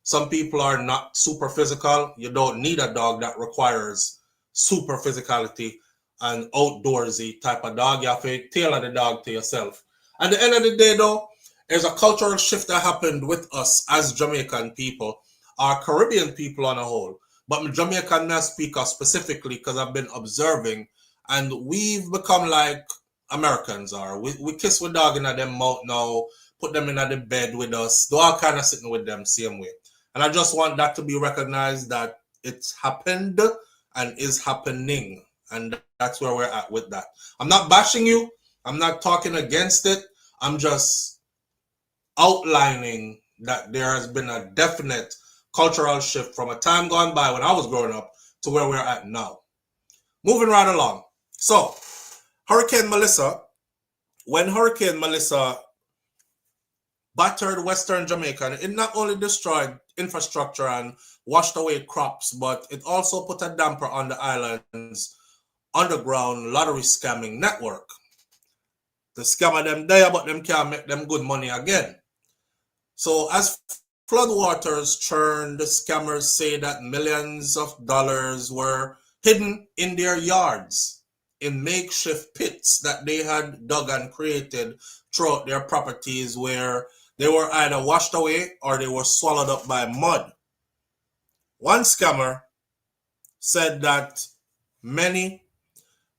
Some people are not super physical. You don't need a dog that requires super physicality and outdoorsy type of dog. You have to tailor the dog to yourself. At the end of the day, though, there's a cultural shift that happened with us as Jamaican people, or Caribbean people on a whole. But Jamaican now speaker specifically, because I've been observing, and we've become like Americans are. We kiss with dog in them mouth now, put them in the bed with us, do all kind of sitting with them same way. And I just want that to be recognized that it's happened and is happening. And that's where we're at with that. I'm not bashing you. I'm not talking against it. I'm just outlining that there has been a definite cultural shift from a time gone by when I was growing up to where we're at now. Moving right along. So, Hurricane Melissa, when Hurricane Melissa battered Western Jamaica, it not only destroyed infrastructure and washed away crops, but it also put a damper on the island's underground lottery scamming network. The scammer them there, but them can't make them good money again. So as floodwaters churned, the scammers say that millions of dollars were hidden in their yards, in makeshift pits that they had dug and created throughout their properties, where they were either washed away or they were swallowed up by mud. One scammer said that many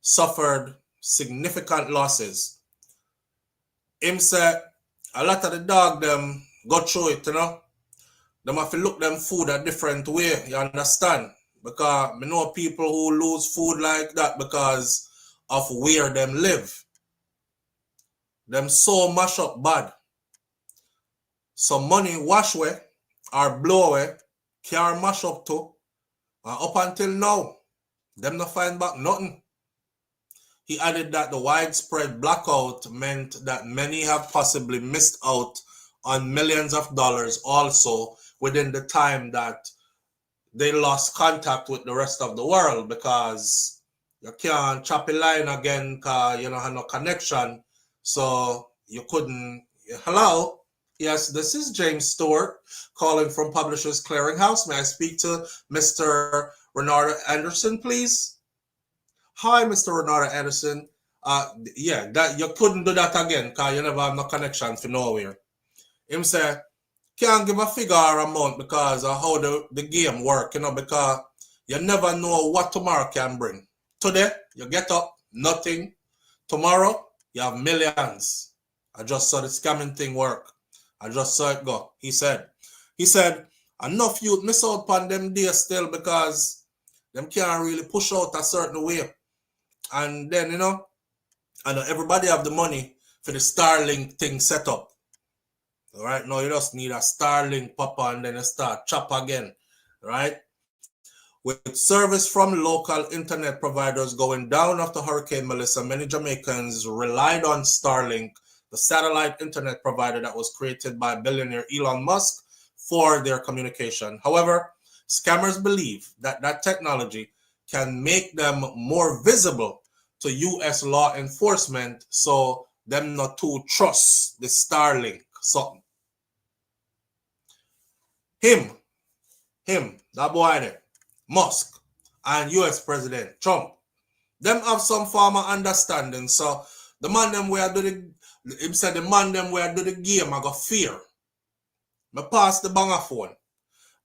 suffered significant losses. Him said a lot of the dog them got through it, you know. Them have to look them food a different way, you understand? Because I know people who lose food like that because of where them live. Them so mash up bad. Some money wash away or blow away, can't mash up too. And up until now, them not find back nothing. He added that the widespread blackout meant that many have possibly missed out on millions of dollars also within the time that they lost contact with the rest of the world, because you can't chop a line again because you don't have no connection. So you couldn't. Hello? Yes, this is James Stewart calling from Publishers Clearinghouse. May I speak to Mr. Renata Anderson, please? Hi, Mr. Renata Anderson. Yeah, that you couldn't do that again because you never have no connection for nowhere. Him say, can't give a figure or amount because of how the game work, you know, because you never know what tomorrow can bring. Today, you get up, nothing. Tomorrow, you have millions. I just saw the scamming thing work. I just saw it go. He said, enough youth miss out on them days still because them can't really push out a certain way. And then, you know, I know everybody have the money for the Starlink thing set up. All right, now you just need a Starlink pop and then you start chop again, right? With service from local internet providers going down after Hurricane Melissa, many Jamaicans relied on Starlink, the satellite internet provider that was created by billionaire Elon Musk, for their communication. However, scammers believe that that technology can make them more visible to U.S. law enforcement, so them not to trust the Starlink something. Him, that boy there, Musk, and U.S. President Trump, them have some form of understanding. So the man them where do the man them where do the game I got fear. Me pass the banger phone.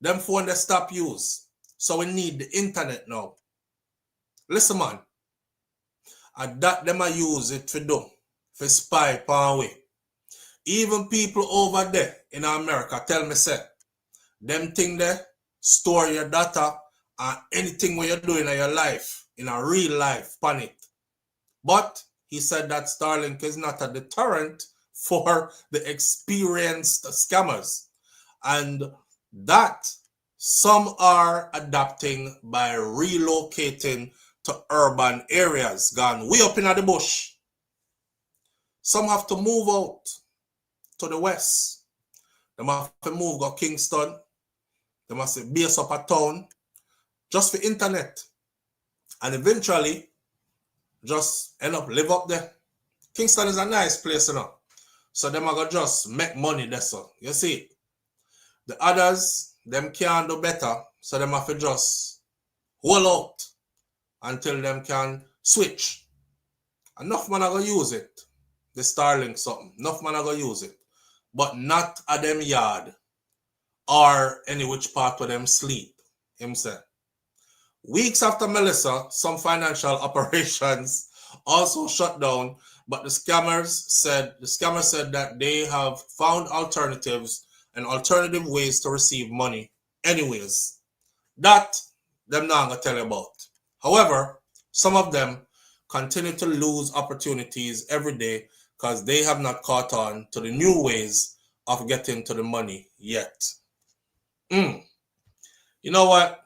Them phone they stop use. So we need the internet now. Listen man. And that them I use it for do. For spy pan way. Even people over there in America tell me say, them thing there, store your data and anything what you're doing in your life, in a real life, pan it. But he said that Starlink is not a deterrent for the experienced scammers. And that some are adapting by relocating to urban areas, gone way up in the bush. Some have to move out to the west. They have to move to Kingston. They must base up a town just for internet. And eventually just end up live up there. Kingston is a nice place, you know. So them are gonna just make money there, so you see. The others, them can't do better, so them have to just hold out until them can switch. Enough man are gonna use it. The Starlink something. Enough man are gonna use it. But not at them yard or any which part of them sleep, him said. Weeks after Melissa, some financial operations also shut down, but the scammers said that they have found alternatives and alternative ways to receive money anyways. That them not gonna tell you about. However, some of them continue to lose opportunities every day because they have not caught on to the new ways of getting to the money yet. You know what?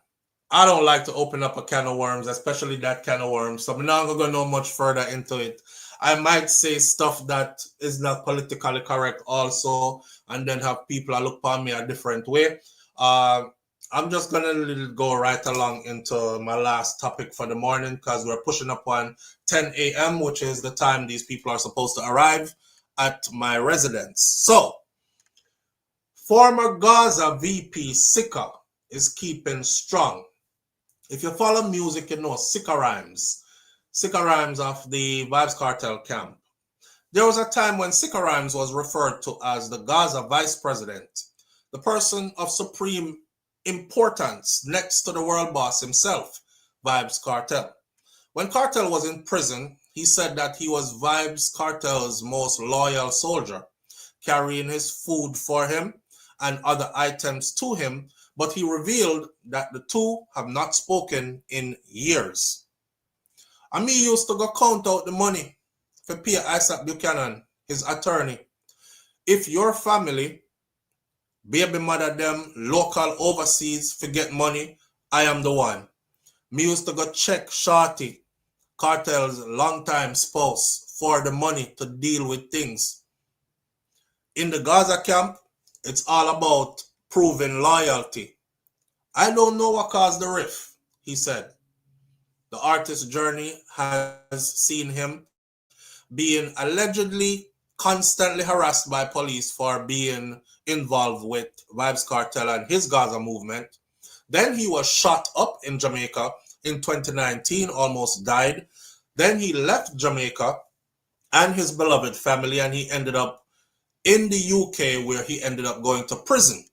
I don't like to open up a can of worms, especially that can of worms. So I'm not going to go no much further into it. I might say stuff that is not politically correct also, and then have people look upon me a different way. I'm just going to go right along into my last topic for the morning because we're pushing up on 10 a.m., which is the time these people are supposed to arrive at my residence. So, former Gaza VP Sikka is keeping strong. If you follow music, you know Sikka Rymes. Sikka Rymes of the Vybz Kartel camp. There was a time when Sikka Rymes was referred to as the Gaza vice president, the person of supreme importance next to the world boss himself, Vybz Kartel. When Kartel was in prison, he said that he was Vybz Kartel's most loyal soldier, carrying his food for him and other items to him, but he revealed that the two have not spoken in years. And me used to go count out the money for pay Isaac Buchanan, his attorney. If your family, baby mother them, local, overseas, forget money, I am the one. Me used to go check Shorty, Kartel's longtime spouse, for the money to deal with things. In the Gaza camp, it's all about proving loyalty. I don't know what caused the rift, he said. The artist's journey has seen him being allegedly constantly harassed by police for being involved with Vybz Kartel and his Gaza movement. Then he was shot up in Jamaica in 2019, almost died. Then he left Jamaica and his beloved family, and he ended up in the UK, where he ended up going to prison.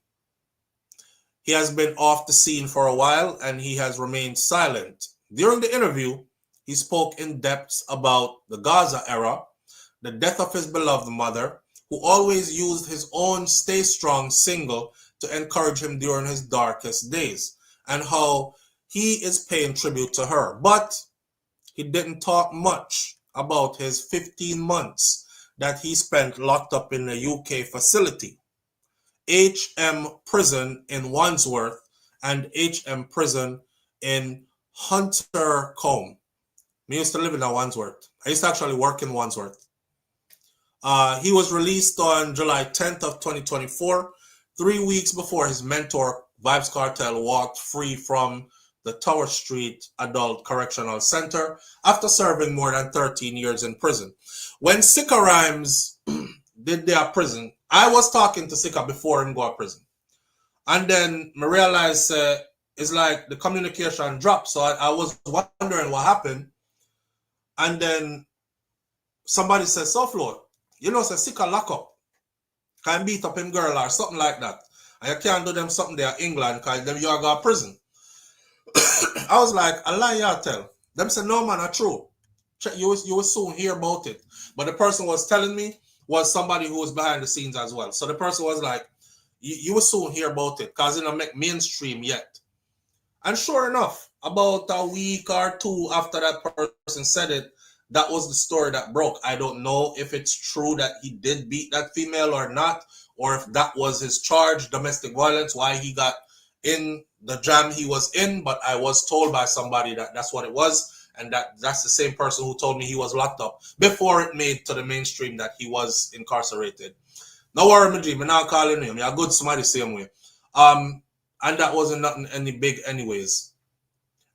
He has been off the scene for a while, and he has remained silent. During the interview, he spoke in depth about the Gaza era, the death of his beloved mother, who always used his own Stay Strong single to encourage him during his darkest days, and how he is paying tribute to her. But he didn't talk much about his 15 months that he spent locked up in a UK facility, HM Prison in Wandsworth and HM Prison in Hunter Combe. I used to live in Wandsworth. I used to actually work in Wandsworth. He was released on July 10th of 2024, 3 weeks before his mentor, Vybz Kartel, walked free from the Tower Street Adult Correctional Center after serving more than 13 years in prison. When Sikka Rymes did their prison, I was talking to Sikka before him go to prison. And then I realized it's like the communication dropped. So I was wondering what happened. And then somebody said, SouFLo, you know, say Sikka lock up. Can beat up him girl or something like that. And you can't do them something there in England because them you are going to prison. I was like, I lie you tell. Them said, no man, that's true. You will soon hear about it. But the person was telling me was somebody who was behind the scenes as well. So the person was like, you will soon hear about it because it don't make mainstream yet. And sure enough, about a week or two after that person said it, that was the story that broke. I don't know if it's true that he did beat that female or not, or if that was his charge, domestic violence, why he got in the jam he was in. But I was told by somebody that that's what it was. And that's the same person who told me he was locked up before it made to the mainstream that he was incarcerated. No worry, my G, I'm not calling him. You're good somebody same way. And that wasn't nothing any big anyways.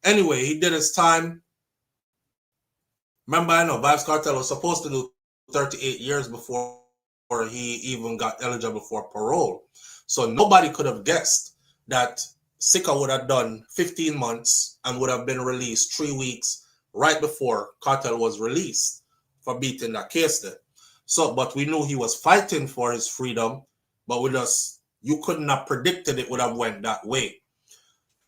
Anyway, he did his time. Remember, I know Vybz Kartel was supposed to do 38 years before he even got eligible for parole. So nobody could have guessed that Sikka would have done 15 months and would have been released 3 weeks right before Kartel was released for beating that case there. So, but we knew he was fighting for his freedom, but with us, you couldn't have predicted it would have went that way.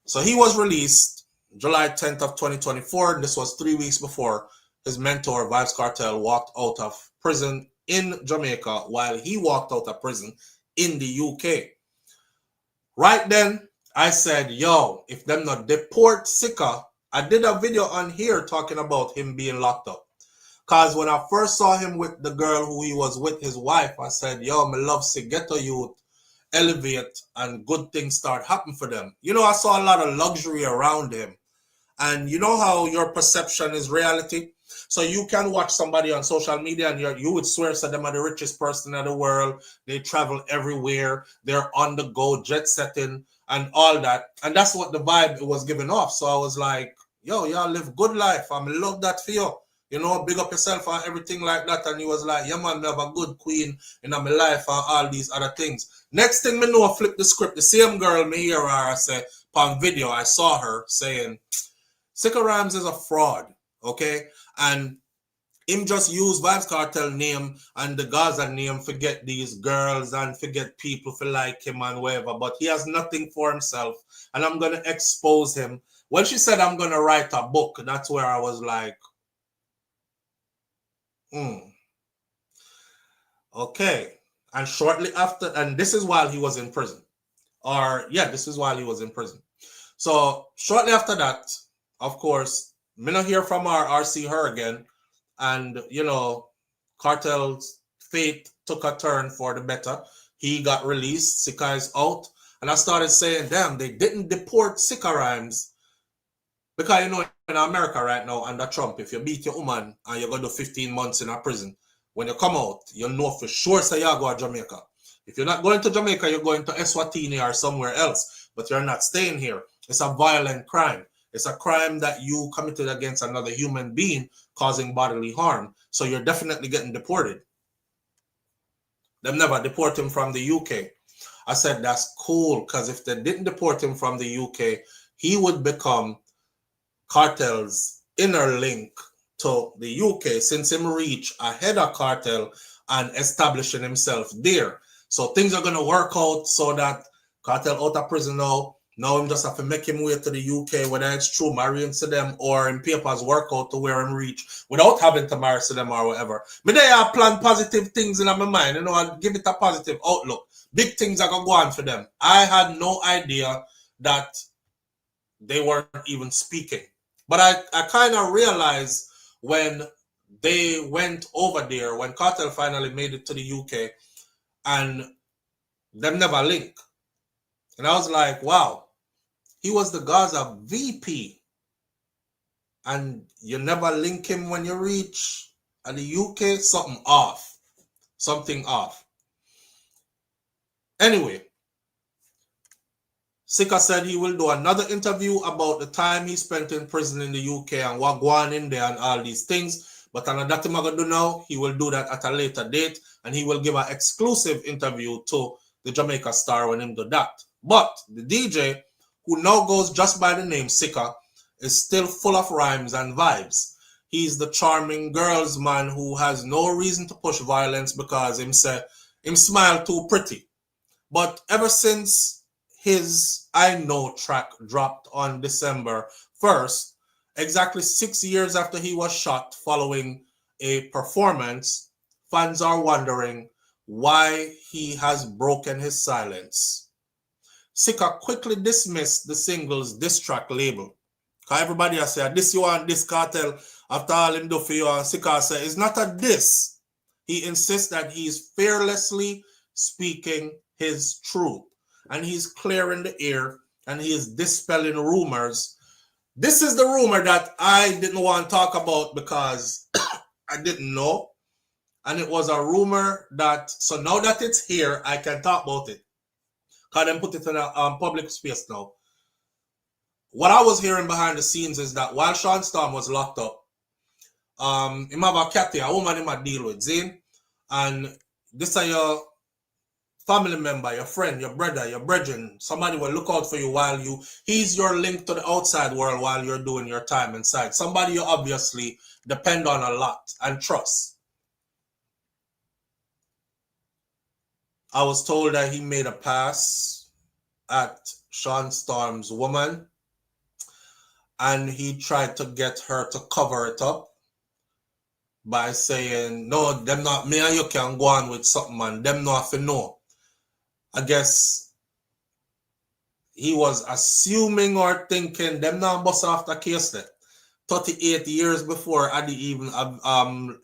So he was released July 10th of 2024. This was 3 weeks before his mentor, Vybz Kartel, walked out of prison in Jamaica while he walked out of prison in the UK. Right then, I said, yo, if them not deport Sikka, I did a video on here talking about him being locked up. Because when I first saw him with the girl who he was with, his wife, I said, yo, me love see ghetto youth elevate and good things start happening for them. You know, I saw a lot of luxury around him. And you know how your perception is reality? So you can watch somebody on social media and you would swear to them are the richest person in the world. They travel everywhere. They're on the go, jet setting and all that. And that's what the vibe was giving off. So I was like, yo, y'all live good life. I love that for you. You know, big up yourself and everything like that. And he was like, yeah, man, me have a good queen in my life and all these other things. Next thing me know, I flip the script. The same girl me hear her, I say, on video, I saw her saying, Sikka Rymes is a fraud, okay? And him just use Vybz Kartel name and the Gaza name, forget these girls and forget people for like him and whatever. But he has nothing for himself. And I'm going to expose him. When she said I'm going to write a book, that's where I was like, okay. And shortly after, and this is while he was in prison. This is while he was in prison. So shortly after that, of course, me not hear from her or see her again. And, you know, Kartel's fate took a turn for the better. He got released. Sikka is out. And I started saying, damn, they didn't deport Sikka Rymes. Because, you know, in America right now, under Trump, if you beat your woman and you're going to do 15 months in a prison, when you come out, you know for sure say you're going to Jamaica. If you're not going to Jamaica, you're going to Eswatini or somewhere else. But you're not staying here. It's a violent crime. It's a crime that you committed against another human being causing bodily harm. So you're definitely getting deported. Them never deport him from the UK. I said, that's cool, because if they didn't deport him from the UK, he would become Kartel's inner link to the UK since him reach ahead of Kartel and establishing himself there. So things are going to work out so that Kartel out of prison now him just have to make him way to the UK, whether it's true marrying to them or in papers work out to where him reach without having to marry to them or whatever. But they are plan positive things in my mind, you know, and give it a positive outlook. Big things are going to go on for them. I had no idea that they weren't even speaking. But I kind of realized when they went over there, when Kartel finally made it to the UK, and them never link. And I was like, wow, He was the Gaza VP. And you never link him when you reach at the UK, something off. Something off. Anyway, Sikka said he will do another interview about the time he spent in prison in the UK and what going on in there and all these things. But on that thing I'm going to do now, he will do that at a later date. And he will give an exclusive interview to the Jamaica star when him do that. But the DJ, who now goes just by the name Sikka, is still full of rhymes and vibes. He's the charming girls man who has no reason to push violence because him smile too pretty. But ever since his I Know track dropped on December 1st, exactly 6 years after he was shot following a performance, fans are wondering why he has broken his silence. Sikka quickly dismissed the single's diss track label. Because everybody has said, this you want, this Kartel, after all him do for you, and Sikka said, it's not a diss. He insists that he's fearlessly speaking his truth. And he's clearing the air, and he is dispelling rumors. This is the rumor that I didn't want to talk about because I didn't know. And it was a rumor that, so now that it's here, I can talk about it. Because I put it in a public space now. What I was hearing behind the scenes is that while Shawn Storm was locked up, him have a cat, a woman him a deal with, Zane. And this is your family member, your friend, your brother, your brethren. Somebody will look out for you while he's your link to the outside world while you're doing your time inside. Somebody you obviously depend on a lot and trust. I was told that he made a pass at Shawn Storm's woman. And he tried to get her to cover it up by saying, no, them not, me and you can go on with something, man. Them not have to know. I guess he was assuming or thinking, them not bust off the case that 38 years before Adi even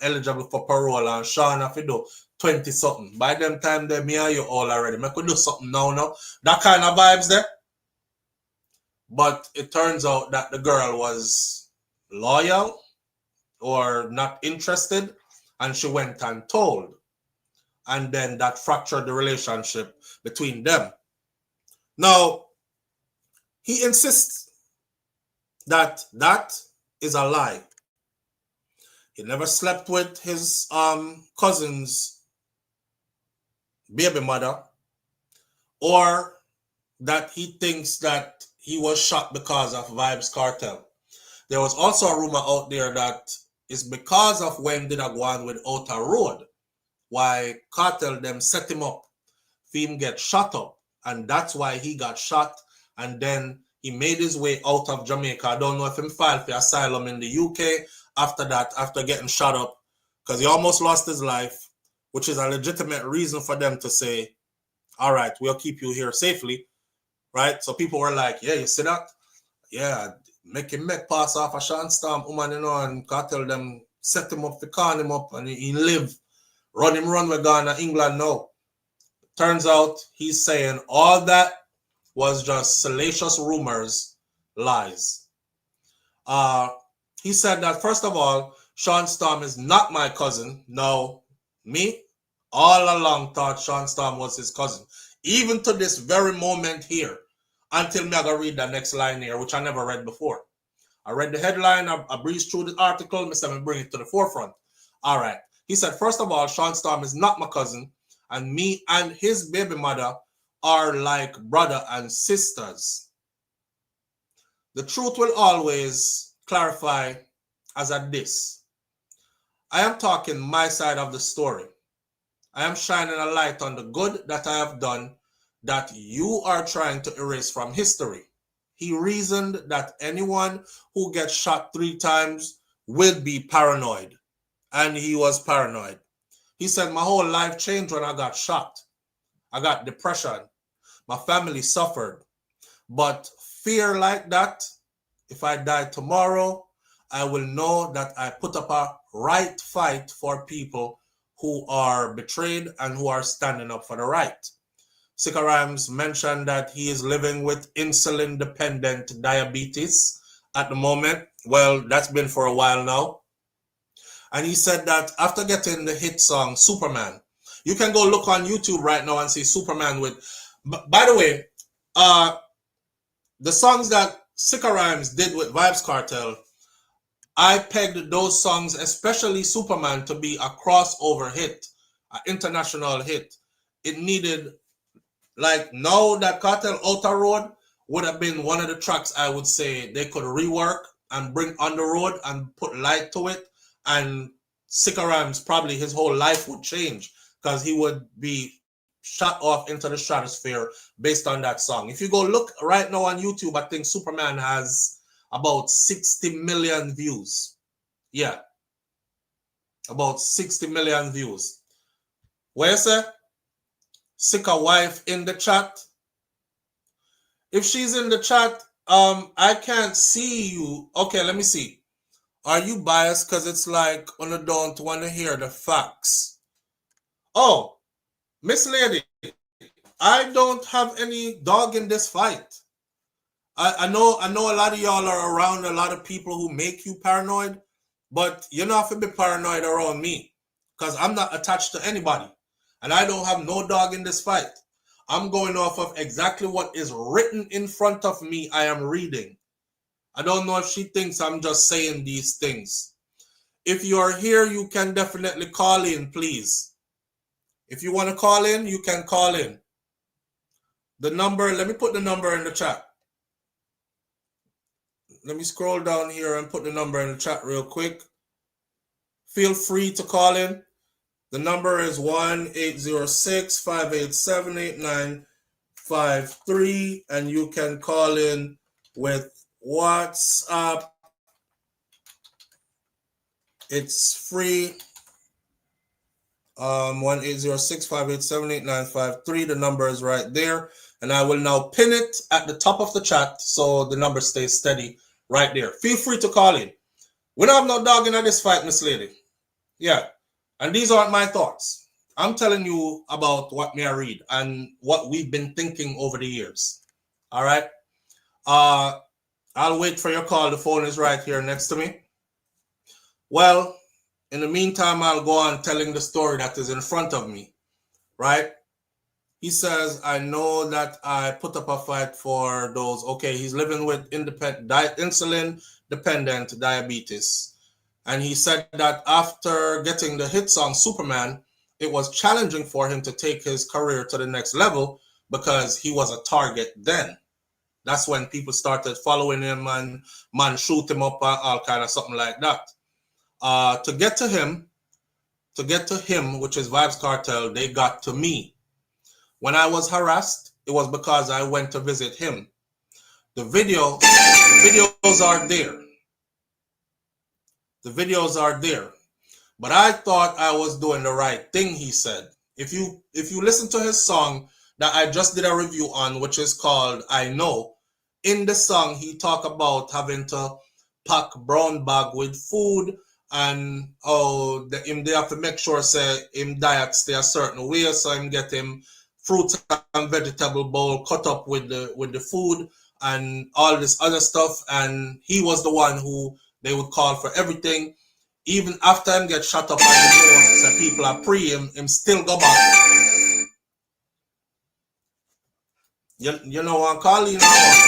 eligible for parole and Shawn have to do 20 something. By them time, me and you all already. I could do something now. That kind of vibes there. But it turns out that the girl was loyal or not interested, and she went and told. And then that fractured the relationship between them. Now, he insists that that is a lie. He never slept with his cousin's baby mother, or that he thinks that he was shot because of Vybz Kartel. There was also a rumor out there that it's because of when did I go on with Outer Road, why Kartel them set him up, for him get shot up, and that's why he got shot, and then he made his way out of Jamaica. I don't know if he filed for asylum in the UK after that, after getting shot up, because he almost lost his life, which is a legitimate reason for them to say, all right, we'll keep you here safely. Right? So people were like, yeah, you see that? Yeah, make him pass off a Shawn Storm, woman, and Kartel them set him up, con him up, and he live. Run with Ghana, England now. Turns out he's saying all that was just salacious rumors, lies. He said that, first of all, Shawn Storm is not my cousin. No, me, all along thought Shawn Storm was his cousin. Even to this very moment here, until me I go read the next line here, which I never read before. I read the headline, I breezed through the article, Mr. bring it to the forefront. All right. He said, first of all, Shawn Storm is not my cousin, and me and his baby mother are like brother and sisters. The truth will always clarify as a this. I am talking my side of the story. I am shining a light on the good that I have done that you are trying to erase from history. He reasoned that anyone who gets shot 3 times will be paranoid. And he was paranoid. He said, my whole life changed when I got shot. I got depression. My family suffered. But fear like that, if I die tomorrow, I will know that I put up a right fight for people who are betrayed and who are standing up for the right. Sikka Rymes mentioned that he is living with insulin-dependent diabetes at the moment. Well, that's been for a while now. And he said that after getting the hit song Superman, you can go look on YouTube right now and see Superman with. By the way, the songs that Sikka Rymes did with Vybz Kartel, I pegged those songs, especially Superman, to be a crossover hit, an international hit. It needed, like, now that Kartel Outer Road would have been one of the tracks I would say they could rework and bring on the road and put light to it. And Sikka Rymes, probably his whole life would change because he would be shot off into the stratosphere based on that song. If you go look right now on YouTube, I think Superman has about 60 million views. Yeah. About 60 million views. Where you say? Sikka wife in the chat. If she's in the chat, I can't see you. Okay, let me see. Are you biased? Because it's like, I don't want to hear the facts. Oh, Miss Lady, I don't have any dog in this fight. I know a lot of y'all are around a lot of people who make you paranoid, but you're not going to be paranoid around me because I'm not attached to anybody. And I don't have no dog in this fight. I'm going off of exactly what is written in front of me. I am reading. I don't know if she thinks I'm just saying these things. If you are here, you can definitely call in, please. If you want to call in, you can call in. The number, let me put the number in the chat. Let me scroll down here and put the number in the chat real quick. Feel free to call in. The number is 1-806-587-8953, and you can call in with WhatsApp. It's free. 1-806-587-8953. The number is right there, and I will now pin it at the top of the chat so the number stays steady right there. Feel free to call in. We don't have no dog in this fight, Miss Lady. Yeah. And these aren't my thoughts. I'm telling you about what me I read and what we've been thinking over the years. All right. I'll wait for your call. The phone is right here next to me. Well, in the meantime, I'll go on telling the story that is in front of me. Right. He says, I know that I put up a fight for those. Okay. He's living with insulin-dependent diabetes. And he said that after getting the hit song Superman, it was challenging for him to take his career to the next level because he was a target then. That's when people started following him and man shoot him up and all kind of something like that. To get to him, which is Vybz Kartel, they got to me. When I was harassed, it was because I went to visit him. The videos are there. The videos are there. But I thought I was doing the right thing, he said. If you listen to his song that I just did a review on, which is called I Know, in the song he talk about having to pack brown bag with food and they have to make sure say him diet stay a certain way, so him get him fruit and vegetable bowl cut up with the food and all this other stuff. And he was the one who they would call for everything. Even after him get shut up on the door, so people are pre him still go back. You know what I'm calling now?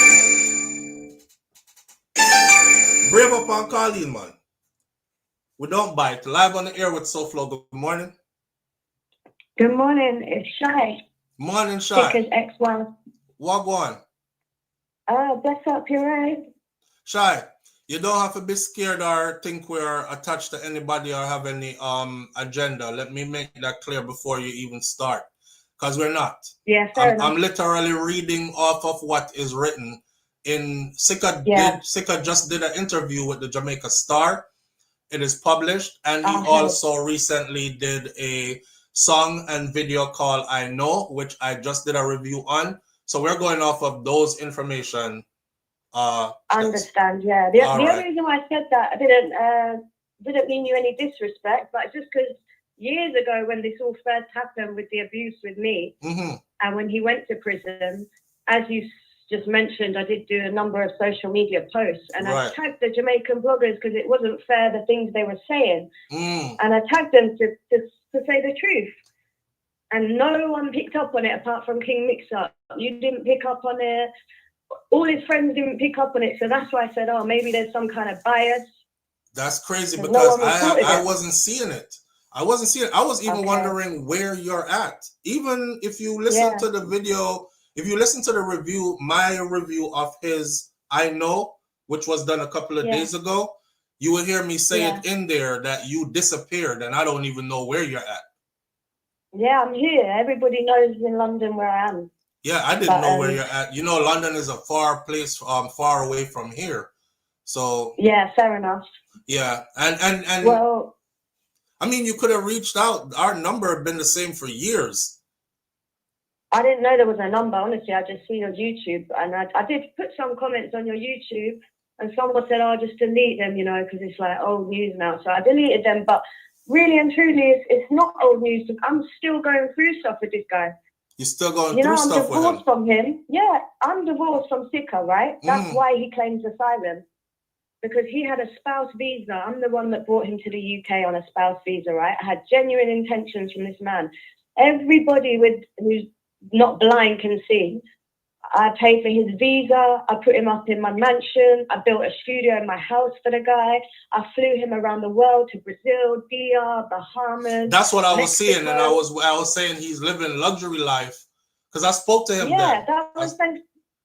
Brave up on Colleen, man. We don't bite. Live on the air with SouFLo. Good morning. Good morning. It's Shy. Morning, Shy. Sikka's ex-wife. What going? Bless up, you're right. Shy, you don't have to be scared or think we're attached to anybody or have any agenda. Let me make that clear before you even start. Because we're not. Yeah, I'm literally reading off of what is written. Sikka just did an interview with the Jamaica Star. It is published, and he also recently did a song and video called I Know, which I just did a review on. So we're going off of those information. Understand, yeah. The only reason why I said that, I didn't mean you any disrespect, but just because years ago when this all first happened with the abuse with me, And when he went to prison, as you just mentioned, I did do a number of social media posts, and I tagged the Jamaican bloggers because it wasn't fair, the things they were saying. And I tagged them to say the truth. And no one picked up on it apart from King Mix-Up. You didn't pick up on it. All his friends didn't pick up on it. So that's why I said, oh, maybe there's some kind of bias. That's crazy because I wasn't seeing it. I wasn't seeing it. I was even wondering where you're at. Even if you listen to the video, if you listen to the review, my review of his I Know, which was done a couple of days ago, you will hear me say it in there that you disappeared and I don't even know where you're at. Yeah, I'm here. Everybody knows in London where I am. Yeah, I didn't know where you're at. You know, London is a far place, far away from here. So yeah, fair enough. Yeah, and well, I mean, you could have reached out. Our number had been the same for years. I didn't know there was a number. Honestly, I just seen on YouTube, and I did put some comments on your YouTube, and someone said, "Oh, just delete them," you know, because it's like old news now. So I deleted them, but really and truly, it's not old news. I'm still going through stuff with this guy. You're still going through stuff with him? I'm divorced from him. Yeah, I'm divorced from Sikka, right? That's why he claims asylum. Because he had a spouse visa. I'm the one that brought him to the UK on a spouse visa, right? I had genuine intentions from this man. Everybody who's not blind can see. I paid for his visa. I put him up in my mansion. I built a studio in my house for the guy. I flew him around the world to Brazil, DR, Bahamas. That's what I was seeing, and I was saying he's living luxury life because I spoke to him. Yeah, that was thanks.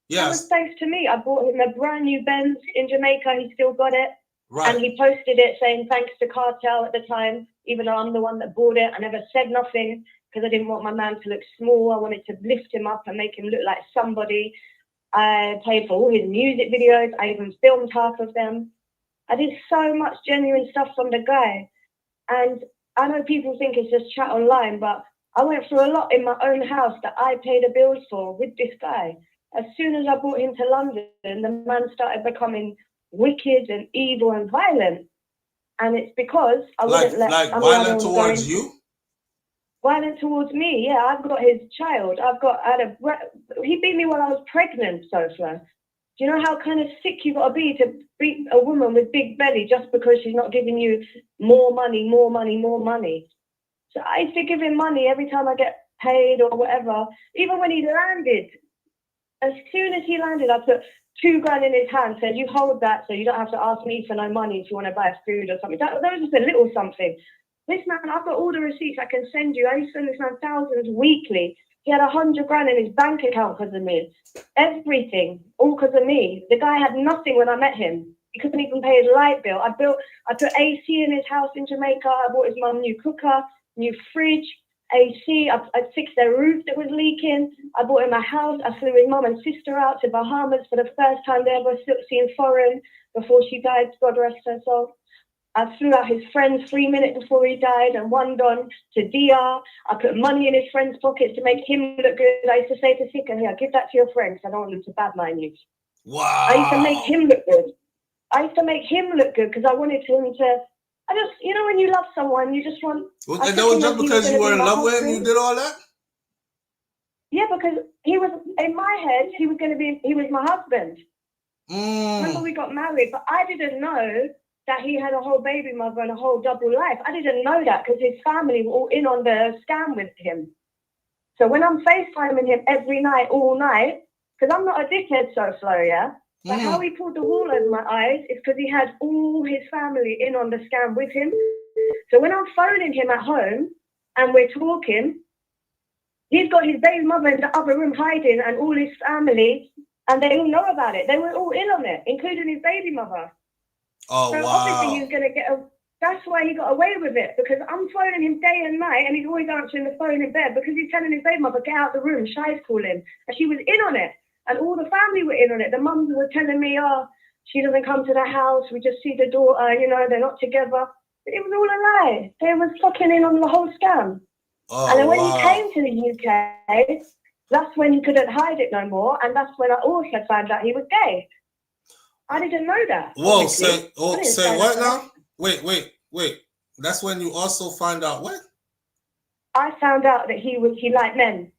Yes. That was thanks to me. I bought him a brand new Benz in Jamaica. He still got it. Right. And he posted it saying thanks to Kartel at the time, even though I'm the one that bought it. I never said nothing because I didn't want my man to look small. I wanted to lift him up and make him look like somebody. I paid for all his music videos. I even filmed half of them. I did so much genuine stuff from the guy. And I know people think it's just chat online, but I went through a lot in my own house that I paid the bills for with this guy. As soon as I brought him to London, the man started becoming wicked and evil and violent. And it's because I wouldn't let... Like violent towards you? Violent towards me, yeah. I've got his child. He beat me while I was pregnant, SouFLo. Do you know how kind of sick you got to beat a woman with big belly just because she's not giving you more money, more money, more money? So I used to give him money every time I get paid or whatever. Even when he landed, as soon as he landed, I put $2,000 in his hand, said, you hold that so you don't have to ask me for no money if you want to buy food or something. That was just a little something. This man, I've got all the receipts I can send you. I used to send this man thousands weekly. He had $100,000 in his bank account because of me. Everything, all because of me. The guy had nothing when I met him. He couldn't even pay his light bill. I put AC in his house in Jamaica. I bought his mum new cooker, new fridge, AC. I fixed their roof that was leaking. I bought him a house. I flew his mum and sister out to Bahamas for the first time they ever seen foreign before she died, God rest her soul. I flew out his friends 3 minutes before he died and one on to DR. I put money in his friends' pockets to make him look good. I used to say to Sikka, here, give that to your friends. I don't want them to badmine you. Wow. I used to make him look good. Because I wanted him to... you know, when you love someone, you just want... And that was just because you were in love with him, you did all that? Yeah, because he was, in my head, he was my husband. Remember, we got married, but I didn't know that he had a whole baby mother and a whole double life. I didn't know that because his family were all in on the scam with him. So when I'm FaceTiming him every night, all night, because I'm not a dickhead, SouFLo, yeah? But how he pulled the wool over my eyes is because he had all his family in on the scam with him. So when I'm phoning him at home and we're talking, he's got his baby mother in the other room hiding and all his family, and they all know about it. They were all in on it, including his baby mother. Oh, so wow. Obviously he's going to that's why he got away with it, because I'm phoning him day and night and he's always answering the phone in bed because he's telling his baby mother, get out the room, Shy's calling. And she was in on it. And all the family were in on it. The mums were telling me, oh, she doesn't come to the house. We just see the daughter, you know, they're not together. It was all a lie. They was fucking in on the whole scam. Oh, and then when he came to the UK, that's when he couldn't hide it no more. And that's when I also found out he was gay. I didn't know that. Whoa, say what now? Wait. That's when you also find out what? I found out that he liked men.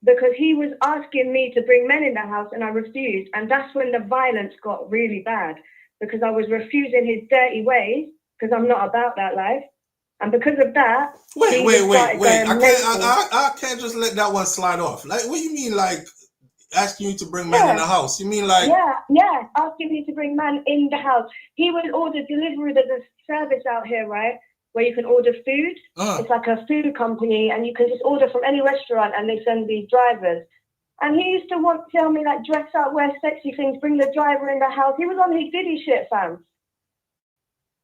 because he was asking me to bring men in the house and I refused. And that's when the violence got really bad, because I was refusing his dirty ways, because I'm not about that life. And because of that, wait. I can't just let that one slide off. Like, what do you mean, like asking you to bring men in the house? You mean like? Yeah, asking me to bring man in the house. He would order delivery. There's a service out here, right, where you can order food. It's like a food company, and you can just order from any restaurant, and they send these drivers. And he used to tell me, like, dress up, wear sexy things, bring the driver in the house. He was on his Diddy shit, fam.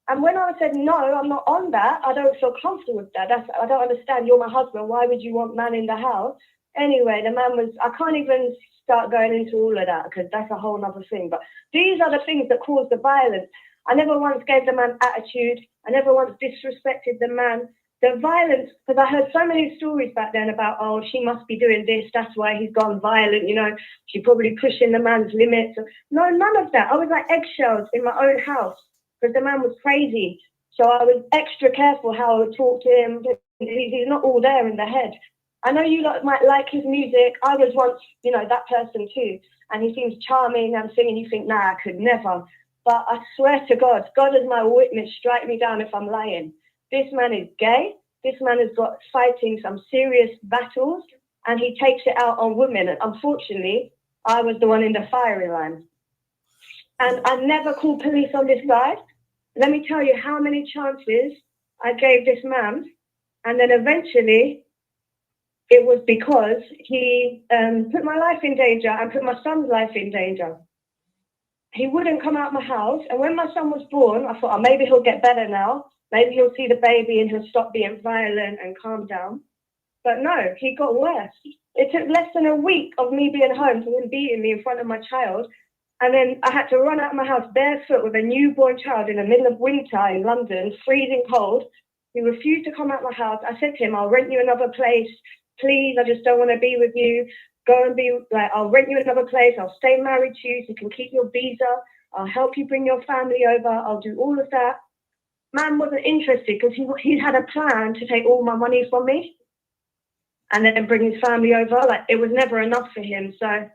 And when I said, no, I'm not on that, I don't feel comfortable with that. I don't understand. You're my husband. Why would you want man in the house? Anyway, the man was, I can't even start going into all of that because that's a whole other thing. But these are the things that cause the violence. I never once gave the man attitude. I never once disrespected the man. The violence, because I heard so many stories back then about, oh, she must be doing this, that's why he's gone violent, you know, she's probably pushing the man's limits. No, none of that. I was like eggshells in my own house because the man was crazy. So I was extra careful how I would talk to him. He's not all there in the head. I know you might like his music. I was once, you know, that person too. And he seems charming and singing. You think, nah, I could never. But I swear to God, God is my witness, strike me down if I'm lying. This man is gay. This man has got fighting some serious battles, and he takes it out on women. And unfortunately, I was the one in the firing line. And I never called police on this guy. Let me tell you how many chances I gave this man. And then eventually, it was because he put my life in danger and put my son's life in danger. He wouldn't come out my house. And when my son was born, I thought, oh, maybe he'll get better now. Maybe he'll see the baby and he'll stop being violent and calm down. But no, he got worse. It took less than a week of me being home to him beating me in front of my child. And then I had to run out of my house barefoot with a newborn child in the middle of winter in London, freezing cold. He refused to come out of my house. I said to him, I'll rent you another place. Please, I just don't want to be with you. Go and be, like, I'll rent you another place. I'll stay married to you so you can keep your visa. I'll help you bring your family over. I'll do all of that. Man wasn't interested because he had a plan to take all my money from me and then bring his family over. Like, it was never enough for him. So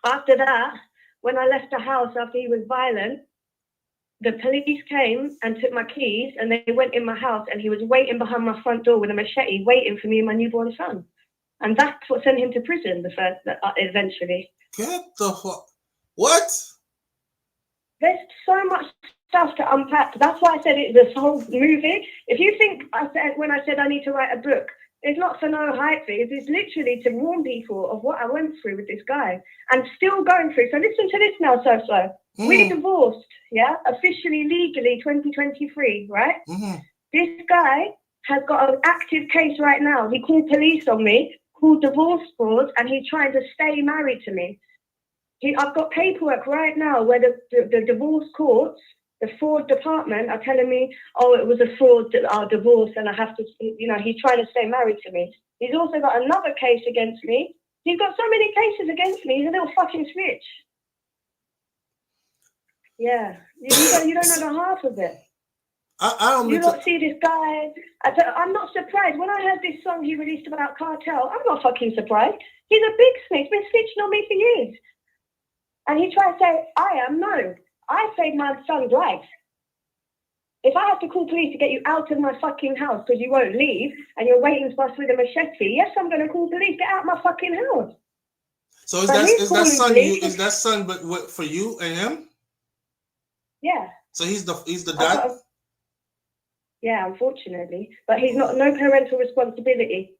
after that, when I left the house after he was violent, the police came and took my keys and they went in my house and he was waiting behind my front door with a machete, waiting for me and my newborn son. And that's what sent him to prison eventually. Get the fuck? What? There's so much stuff to unpack. That's why I said this whole movie. If you think when I said I need to write a book, it's not for no hype thing. It's literally to warn people of what I went through with this guy and still going through. So listen to this now, SouFLo. We divorced, yeah, officially, legally, 2023, right? This guy has got an active case right now. He called police on me, called divorce fraud, and he's trying to stay married to me. I've got paperwork right now where the divorce courts, the fraud department are telling me, oh, it was a fraud divorce and I have to, you know, he's trying to stay married to me. He's also got another case against me. He's got so many cases against me. He's a little fucking snitch. Yeah, you don't know the half of it. I don't. You don't see this guy. I'm not surprised. When I heard this song he released about Kartel, I'm not fucking surprised. He's a big snitch. Been snitching on me for years. And he tried to say, I saved my son's life. If I have to call police to get you out of my fucking house because you won't leave and you're waiting for us with a machete, yes, I'm going to call police. Get out of my fucking house. So is that son but for you and him? Yeah. So he's the dad? Yeah, unfortunately. But he's no parental responsibility.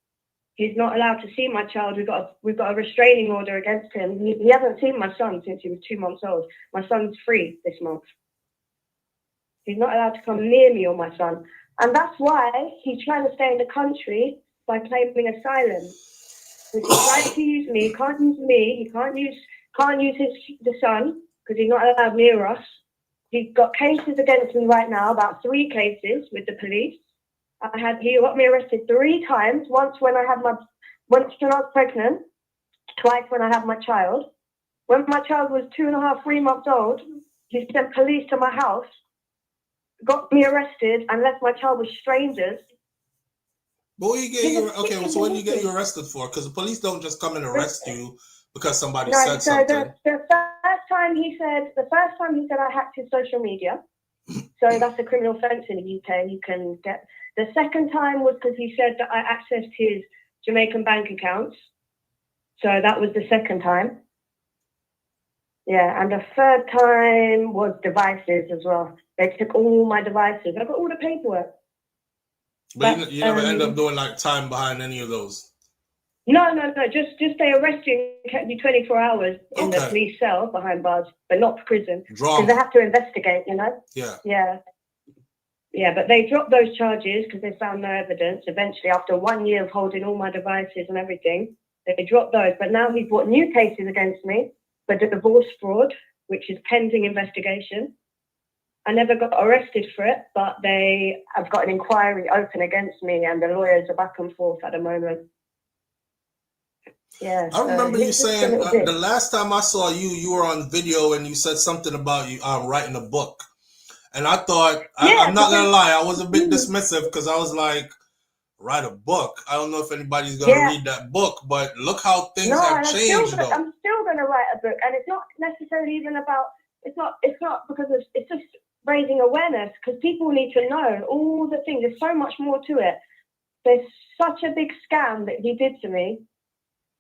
He's not allowed to see my child. We've got a restraining order against him. He hasn't seen my son since he was 2 months old. My son's 3 this month. He's not allowed to come near me or my son. And that's why he's trying to stay in the country by claiming asylum. He's trying to use me. He can't use me. He can't use the son because he's not allowed near us. He's got cases against me right now, about 3 cases with the police. He got me arrested 3 times. Once when I was pregnant, twice when I had my child. When my child was 2.5, 3 months old, he sent police to my house, got me arrested, and left my child with strangers. What you get you okay? So what do you get you arrested for? Because the police don't just come and arrest you because somebody said something. The first time he said I hacked his social media. So that's a criminal offence in the UK. You can get. The second time was because he said that I accessed his Jamaican bank accounts. So that was the second time. Yeah, and the third time was devices as well. They took all my devices. I got all the paperwork. But you never end up doing like time behind any of those. No. Just they arrested you and kept you 24 hours in the police cell behind bars, but not prison. Because they have to investigate, you know? Yeah. Yeah, but they dropped those charges because they found no evidence. Eventually, after 1 year of holding all my devices and everything, they dropped those. But now he's brought new cases against me for the divorce fraud, which is pending investigation. I never got arrested for it, but they have got an inquiry open against me, and the lawyers are back and forth at the moment. Yeah. I remember you saying the last time I saw you, you were on video and you said something about you writing a book. And I thought, I'm not going to lie, I was a bit dismissive because I was like, write a book. I don't know if anybody's going to read that book, but look how things have changed, though. I'm still going to write a book. And it's not necessarily even about, it's not because it's just raising awareness, because people need to know all the things. There's so much more to it. There's such a big scam that he did to me,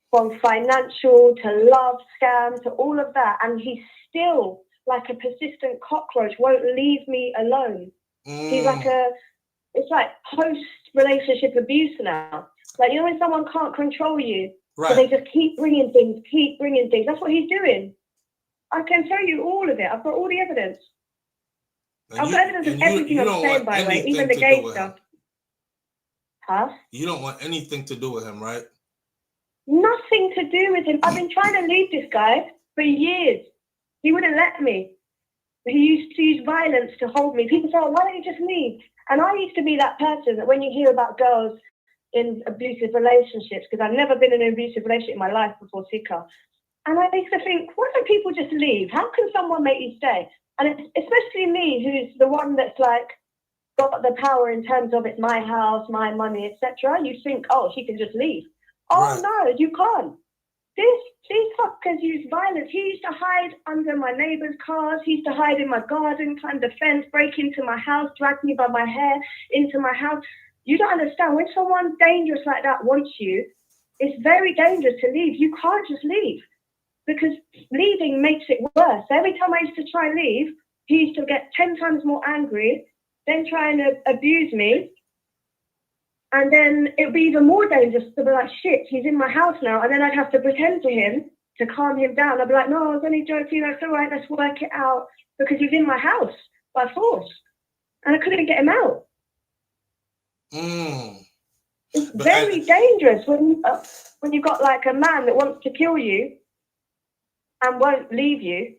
from financial to love scam to all of that. And he's still like a persistent cockroach, won't leave me alone. He's like it's like post-relationship abuse now. Like, you know when someone can't control you, so they just keep bringing things. That's what he's doing. I can tell you all of it. I've got all the evidence. I've got evidence of everything I'm saying, by the way, even the gay stuff. Huh? You don't want anything to do with him, right? Nothing to do with him. I've been trying to leave this guy for years. He wouldn't let me. He used to use violence to hold me. People say, oh, why don't you just leave? And I used to be that person that when you hear about girls in abusive relationships, because I've never been in an abusive relationship in my life before Sikka, and I used to think, why don't people just leave? How can someone make you stay? And it's especially me, who's the one that's like got the power in terms of it's my house, my money, etc. You think, oh, she can just leave. Oh, no, you can't. These fuckers use violence. He used to hide under my neighbour's cars. He used to hide in my garden, climb the fence, break into my house, drag me by my hair into my house. You don't understand. When someone dangerous like that wants you, it's very dangerous to leave. You can't just leave, because leaving makes it worse. Every time I used to try and leave, he used to get 10 times more angry, then try and abuse me. And then it would be even more dangerous to be like, shit, he's in my house now. And then I'd have to pretend to him to calm him down. I'd be like, no, I was only joking. That's all right. Let's work it out. Because he's in my house by force. And I couldn't get him out. It's very dangerous when you've got like a man that wants to kill you and won't leave you.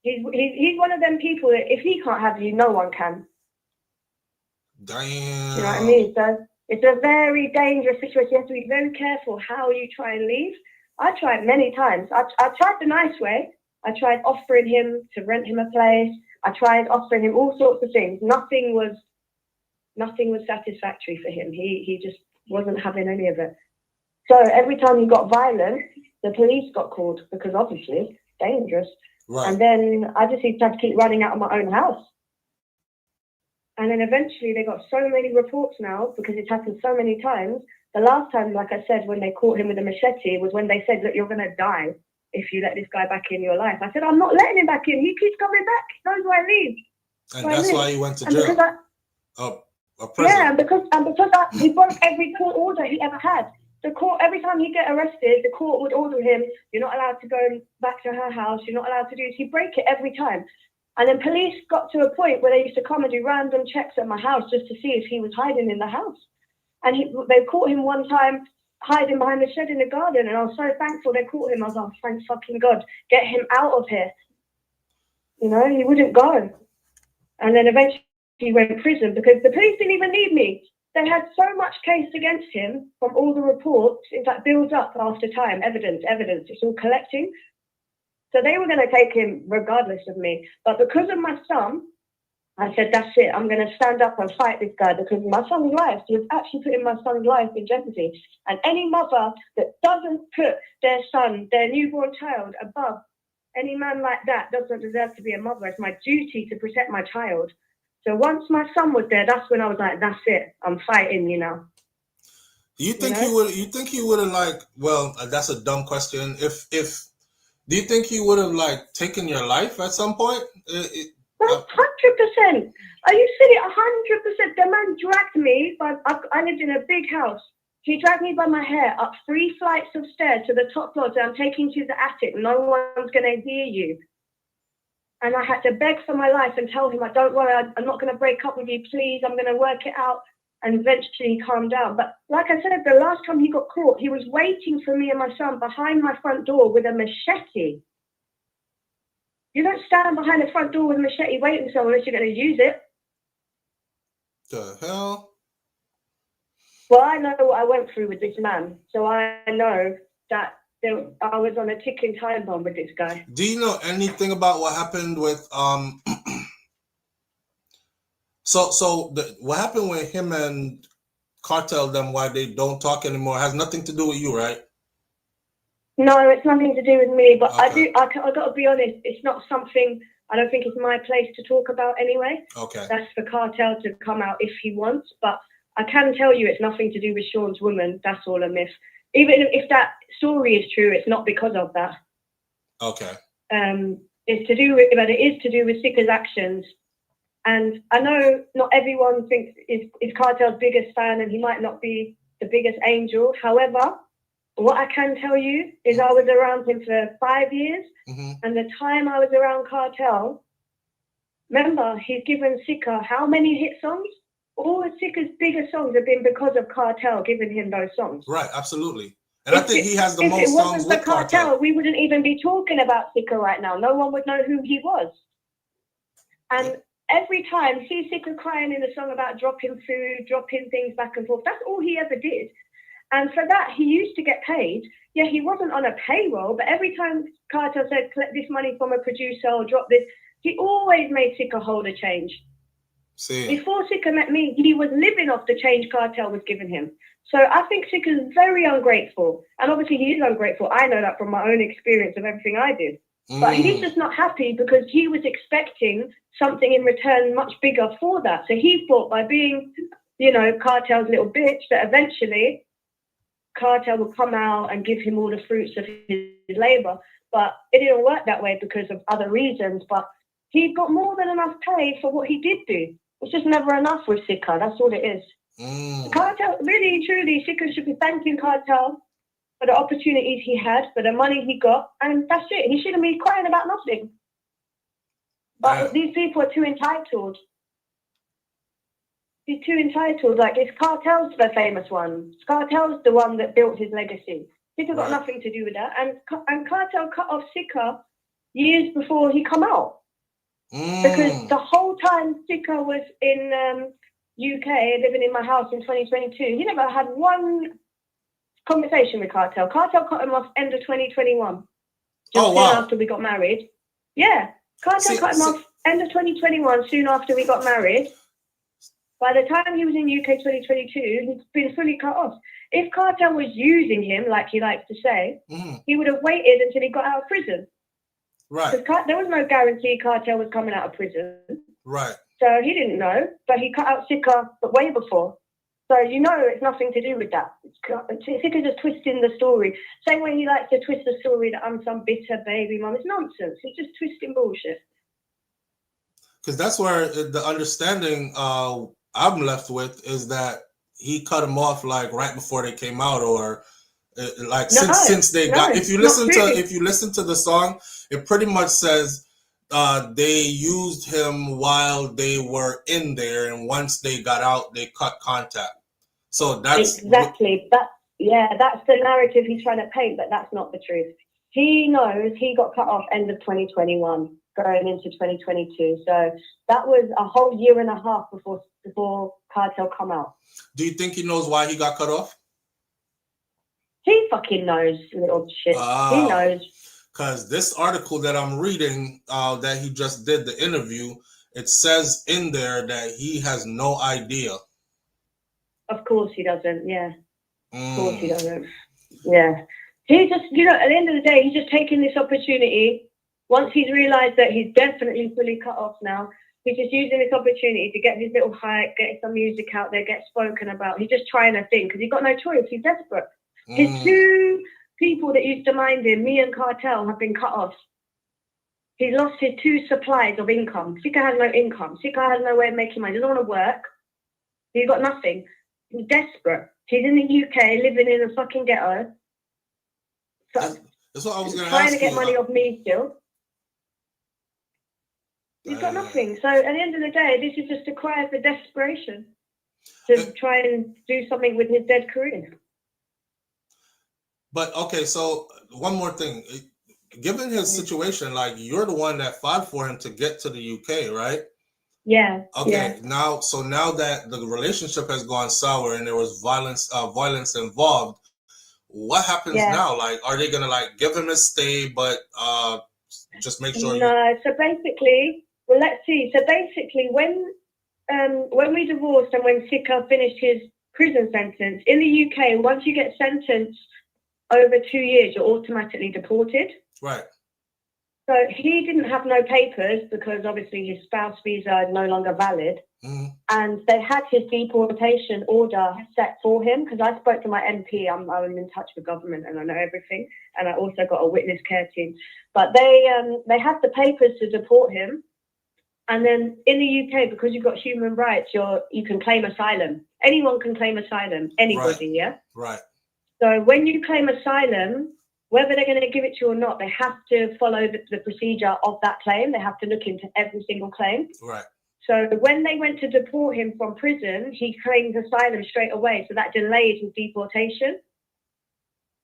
He's one of them people that if he can't have you, no one can. Damn. You know what I mean? So it's a very dangerous situation. You have to be very careful how you try and leave. I tried many times. I tried the nice way. I tried offering him to rent him a place. I tried offering him all sorts of things. Nothing was satisfactory for him. He just wasn't having any of it. So every time he got violent, the police got called, because obviously dangerous. Right. And then I just had to keep running out of my own house. And then eventually they got so many reports now, because it's happened so many times. The last time, like I said, when they caught him with a machete, was when they said, look, you're going to die if you let this guy back in your life. I said, I'm not letting him back in. He keeps coming back. He knows where I live. And that's why he went to jail. Yeah, and because he broke every court order he ever had. The court, every time he'd get arrested, the court would order him, you're not allowed to go back to her house. You're not allowed to do this. He'd break it every time. And then police got to a point where they used to come and do random checks at my house just to see if he was hiding in the house. And they caught him one time hiding behind the shed in the garden. And I was so thankful they caught him. I was like, thank fucking God, get him out of here. You know, he wouldn't go. And then eventually he went to prison because the police didn't even need me. They had so much case against him from all the reports. In fact, builds up after time, evidence. It's all collecting. So they were going to take him regardless of me. But because of my son, I said, that's it. I'm going to stand up and fight this guy because my son's life, you're actually putting my son's life in jeopardy. And any mother that doesn't put their son, their newborn child, above any man like that doesn't deserve to be a mother. It's my duty to protect my child. So once my son was there, that's when I was like, that's it. I'm fighting, you know. You think he would? You think he would have like? Well, that's a dumb question. If do you think he would have like taken your life at some point? 100%. Are you silly? 100%. The man dragged me, but I lived in a big house. He dragged me by my hair up 3 flights of stairs to the top floor. So I'm taking you to the attic. No one's going to hear you. And I had to beg for my life and tell him, don't worry, I'm not going to break up with you. Please, I'm going to work it out. And eventually he calmed down. But like I said, the last time he got caught, he was waiting for me and my son behind my front door with a machete. You don't stand behind the front door with a machete waiting for someone unless you're going to use it. The hell? Well, I know what I went through with this man. So I know that I was on a ticking time bomb with this guy. Do you know anything about what happened with what happened with him and Kartel? Them why they don't talk anymore has nothing to do with you, right? No, it's nothing to do with me. But okay. I got to be honest. It's not something. I don't think it's my place to talk about anyway. Okay. That's for Kartel to come out if he wants. But I can tell you, it's nothing to do with Shawn's woman. That's all a myth. Even if that story is true, it's not because of that. Okay. It's to do with, but it is to do with Sikka's actions. And I know not everyone thinks is Kartel's biggest fan, and he might not be the biggest angel. However, what I can tell you is I was around him for 5 years, and the time I was around Kartel, remember, he's given Sikka how many hit songs? All of Sikka's biggest songs have been because of Kartel giving him those songs. Right, absolutely. And I think he has the most songs with Kartel. We wouldn't even be talking about Sikka right now. No one would know who he was. And every time, see Sikka crying in a song about dropping food, dropping things back and forth. That's all he ever did. And for that, he used to get paid. Yeah, he wasn't on a payroll, but every time Kartel said, collect this money from a producer or drop this, he always made Sikka hold a change. See. Before Sikka met me, he was living off the change Kartel was giving him. So I think Sikka's very ungrateful. And obviously he is ungrateful. I know that from my own experience of everything I did. But he's just not happy because he was expecting something in return much bigger for that. So he thought by being, you know, Kartel's little bitch, that eventually Kartel would come out and give him all the fruits of his labor. But it didn't work that way because of other reasons. But he got more than enough pay for what he did do. It's just never enough with Sikka. That's all it is. Kartel, really, truly, Sikka should be thanking Kartel for the opportunities he had, for the money he got, and that's it. He shouldn't be crying about nothing. But these people are too entitled. He's too entitled. Like, it's Kartel's the famous one. Kartel's the one that built his legacy. Sikka got nothing to do with that. And Kartel cut off Sikka years before he come out. Because the whole time Sikka was in UK, living in my house in 2022, he never had one conversation with Kartel. Kartel cut him off end of 2021. Just soon after we got married. Yeah. Kartel cut him off end of 2021, soon after we got married. By the time he was in UK 2022, he's been fully cut off. If Kartel was using him, like he likes to say, he would have waited until he got out of prison. Right. Because there was no guarantee Kartel was coming out of prison. Right. So he didn't know, but he cut out Sikka, but way before. So you know it's nothing to do with that. Sikka's just twisting the story. Same way he likes to twist the story that I'm some bitter baby mum. It's nonsense. He's just twisting bullshit. Because that's where the understanding I'm left with is that he cut him off like right before they came out, or like since they got. If you listen to the song, it pretty much says they used him while they were in there, and once they got out, they cut contact. So that's exactly that's the narrative he's trying to paint, but that's not the truth. He knows he got cut off end of 2021, going into 2022. So that was a whole year and a half before Kartel come out. Do you think he knows why he got cut off? He fucking knows, little shit. He knows. Because this article that I'm reading, that he just did the interview, it says in there that he has no idea. Of course he doesn't. Yeah. Of course he doesn't. Yeah. He just, you know, at the end of the day, he's just taking this opportunity. Once he's realised that he's definitely fully cut off now, he's just using this opportunity to get his little hype, get some music out there, get spoken about. He's just trying a thing because he's got no choice. He's desperate. His two people that used to mind him, me and Kartel, have been cut off. He's lost his two supplies of income. Sikka has no income. Sikka has no way of making money. He doesn't want to work. He's got nothing. He's desperate. He's in the UK, living in a fucking ghetto. So, that's what I was going to ask. Trying to get money off me still. He's got nothing. So at the end of the day, this is just a cry for desperation to try and do something with his dead career. But okay, so one more thing. Given his situation, like you're the one that fought for him to get to the UK, right? Yeah. Okay. Yeah. Now that the relationship has gone sour and there was violence involved, what happens now? Like, are they gonna like give him a stay, but just make sure? No. So basically, well, let's see. So basically, when we divorced and when Sikka finished his prison sentence in the UK, once you get sentenced over 2 years, you're automatically deported. Right. So he didn't have no papers because obviously his spouse visa is no longer valid. And they had his deportation order set for him because I spoke to my MP. I'm in touch with government and I know everything. And I also got a witness care team. But they had the papers to deport him. And then in the UK, because you've got human rights, you can claim asylum. Anyone can claim asylum. Anybody, yeah? Right. So when you claim asylum, whether they're going to give it to you or not, they have to follow the procedure of that claim. They have to look into every single claim. Right. So when they went to deport him from prison, he claimed asylum straight away. So that delayed his deportation.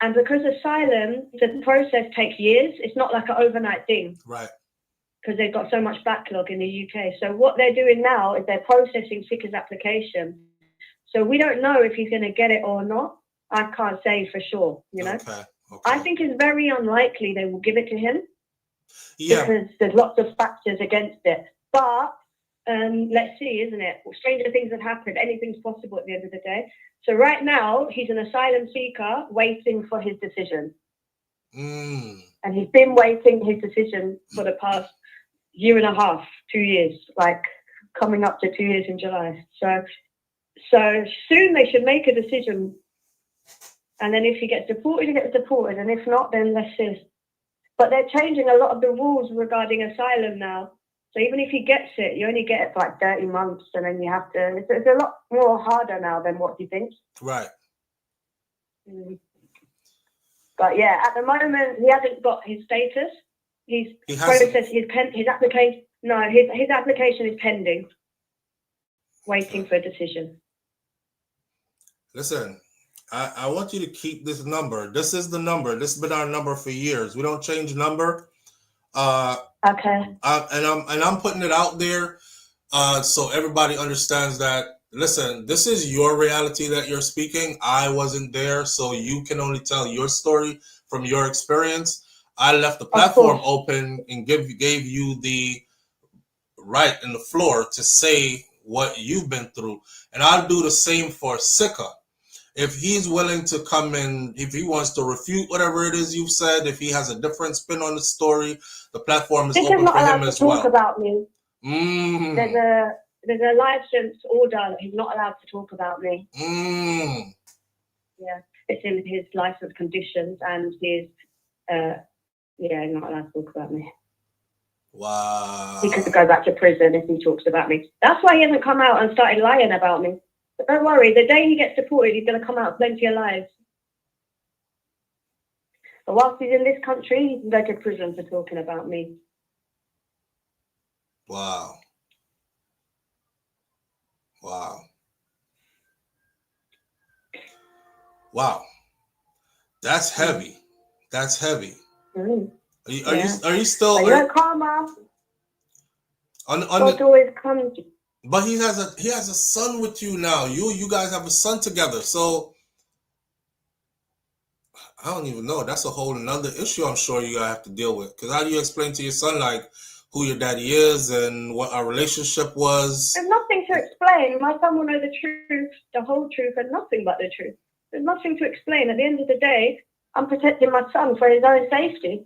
And because asylum, the process takes years. It's not like an overnight thing. Right. Because they've got so much backlog in the UK. So what they're doing now is they're processing Sikka's application. So we don't know if he's going to get it or not. I can't say for sure, you know. Okay. I think it's very unlikely they will give it to him. Yeah. Because there's lots of factors against it. But let's see, isn't it? Stranger things have happened. Anything's possible at the end of the day. So right now, he's an asylum seeker waiting for his decision. And he's been waiting his decision for the past year and a half, 2 years, like coming up to 2 years in July. So soon they should make a decision. And then if he gets deported, he gets deported. And if not, then let's see. But they're changing a lot of the rules regarding asylum now. So even if he gets it, you only get it for like 30 months. And then you have to, it's a lot more harder now than what he thinks. Right. But yeah, at the moment, he hasn't got his status. He's processed his application. No, his application is pending, waiting for a decision. Listen, I want you to keep this number. This is the number. This has been our number for years. We don't change number. Okay. And I'm putting it out there so everybody understands that. Listen, this is your reality that you're speaking. I wasn't there, so you can only tell your story from your experience. I left the platform open and gave you the right and the floor to say what you've been through. And I'll do the same for Sikka. If he's willing to come in, if he wants to refute whatever it is you've said, if he has a different spin on the story, the platform is open for him as well. Sikka's not allowed to talk about me. There's a license order that he's not allowed to talk about me. Yeah, it's in his license conditions and his, he's not allowed to talk about me. Wow. He could go back to prison if he talks about me. That's why he hasn't come out and started lying about me. But don't worry, the day he gets deported, he's going to come out plenty of lies. But whilst he's in this country, he can go to prison for talking about me. Wow. Wow. Wow. That's heavy. That's heavy. Are you still? You know, karma. Always comes. But he has a son with you now. You guys have a son together. So I don't even know. That's a whole another issue I'm sure you gotta have to deal with. Because how do you explain to your son, like, who your daddy is and what our relationship was. There's nothing to explain. My son will know the truth, the whole truth, and nothing but the truth. There's nothing to explain. At the end of the day, I'm protecting my son for his own safety.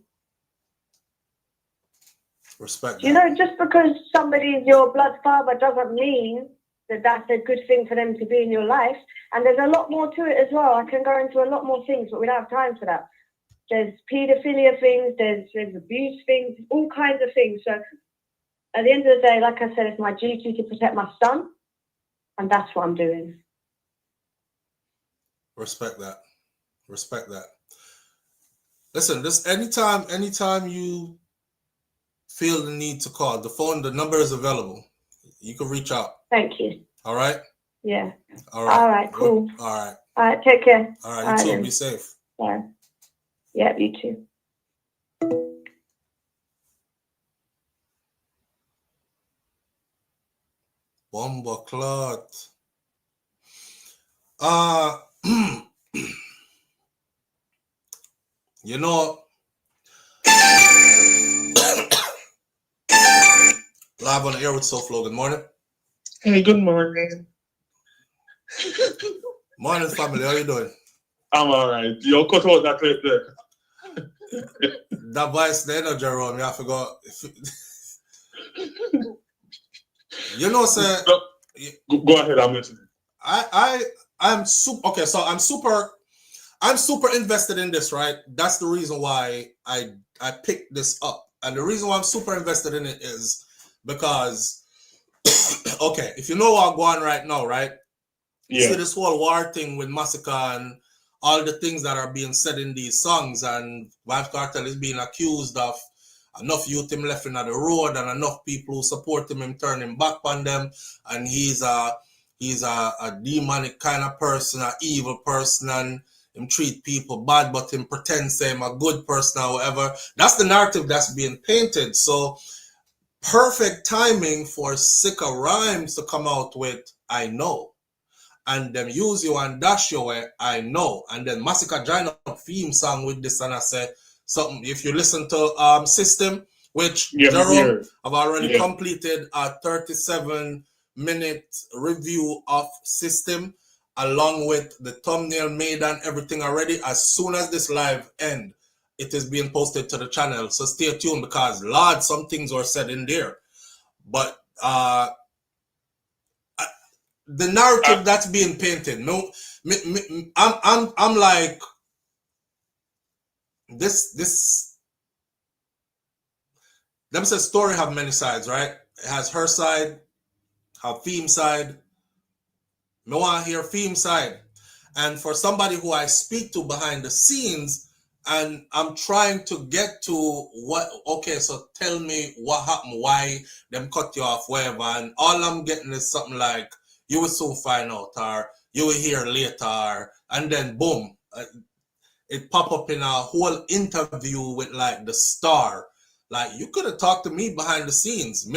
Respect that. You know, just because somebody is your blood father doesn't mean that that's a good thing for them to be in your life. And there's a lot more to it as well. I can go into a lot more things, but we don't have time for that. There's paedophilia things, there's abuse things, all kinds of things. So at the end of the day, like I said, it's my duty to protect my son, and that's what I'm doing. Respect that. Respect that. Listen, this anytime you feel the need to call, the number is available. You can reach out. Thank you. All right? Yeah. All right. All right, cool. All right. All right, take care. All right, you too. Then. Be safe. Yeah. Yeah, you too. Bomba clot. You know, live on the air with SouFLo. Good morning. Hey, good morning. Morning, family. How you doing? I'm all right. You cut out that clip there. That voice there, no, Jerome. I forgot. You know, sir. Go ahead. I'm listening. I'm super. Okay, so I'm super invested in this, right? That's the reason why I picked this up, and the reason why I'm super invested in it is because, okay, if you know what I'm going right now, right? You see this whole war thing with Massacre and all the things that are being said in these songs, and Vybz Kartel is being accused of enough youth him left in the road and enough people who support him turning back on them, and he's a demonic kind of person, an evil person, and him treat people bad, but him pretend say him a good person or whatever. That's the narrative that's being painted. So perfect timing for Sikka Rymes to come out with I Know, and them use you and dash you where I know, and then Massacre join up theme song with this, and I say something. If you listen to System, which Jerome have already completed a 37-minute review of System, along with the thumbnail made and everything already. As soon as this live end, it is being posted to the channel. So stay tuned, because Lord, some things were said in there. But the narrative that's being painted, I'm like, this them say story have many sides, right? It has her side, her theme side. Me want to hear theme side. And for somebody who I speak to behind the scenes, and I'm trying to get to what, okay, so tell me what happened, why them cut you off, whatever, and all I'm getting is something like, you will soon find out, or you will hear later, and then boom, it pop up in a whole interview with like the star. Like, you could have talked to me behind the scenes.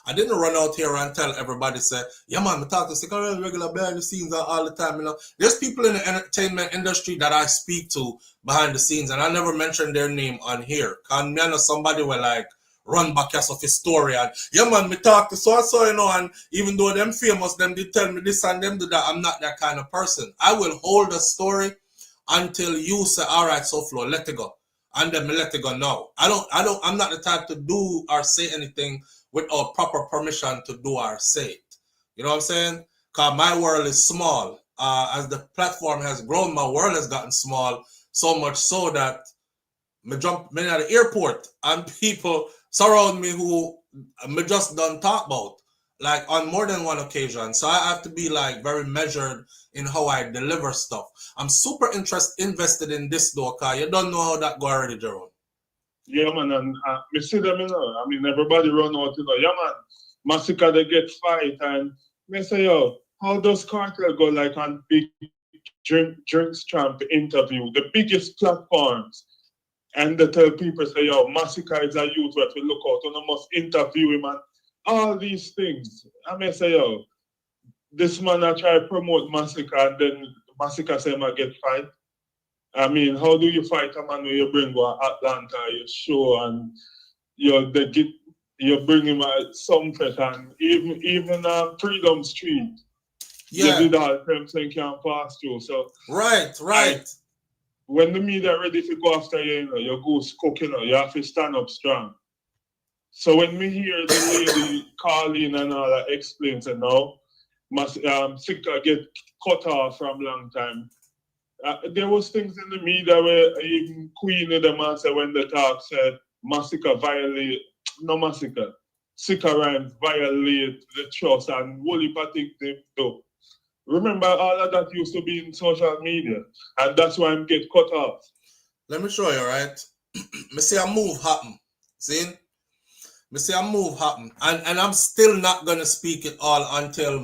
I didn't run out here and tell everybody, say, yeah, man, I talk to Sikka Rymes regular behind the scenes all the time. There's people in the entertainment industry that I speak to behind the scenes, and I never mention their name on here. Because me and somebody will like run back as of his story, and yeah, man, me talk to so-and-so, and even though them famous, them did tell me this and them do that, I'm not that kind of person. I will hold a story until you say, all right, SouFLo, let it go. And then me let it go now. I'm not the type to do or say anything without proper permission to do or say it. You know what I'm saying? Because my world is small. As the platform has grown, my world has gotten small, so much so that me jump me at the airport and people surround me who me just don't talk about, like on more than one occasion. So I have to be like very measured in how I deliver stuff. I'm super invested in this though, because you don't know how that go already, Jerome. Yeah, man, and we see them, I mean, everybody run out, yeah, man, Massacre, they get fight, and me say, yo, how does Kartel go like on big drinks champ interview, the biggest platforms, and they tell people, say, yo, Massacre is a youth where to look out, and I must interview him, and all these things. I may say, yo, this man I try to promote Massacre, and then Massacre say I get fight. I mean, how do you fight a man when you bring to Atlanta, you show, and they get you bring him at Sunset and even Freedom Street. Yeah. You did all them things can't pass through. So right. When the media ready to go after you, you know, you go cook, you know, you have to stand up strong. So when we hear the lady call in and all that explains it now, Sikka get cut off from long time. There was things in the media where even Queen of them answer when the talk said Sikka Rymes violate the trust and Wooly Patik them do. Remember all of that used to be in social media and that's why I'm get cut off. Let me show you, right? Me see a move happen. See? Me see a move happen. And I'm still not going to speak it all until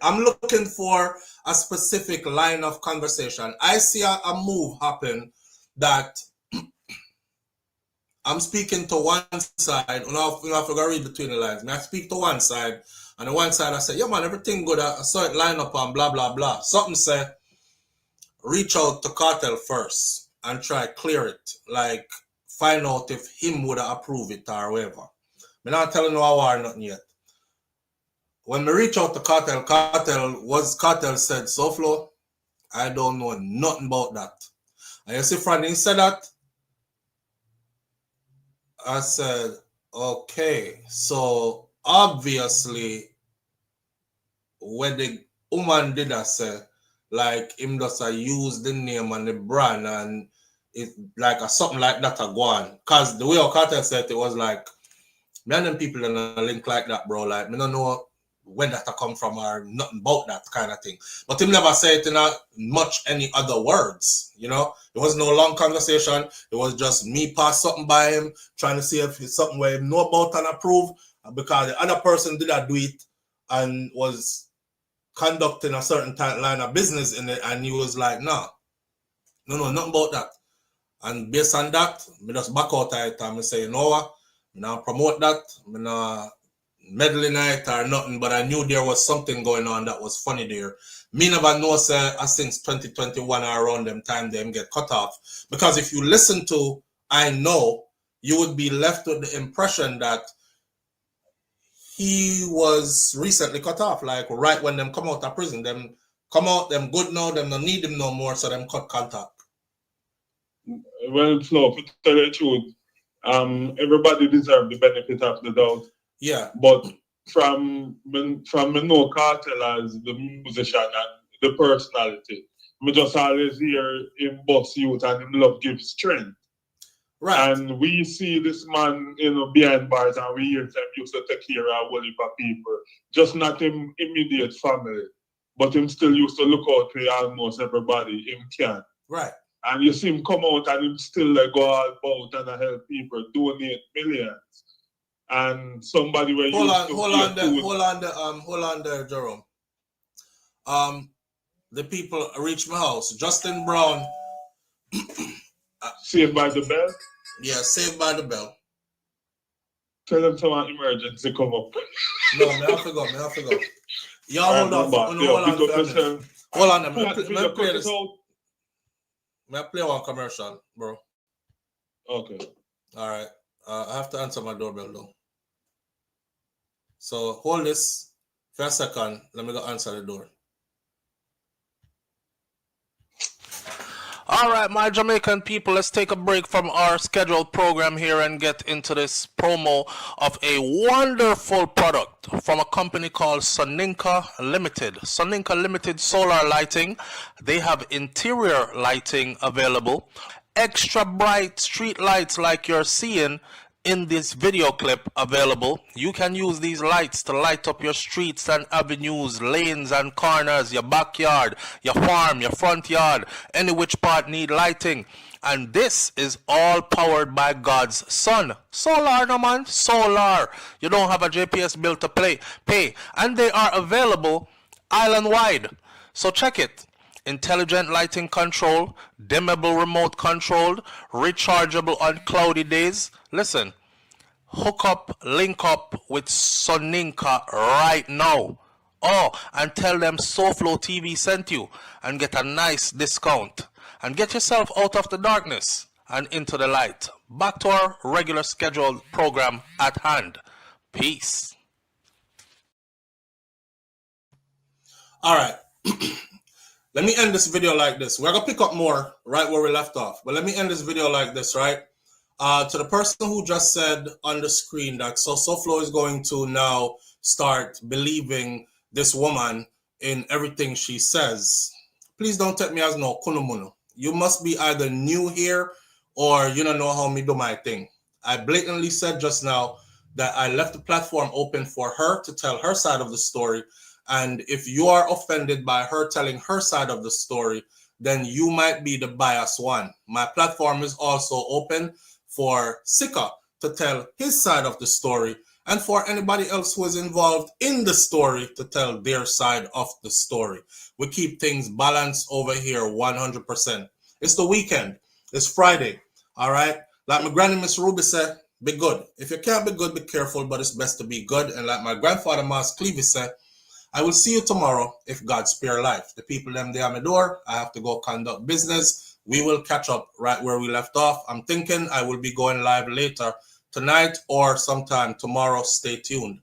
I'm looking for a specific line of conversation. I see a move happen that I'm speaking to one side. You know, I have to read between the lines. I speak to one side. And on one side I say, yeah man, everything good. I saw it line up and blah, blah, blah. Something say, reach out to Kartel first and try clear it. Like, find out if him would approve it or whatever. I'm not telling no war nothing yet. When we reach out to Kartel, Kartel said, SouFlo, I don't know nothing about that. And you see, Franny said that. I said, okay, so obviously, when the woman did that, say, like, him just use the name and the brand and it like something like that go on. Because the way our Kartel said it was like, me and them people in a link like that, bro. Like, me don't know when that come from or nothing about that kind of thing. But him never said it in much any other words, you know? It was no long conversation. It was just me pass something by him, trying to see if it's something where he know about and approve, because the other person did not do it and was conducting a certain line of business in it, and he was like, no, nothing about that. And based on that, me just back out of it and me say, you know what? I not promote that, I not meddle in it or nothing, but I knew there was something going on that was funny there. Me never know, say, since 2021 or around them time, them get cut off. Because if you listen to I Know, you would be left with the impression that he was recently cut off, like right when them come out of prison. Them come out, them good now, them don't need him no more, so them cut contact. Well, Flo, to tell the truth, everybody deserves the benefit of the doubt. Yeah. But from me know Kartel as the musician and the personality, me just always hear him boss youth and him love give strength. Right. And we see this man, you know, behind bars and we hear him used to take care of a whole heap of people. Just not him immediate family, but him still used to look out for almost everybody him can. Right. And you see him come out and him still like go all about and help people, donate millions. And somebody where hold on there, Jerome. The people reach my house. Justin Brown. Saved by the Bell? Yeah, Saved by the Bell. Tell them to an emergency come up. No, me have to go. Y'all hold on. Hold on. May I play one commercial, bro? Okay. All right. I have to answer my doorbell though. So hold this for a second. Let me go answer the door. All right, my Jamaican people, let's take a break from our scheduled program here and get into this promo of a wonderful product from a company called Soninka Limited. Soninka Limited Solar Lighting. They have interior lighting available. Extra bright street lights like you're seeing in this video clip available. You can use these lights to light up your streets and avenues, lanes and corners, your backyard, your farm, your front yard, any which part need lighting. And this is all powered by God's Son. Solar, no man, solar. You don't have a JPS bill to pay. And they are available island-wide. So check it. Intelligent lighting control, dimmable remote controlled, rechargeable on cloudy days. Listen, hook up, link up with Soninka right now. Oh, and tell them SouFLoTV sent you and get a nice discount. And get yourself out of the darkness and into the light. Back to our regular scheduled program at hand. Peace. All right. Let me end this video like this. We're going to pick up more right where we left off. But let me end this video like this, right? To the person who just said on the screen that SouFLo is going to now start believing this woman in everything she says. Please don't take me as no kunumuno. You must be either new here or you don't know how me do my thing. I blatantly said just now that I left the platform open for her to tell her side of the story. And if you are offended by her telling her side of the story, then you might be the biased one. My platform is also open for Sikka to tell his side of the story and for anybody else who is involved in the story to tell their side of the story. We keep things balanced over here 100%. It's the weekend. It's Friday. All right? Like my granny Miss Ruby said, be good. If you can't be good, be careful, but it's best to be good. And like my grandfather Mas Clevey said, I will see you tomorrow if God spare life. The people them there at my door, I have to go conduct business. We will catch up right where we left off. I'm thinking I will be going live later tonight or sometime tomorrow. Stay tuned.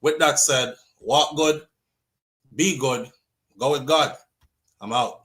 With that said, walk good, be good, go with God. I'm out.